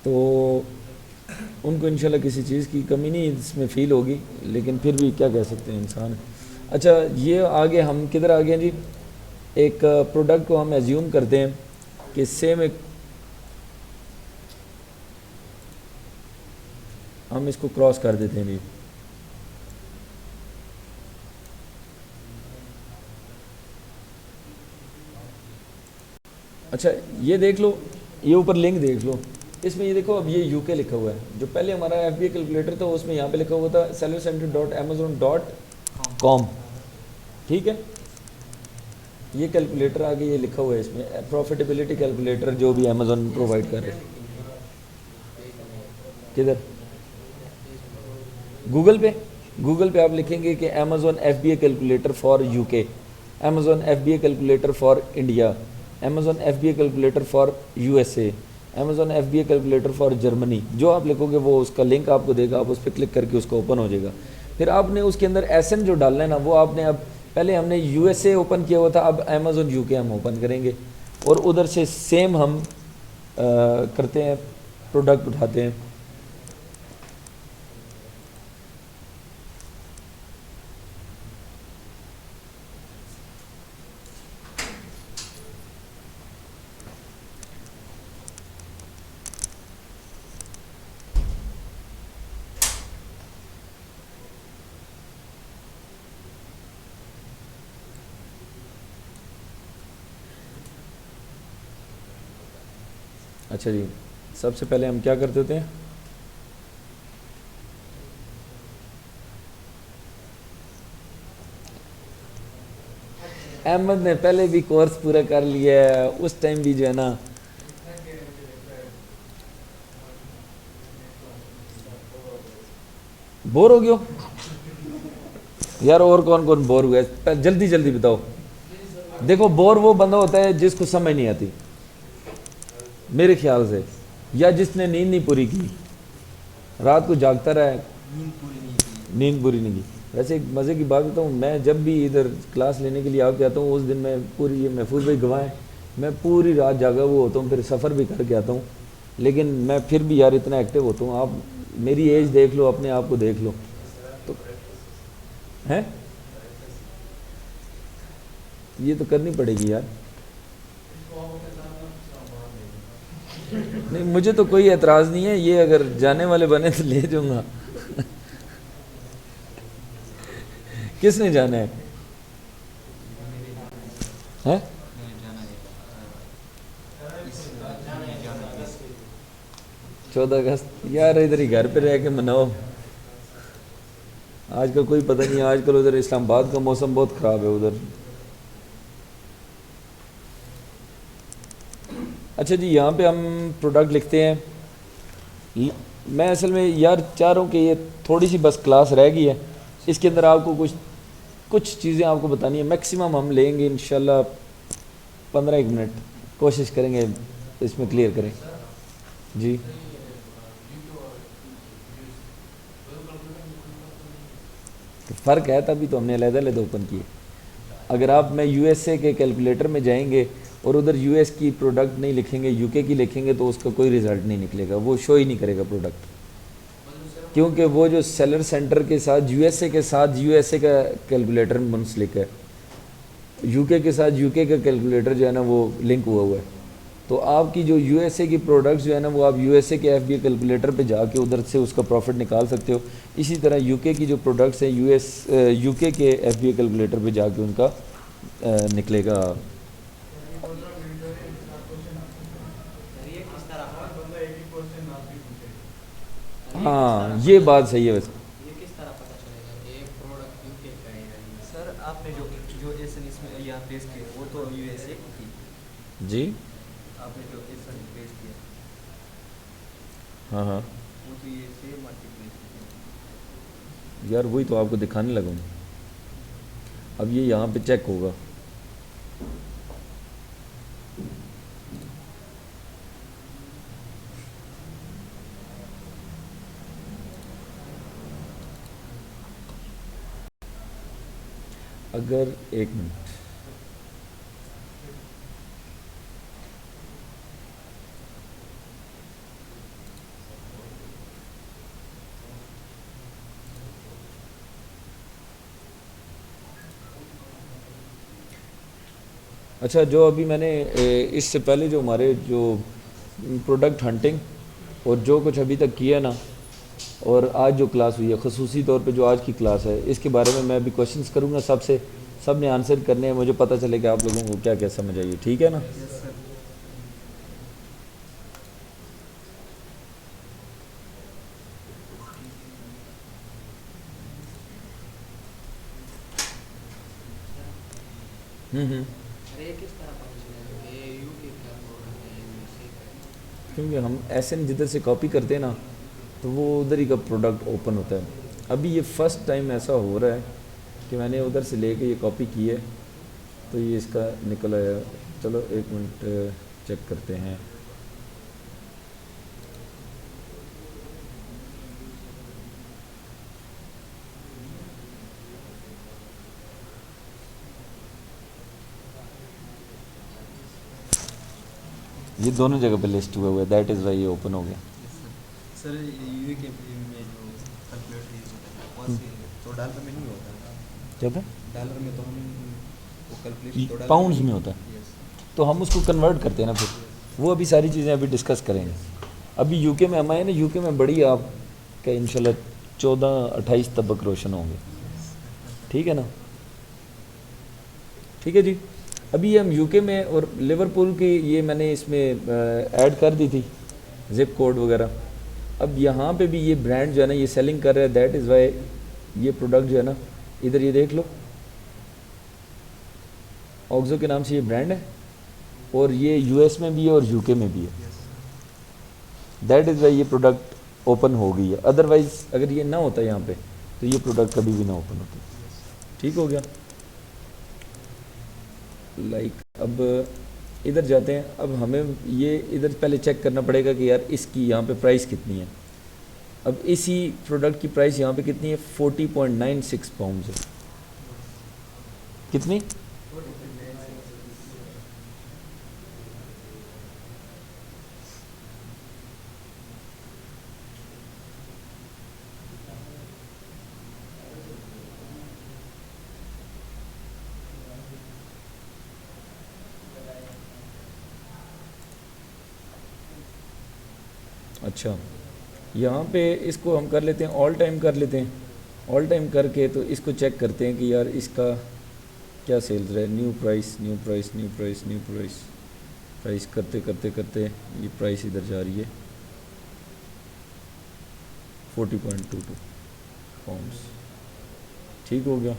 تو ان کو انشاءاللہ کسی چیز کی کمی نہیں اس میں فیل ہوگی, لیکن پھر بھی کیا کہہ سکتے ہیں, انسان ہے. اچھا یہ آگے ہم کدھر آ گئے ہیں جی؟ ایک پروڈکٹ کو ہم ایزیوم کرتے ہیں کہ سیم ایک, ہم اس کو کراس کر دیتے ہیں جی. اچھا یہ دیکھ لو, یہ اوپر لنک دیکھ لو, اس میں یہ دیکھو اب یہ یو کے لکھا ہوا ہے. جو پہلے ہمارا ایف بی اے کیلکولیٹر تھا اس میں یہاں پہ لکھا ہوا تھا sellercenter.amazon.com. ٹھیک ہے, یہ کیلکولیٹر آگے یہ لکھا ہوا ہے اس میں پروفیٹیبلٹی کیلکولیٹر جو بھی امیزون پرووائڈ کر رہے ہیں. کدھر؟ گوگل پہ آپ لکھیں گے کہ Amazon F B A calculator for U K, Amazon F B A calculator for India, Amazon F B A calculator for U S A, Amazon F B A calculator for Germany. جو آپ لکھو گے وہ اس کا link آپ کو دے گا, آپ اس پہ کلک کر کے اس کو اوپن ہو جائے گا. پھر آپ نے اس کے اندر ایس این جو ڈالنا ہے نا, وہ آپ نے اب پہلے ہم نے یو ایس اے اوپن کیا ہوا تھا, اب امیزون یو کے ہم اوپن کریں گے اور ادھر سے سیم ہم کرتے ہیں, پروڈکٹ اٹھاتے ہیں. اچھا جی, سب سے پہلے ہم کیا کرتے ہوتے ہیں, احمد نے پہلے بھی کورس پورا کر لیا ہے, اس ٹائم بھی جو ہے نا بور ہو گیا یار. اور کون کون بور ہوا ہے, جلدی جلدی بتاؤ. دیکھو بور وہ بندہ ہوتا ہے جس کو سمجھ نہیں آتی میرے خیال سے, یا جس نے نیند نہیں پوری کی, رات کو جاگتا رہا ہے, نیند پوری نہیں کی. ویسے ایک مزے کی بات بتاؤں, میں جب بھی ادھر کلاس لینے کے لیے آ کے آتا ہوں اس دن میں پوری, یہ محفوظ بھائی گواہ ہیں, میں پوری رات جاگا وہ ہوتا ہوں, پھر سفر بھی کر کے آتا ہوں, لیکن میں پھر بھی یار اتنا ایکٹیو ہوتا ہوں. آپ میری ایج دیکھ لو, اپنے آپ کو دیکھ لو تو ہیں, یہ تو کرنی پڑے گی یار. نہیں مجھے تو کوئی اعتراض نہیں ہے, یہ اگر جانے والے بنے تو لے جاؤں گا. کس نے جانا ہے؟ 14 اگست یار ادھر ہی گھر پہ رہ کے مناؤ. آج کل کوئی پتہ نہیں, آج کل ادھر اسلام آباد کا موسم بہت خراب ہے ادھر. اچھا جی, یہاں پہ ہم پروڈکٹ لکھتے ہیں. میں اصل میں یار چاہ رہا ہوں کہ یہ تھوڑی سی بس کلاس رہ گئی ہے, اس کے اندر آپ کو کچھ چیزیں آپ کو بتانی ہے. میکسیمم ہم لیں گے انشاءاللہ 15 منٹ, کوشش کریں گے اس میں کلیئر کریں. جی فرق ہے, تبھی تو ہم نے علیحدہ علیحدہ اوپن کیے. اگر آپ میں یو ایس اے کے کیلکولیٹر میں جائیں گے اور ادھر یو ایس کی پروڈکٹ نہیں لکھیں گے, یو کے کی لکھیں گے, تو اس کا کوئی رزلٹ نہیں نکلے گا, وہ شو ہی نہیں کرے گا پروڈکٹ. کیونکہ وہ جو سیلر سینٹر کے ساتھ یو ایس اے کے ساتھ یو ایس اے کا کیلکولیٹر منسلک ہے, یو کے ساتھ یو کے کا کیلکولیٹر جو ہے نا وہ لنک ہوا ہے, تو آپ کی جو یو ایس اے کی پروڈکٹس جو ہے نا وہ آپ یو ایس اے کے ایف بی اے کیلکولیٹر پہ جا کے ادھر سے اس کا پروفٹ نکال سکتے ہو. اسی طرح یو کے کی جو پروڈکٹس ہیں یو کے ایف بی اے کیلکولیٹر پہ جا کے ان کا نکلے گا. ہاں یہ بات صحیح ہے ویسے. یہ کس طرح پتہ چلے گا کہ یہ پروڈکٹ یو کے کا ہے یا نہیں؟ سر آپ نے جو ایسن اس میں یہاں پیش کیا وہ تو یو ایس اے کی تھی. جی آپ نے جو ایسن پیش کیا ہاں ہاں وہ تو یہ سیم مارکیٹ پلیس کی. یار وہی تو آپ کو دکھانے لگا ہوں. اب یہ یہاں پہ چیک ہوگا. اگر ایک منٹ اچھا جو ابھی میں نے اس سے پہلے جو ہمارے جو پروڈکٹ ہنٹنگ اور جو کچھ ابھی تک کیا نا اور آج جو کلاس ہوئی ہے خصوصی طور پہ جو آج کی کلاس ہے اس کے بارے میں ابھی کوشچنس کروں گا سب نے آنسر کرنے ہیں. مجھے پتہ چلے کہ آپ لوگوں کو کیا کیا سمجھ آئیے. ٹھیک ہے نا؟ یہ کس طرح پتہ چلے گا کہ یہ یو کے کا پروڈکٹ ہے یو ایس اے کا؟ کیونکہ ہم ایسے جدھر سے کاپی کرتے ہیں نا تو وہ ادھر ہی کا پروڈکٹ اوپن ہوتا ہے. ابھی یہ فرسٹ ٹائم ایسا ہو رہا ہے کہ میں نے ادھر سے لے کے یہ کاپی کی ہے تو یہ اس کا نکل آیا. چلو ایک منٹ چیک کرتے ہیں. یہ دونوں جگہ پہ لسٹ ہوا ہے دیٹ از وائی یہ اوپن ہو گیا. سر یو کے میں جو کیلکولیٹر یوز ہوتا ہے وہاں سے تو ڈالر میں نہیں ہوتا. کیا ڈالر میں تو ہم وہ کیلکولیشن پاؤنڈز میں ہوتا ہے تو ہم اس کو کنورٹ کرتے ہیں نا پھر وہ ابھی ساری چیزیں ابھی ڈسکس کریں گے. ابھی یو کے میں ہم آئے نا یو کے میں بڑی آپ کا انشاءاللہ 14-28 طبق روشن ہوں گے. ٹھیک ہے نا؟ ٹھیک ہے جی. ابھی ہم یو کے میں اور لیورپول کی یہ میں نے اس میں ایڈ کر دی تھی زپ کوڈ وغیرہ. اب یہاں پہ بھی یہ برانڈ جو ہے نا یہ سیلنگ کر رہا ہے دیٹ از وائی یہ پروڈکٹ جو ہے نا ادھر یہ دیکھ لو آگزو کے نام سے یہ برانڈ ہے اور یہ یو ایس میں بھی ہے اور یو کے میں بھی ہے. دیٹ از وائی یہ پروڈکٹ اوپن ہو گئی ہے. ادروائز اگر یہ نہ ہوتا یہاں پہ تو یہ پروڈکٹ کبھی بھی نہ اوپن ہوتا. ٹھیک ہو گیا؟ اب ادھر جاتے ہیں. اب ہمیں یہ ادھر پہلے چیک کرنا پڑے گا کہ یار اس کی یہاں پہ پرائس کتنی ہے. اب اسی پروڈکٹ کی پرائس یہاں پہ کتنی ہے 40.96 پاؤنڈز ہے. کتنی؟ اچھا یہاں پہ اس کو ہم کر لیتے ہیں آل ٹائم کر لیتے ہیں. آل ٹائم کر کے تو اس کو چیک کرتے ہیں کہ یار اس کا کیا سیلز رہے. نیو پرائس کرتے یہ پرائس ادھر جا رہی ہے 40.22 پاؤنڈس. ٹھیک ہو گیا.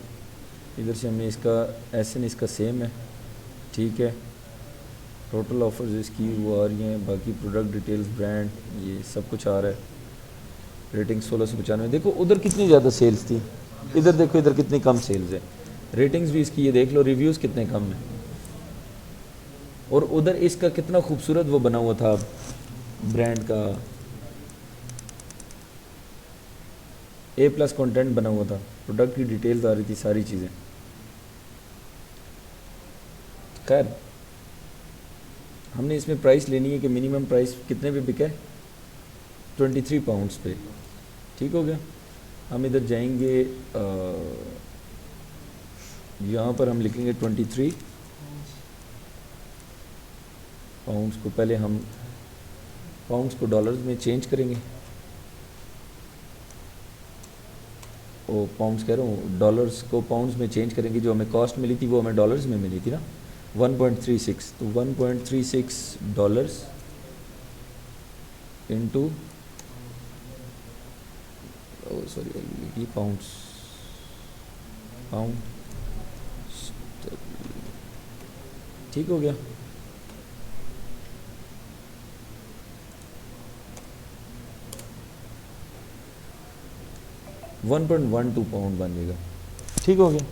ادھر سے ہم نے اس کا ایس این اس کا سیم ہے. ٹھیک ہے. ٹوٹل آفرز اس کی وہ آ رہی ہیں. باقی پروڈکٹ ڈیٹیلز برانڈ یہ سب کچھ آ رہا ہے. ریٹنگ 1695. دیکھو ادھر کتنی زیادہ سیلز تھی ادھر دیکھو ادھر کتنی کم سیلز ہے. ریٹنگز بھی اس کی یہ دیکھ لو ریویوز کتنے کم ہیں اور ادھر اس کا کتنا خوبصورت وہ بنا ہوا تھا برانڈ کا A+ کنٹینٹ بنا ہوا تھا. پروڈکٹ کی ڈیٹیلز آ رہی تھی ساری چیزیں. خیر ہم نے اس میں پرائس لینی ہے کہ منیمم پرائس کتنے پہ بکے 23 پاؤنڈس پہ. ٹھیک ہو گیا. ہم ادھر جائیں گے یہاں پر ہم لکھیں گے 23 پاؤنڈس کو پہلے ہم پاؤنڈس کو ڈالرز میں چینج کریں گے. وہ پاؤنڈس کہہ رہا ہوں ڈالرز کو پاؤنڈس میں چینج کریں گے. جو ہمیں کاسٹ ملی تھی وہ ہمیں ڈالرز میں ملی تھی نا 1.36. تو 1.36 dollars into sorry pounds pound ٹھیک ہو گیا. $1.12 پاؤنڈ بنے گا. ٹھیک ہو گیا.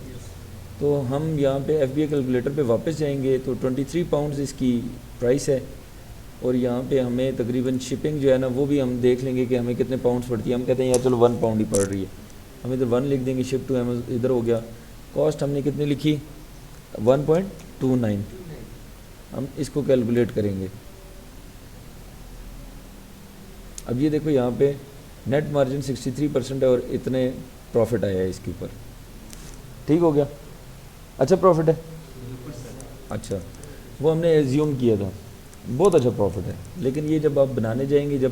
تو ہم یہاں پہ ایف بی اے کیلکولیٹر پہ واپس جائیں گے تو 23 پاؤنڈز اس کی پرائس ہے. اور یہاں پہ ہمیں تقریباً شپنگ جو ہے نا وہ بھی ہم دیکھ لیں گے کہ ہمیں کتنے پاؤنڈز پڑتی ہے. ہم کہتے ہیں یار چلو 1 پاؤنڈ ہی پڑ رہی ہے, ہم ادھر 1 لکھ دیں گے. شپ ٹو ادھر ہو گیا. کاسٹ ہم نے کتنی لکھی 1.29. ہم اس کو کیلکولیٹ کریں گے. اب یہ دیکھو یہاں پہ نیٹ مارجن 63% ہے اور اتنے پروفٹ آیا ہے اس کے اوپر. ٹھیک ہو گیا. اچھا پروفٹ ہے. اچھا وہ ہم نے ایزیوم کیا تھا بہت اچھا پروفٹ ہے. لیکن یہ جب آپ بنانے جائیں گے جب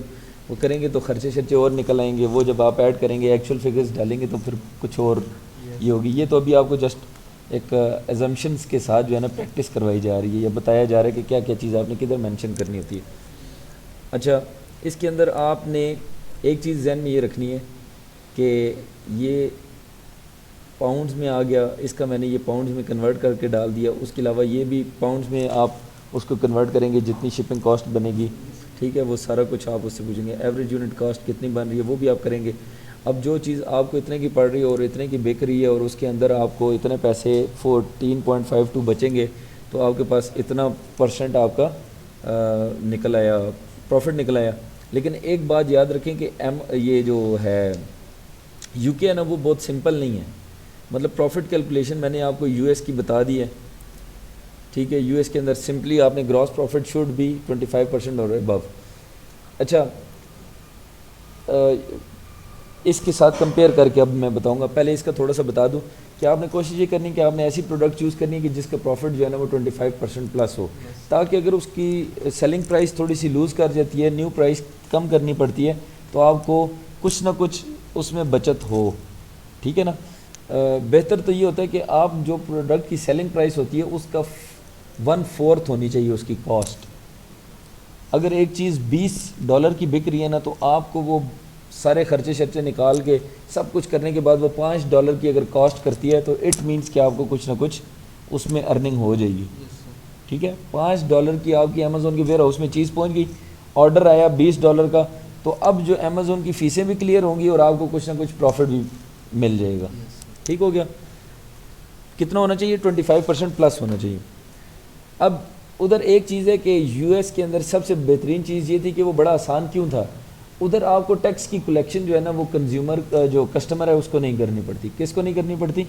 وہ کریں گے تو خرچے شرچے اور نکل آئیں گے. وہ جب آپ ایڈ کریں گے ایکچوئل فگرز ڈالیں گے تو پھر کچھ اور یہ ہوگی. یہ تو ابھی آپ کو جسٹ ایک ایزمپشنس کے ساتھ جو ہے نا پریکٹس کروائی جا رہی ہے یا بتایا جا رہا ہے کہ کیا کیا چیز آپ نے کدھر مینشن کرنی ہوتی ہے. اچھا اس کے اندر آپ نے ایک چیز ذہن میں یہ رکھنی ہے کہ یہ پاؤنڈز میں آ گیا, اس کا میں نے یہ پاؤنڈز میں کنورٹ کر کے ڈال دیا. اس کے علاوہ یہ بھی پاؤنڈز میں آپ اس کو کنورٹ کریں گے جتنی شپنگ کاسٹ بنے گی. ٹھیک ہے, وہ سارا کچھ آپ اس سے پوچھیں گے. ایوریج یونٹ کاسٹ کتنی بن رہی ہے وہ بھی آپ کریں گے. اب جو چیز آپ کو اتنے کی پڑ رہی ہے اور اتنے کی بک رہی ہے اور اس کے اندر آپ کو اتنے پیسے 14.52 بچیں گے تو آپ کے پاس اتنا % آپ کا نکل آیا, پروفٹ نکل آیا. لیکن ایک بات یاد رکھیں کہ یہ جو ہے یو کے ہے نا وہ بہت سمپل نہیں ہے. مطلب پروفٹ کیلکولیشن میں نے آپ کو یو ایس کی بتا دی ہے. ٹھیک ہے, یو ایس کے اندر سمپلی آپ نے گراس پروفٹ شوڈ بھی 25% اور ابو. اچھا اس کے ساتھ کمپیئر کر کے اب میں بتاؤں گا. پہلے اس کا تھوڑا سا بتا دوں کہ آپ نے کوشش یہ کرنی کہ آپ نے ایسی پروڈکٹ چوز کرنی ہے کہ جس کا پروفٹ جو ہے نا وہ 25% پلس ہو, تاکہ اگر اس کی سیلنگ پرائس تھوڑی سی لوز کر جاتی ہے, نیو پرائس کم کرنی پڑتی ہے, تو آپ کو کچھ نہ کچھ اس میں بچت ہو. ٹھیک ہے نا. بہتر تو یہ ہوتا ہے کہ آپ جو پروڈکٹ کی سیلنگ پرائس ہوتی ہے اس کا 1/4 ہونی چاہیے اس کی کاسٹ. اگر ایک چیز $20 کی بک رہی ہے نا تو آپ کو وہ سارے خرچے شرچے نکال کے سب کچھ کرنے کے بعد وہ $5 کی اگر کاسٹ کرتی ہے تو اٹ مینس کہ آپ کو کچھ نہ کچھ اس میں ارننگ ہو جائے گی. ٹھیک ہے, $5 کی آپ کی امیزون کی ویئر ہاؤس میں چیز پہنچ گئی, آرڈر آیا $20 کا, تو اب جو امیزون کی فیسیں بھی کلیئر ہوں گی اور آپ کو کچھ نہ کچھ پروفٹ بھی مل جائے گا. ٹھیک ہو گیا. کتنا ہونا چاہیے 25% پلس ہونا چاہیے. اب ادھر ایک چیز ہے کہ یو ایس کے اندر سب سے بہترین چیز یہ تھی کہ وہ بڑا آسان کیوں تھا. ادھر آپ کو ٹیکس کی کلیکشن جو ہے نا وہ کنزیومر جو کسٹمر ہے اس کو نہیں کرنی پڑتی. کس کو نہیں کرنی پڑتی؟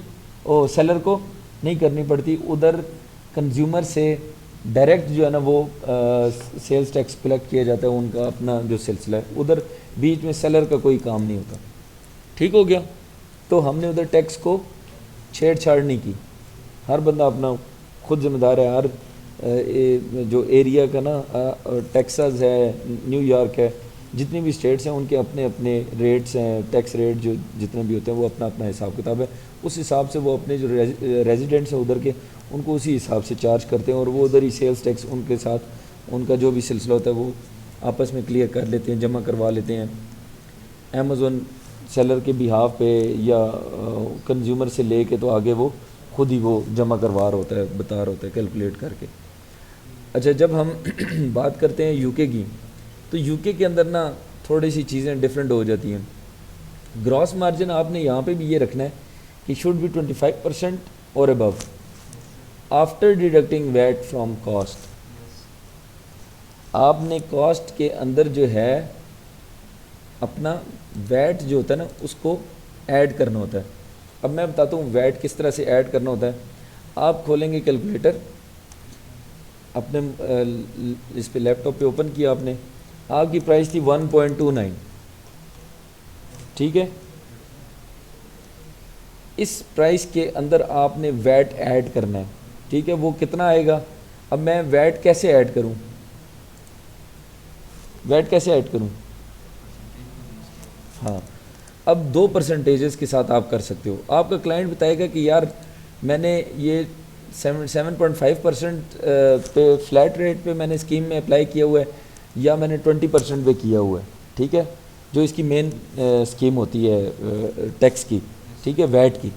سیلر کو نہیں کرنی پڑتی. ادھر کنزیومر سے ڈائریکٹ جو ہے نا وہ سیلز ٹیکس کلیکٹ کیا جاتا ہے, ان کا اپنا جو سلسلہ ہے. ادھر بیچ میں سیلر کا کوئی کام نہیں ہوتا. ٹھیک ہو گیا. تو ہم نے ادھر ٹیکس کو چھیڑ چھاڑ نہیں کی. ہر بندہ اپنا خود ذمہ دار ہے. ہر جو ایریا کا نا ٹیکساز ہے, نیو یارک ہے, جتنی بھی اسٹیٹس ہیں ان کے اپنے اپنے ریٹس ہیں. ٹیکس ریٹ جو جتنے بھی ہوتے ہیں وہ اپنا اپنا حساب کتاب ہے. اس حساب سے وہ اپنے جو ریزیڈنٹس ہیں ادھر کے ان کو اسی حساب سے چارج کرتے ہیں, اور وہ ادھر ہی سیلز ٹیکس ان کے ساتھ ان کا جو بھی سلسلہ ہوتا ہے وہ آپس میں کلیئر کر لیتے ہیں, جمع کروا لیتے ہیں. امیزون سیلر کے بہاف پہ یا کنزیومر سے لے کے تو آگے وہ خود ہی وہ جمع کروا رہا ہوتا ہے, بتا رہا ہوتا ہے کیلکولیٹ کر کے. اچھا جب ہم بات کرتے ہیں یو کے کی, تو یو کے اندر نا تھوڑی سی چیزیں ڈفرینٹ ہو جاتی ہیں. گراس مارجن آپ نے یہاں پہ بھی یہ رکھنا ہے کہ شوڈ بی 25% اور above after deducting VAT from cost. آپ نے کاسٹ کے اندر جو ہے اپنا ویٹ جو ہوتا ہے نا اس کو ایڈ کرنا ہوتا ہے. اب میں بتاتا ہوں ویٹ کس طرح سے ایڈ کرنا ہوتا ہے. آپ کھولیں گے کیلکولیٹر, اپنے اس پہ لیپ ٹاپ پہ اوپن کیا آپ نے, آپ کی پرائس تھی 1.29. ٹھیک ہے, اس پرائس کے اندر آپ نے ویٹ ایڈ کرنا ہے. ٹھیک ہے, وہ کتنا آئے گا؟ اب میں ویٹ کیسے ایڈ کروں؟ ویٹ کیسے ایڈ کروں؟ ہاں، اب 2 پرسنٹیجز کے ساتھ آپ کر سکتے ہو. آپ کا کلائنٹ بتائے گا کہ یار میں نے یہ 7.5% پہ فلیٹ ریٹ پہ میں نے اسکیم میں اپلائی کیا ہوا ہے، یا میں نے 20% پہ کیا ہوا ہے، ٹھیک ہے، جو اس کی مین اسکیم ہوتی ہے ٹیکس کی، ٹھیک ہے، ویٹ کی.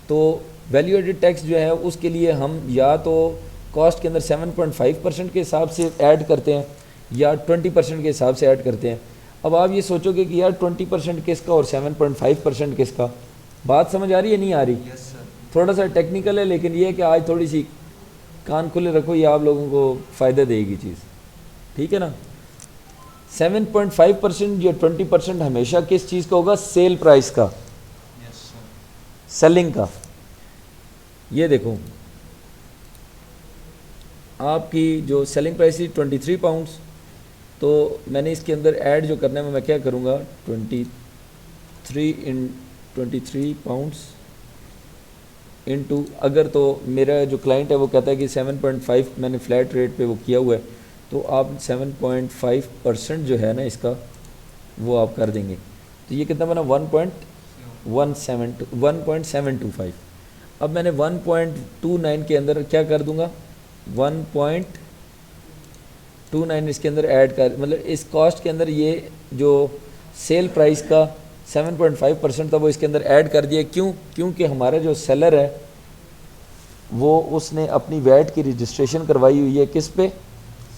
تو ویلیو ایڈڈ ٹیکس جو ہے اس کے لیے ہم یا تو کاسٹ کے اندر 7.5% کے حساب سے ایڈ کرتے ہیں یا 20% کے حساب سے ایڈ کرتے ہیں. اب آپ یہ سوچو گے کہ یار 20% کس کا اور 7.5% کس کا. بات سمجھ آ رہی ہے نہیں آ رہی؟ یس سر. تھوڑا سا ٹیکنیکل ہے، لیکن یہ ہے کہ آج تھوڑی سی کان کھلے رکھو، یہ آپ لوگوں کو فائدہ دے گی چیز، ٹھیک ہے نا. 7.5% یا 20% ہمیشہ کس چیز کا ہوگا؟ سیل پرائس کا، یس سر. سیلنگ کا. یہ دیکھو آپ کی جو سیلنگ پرائس تھی 23 پاؤنڈس، تو میں نے اس کے اندر ایڈ جو کرنا ہے میں کیا کروں گا، 23 پاؤنڈس انٹو، اگر تو میرا جو کلائنٹ ہے وہ کہتا ہے کہ 7.5 میں نے فلیٹ ریٹ پہ وہ کیا ہوا ہے، تو آپ 7.5% جو ہے نا اس کا وہ آپ کر دیں گے. تو یہ کتنا بنا؟ 1.725. اب میں نے 1.29 کے اندر کیا کر دوں گا، 1.29 اس کے اندر ایڈ کر، مطلب اس کاسٹ کے اندر یہ جو سیل پرائس کا 7.5% تھا وہ اس کے اندر ایڈ کر دیا. کیوں؟ کیونکہ ہمارا جو سیلر ہے وہ اس نے اپنی ویٹ کی رجسٹریشن کروائی ہوئی ہے کس پہ؟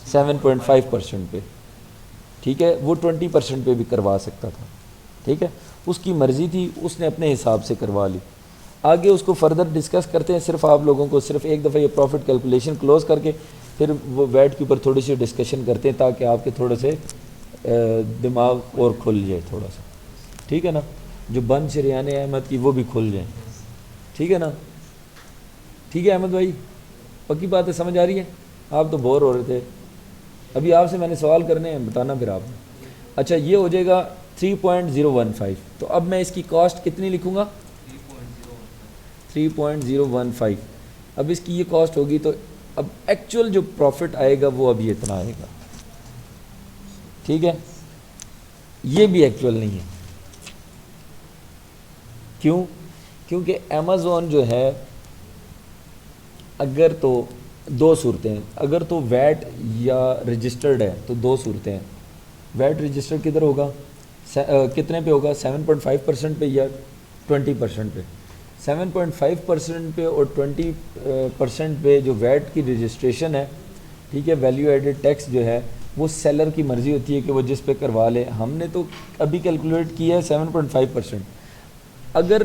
7.5% پہ، ٹھیک ہے. وہ 20% پہ بھی کروا سکتا تھا، ٹھیک ہے، اس کی مرضی تھی، اس نے اپنے حساب سے کروا لی. آگے اس کو فردر ڈسکس کرتے ہیں. صرف آپ لوگوں کو صرف ایک دفعہ یہ پروفٹ کیلکولیشن کلوز کر کے پھر وہ ویٹ کے اوپر تھوڑی سی ڈسکشن کرتے ہیں، تاکہ آپ کے تھوڑے سے دماغ اور کھل جائے تھوڑا سا، ٹھیک ہے نا. جو بند شریان احمد کی وہ بھی کھل جائیں، ٹھیک ہے نا. ٹھیک ہے احمد بھائی، پکی بات ہے، سمجھ آ رہی ہے؟ آپ تو بور ہو رہے تھے، ابھی آپ سے میں نے سوال کرنے ہیں، بتانا پھر آپ نے. اچھا یہ ہو جائے گا 3.015. تو اب میں اس کی کاسٹ کتنی لکھوں گا؟ 3.015. اب اس کی یہ کاسٹ ہوگی، تو اب ایکچوئل جو پروفٹ آئے گا وہ ابھی اتنا آئے گا، ٹھیک ہے. یہ بھی ایکچوئل نہیں ہے. کیوں؟ کیونکہ امیزون جو ہے، اگر تو 2 صورتیں ہیں، اگر تو ویٹ یا رجسٹرڈ ہے تو 2 صورتیں ہیں. ویٹ رجسٹرڈ کدھر ہوگا؟ کتنے پہ ہوگا؟ 7.5% پہ یا 20% پہ؟ 7.5% پہ اور 20% پہ جو ویٹ کی رجسٹریشن ہے، ٹھیک ہے، ویلیو ایڈڈ ٹیکس جو ہے وہ سیلر کی مرضی ہوتی ہے کہ وہ جس پہ کروا لے. ہم نے تو ابھی کیلکولیٹ کیا ہے 7.5%. اگر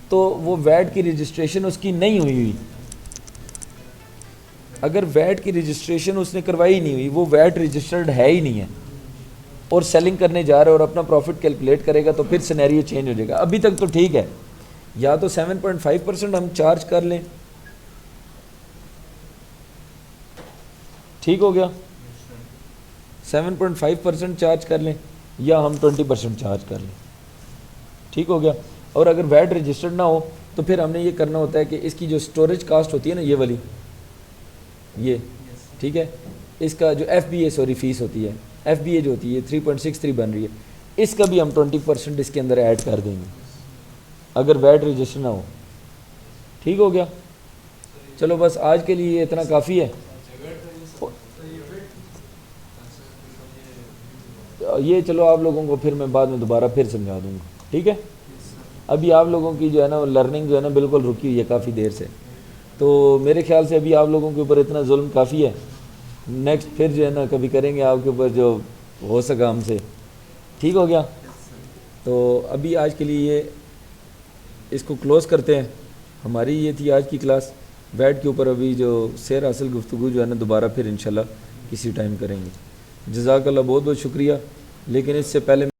تو وہ ویٹ کی رجسٹریشن اس کی نہیں ہوئی، اگر ویٹ کی رجسٹریشن اس نے کروائی نہیں ہوئی، وہ ویٹ رجسٹرڈ ہے ہی نہیں ہے اور سیلنگ کرنے جا رہا ہے اور اپنا پروفٹ کیلکولیٹ کرے گا، تو پھر سینیریو چینج ہو جائے گا. ابھی تک تو ٹھیک ہے، یا تو 7.5% ہم چارج کر لیں، ٹھیک ہو گیا، 7.5% چارج کر لیں، یا ہم 20% چارج کر لیں، ٹھیک ہو گیا. اور اگر ویٹ رجسٹرڈ نہ ہو تو پھر ہم نے یہ کرنا ہوتا ہے کہ اس کی جو اسٹوریج کاسٹ ہوتی ہے نا، یہ والی، یہ ٹھیک ہے، اس کا جو ایف بی اے فیس ہوتی ہے، ایف بی اے جو ہوتی ہے 3.63 بن رہی ہے، اس کا بھی ہم 20% اس کے اندر ایڈ کر دیں گے اگر ویٹ رجسٹر نہ ہو. ٹھیک ہو گیا. چلو بس آج کے لیے اتنا کافی ہے. یہ چلو آپ لوگوں کو پھر میں بعد میں دوبارہ پھر سمجھا دوں گا، ٹھیک ہے. ابھی آپ لوگوں کی جو ہے نا لرننگ جو ہے نا بالکل رکی ہوئی ہے کافی دیر سے، تو میرے خیال سے ابھی آپ لوگوں کے اوپر اتنا ظلم کافی ہے. نیکسٹ پھر جو ہے نا کبھی کریں گے آپ کے اوپر جو ہو سکا ہم سے. ٹھیک ہو گیا. تو ابھی آج کے لیے یہ اس کو کلوز کرتے ہیں. ہماری یہ تھی آج کی کلاس ویٹ کے اوپر. ابھی جو سیر حاصل گفتگو جو ہے نا دوبارہ پھر انشاءاللہ کسی ٹائم کریں گے. جزاک اللہ، بہت بہت شکریہ. لیکن اس سے پہلے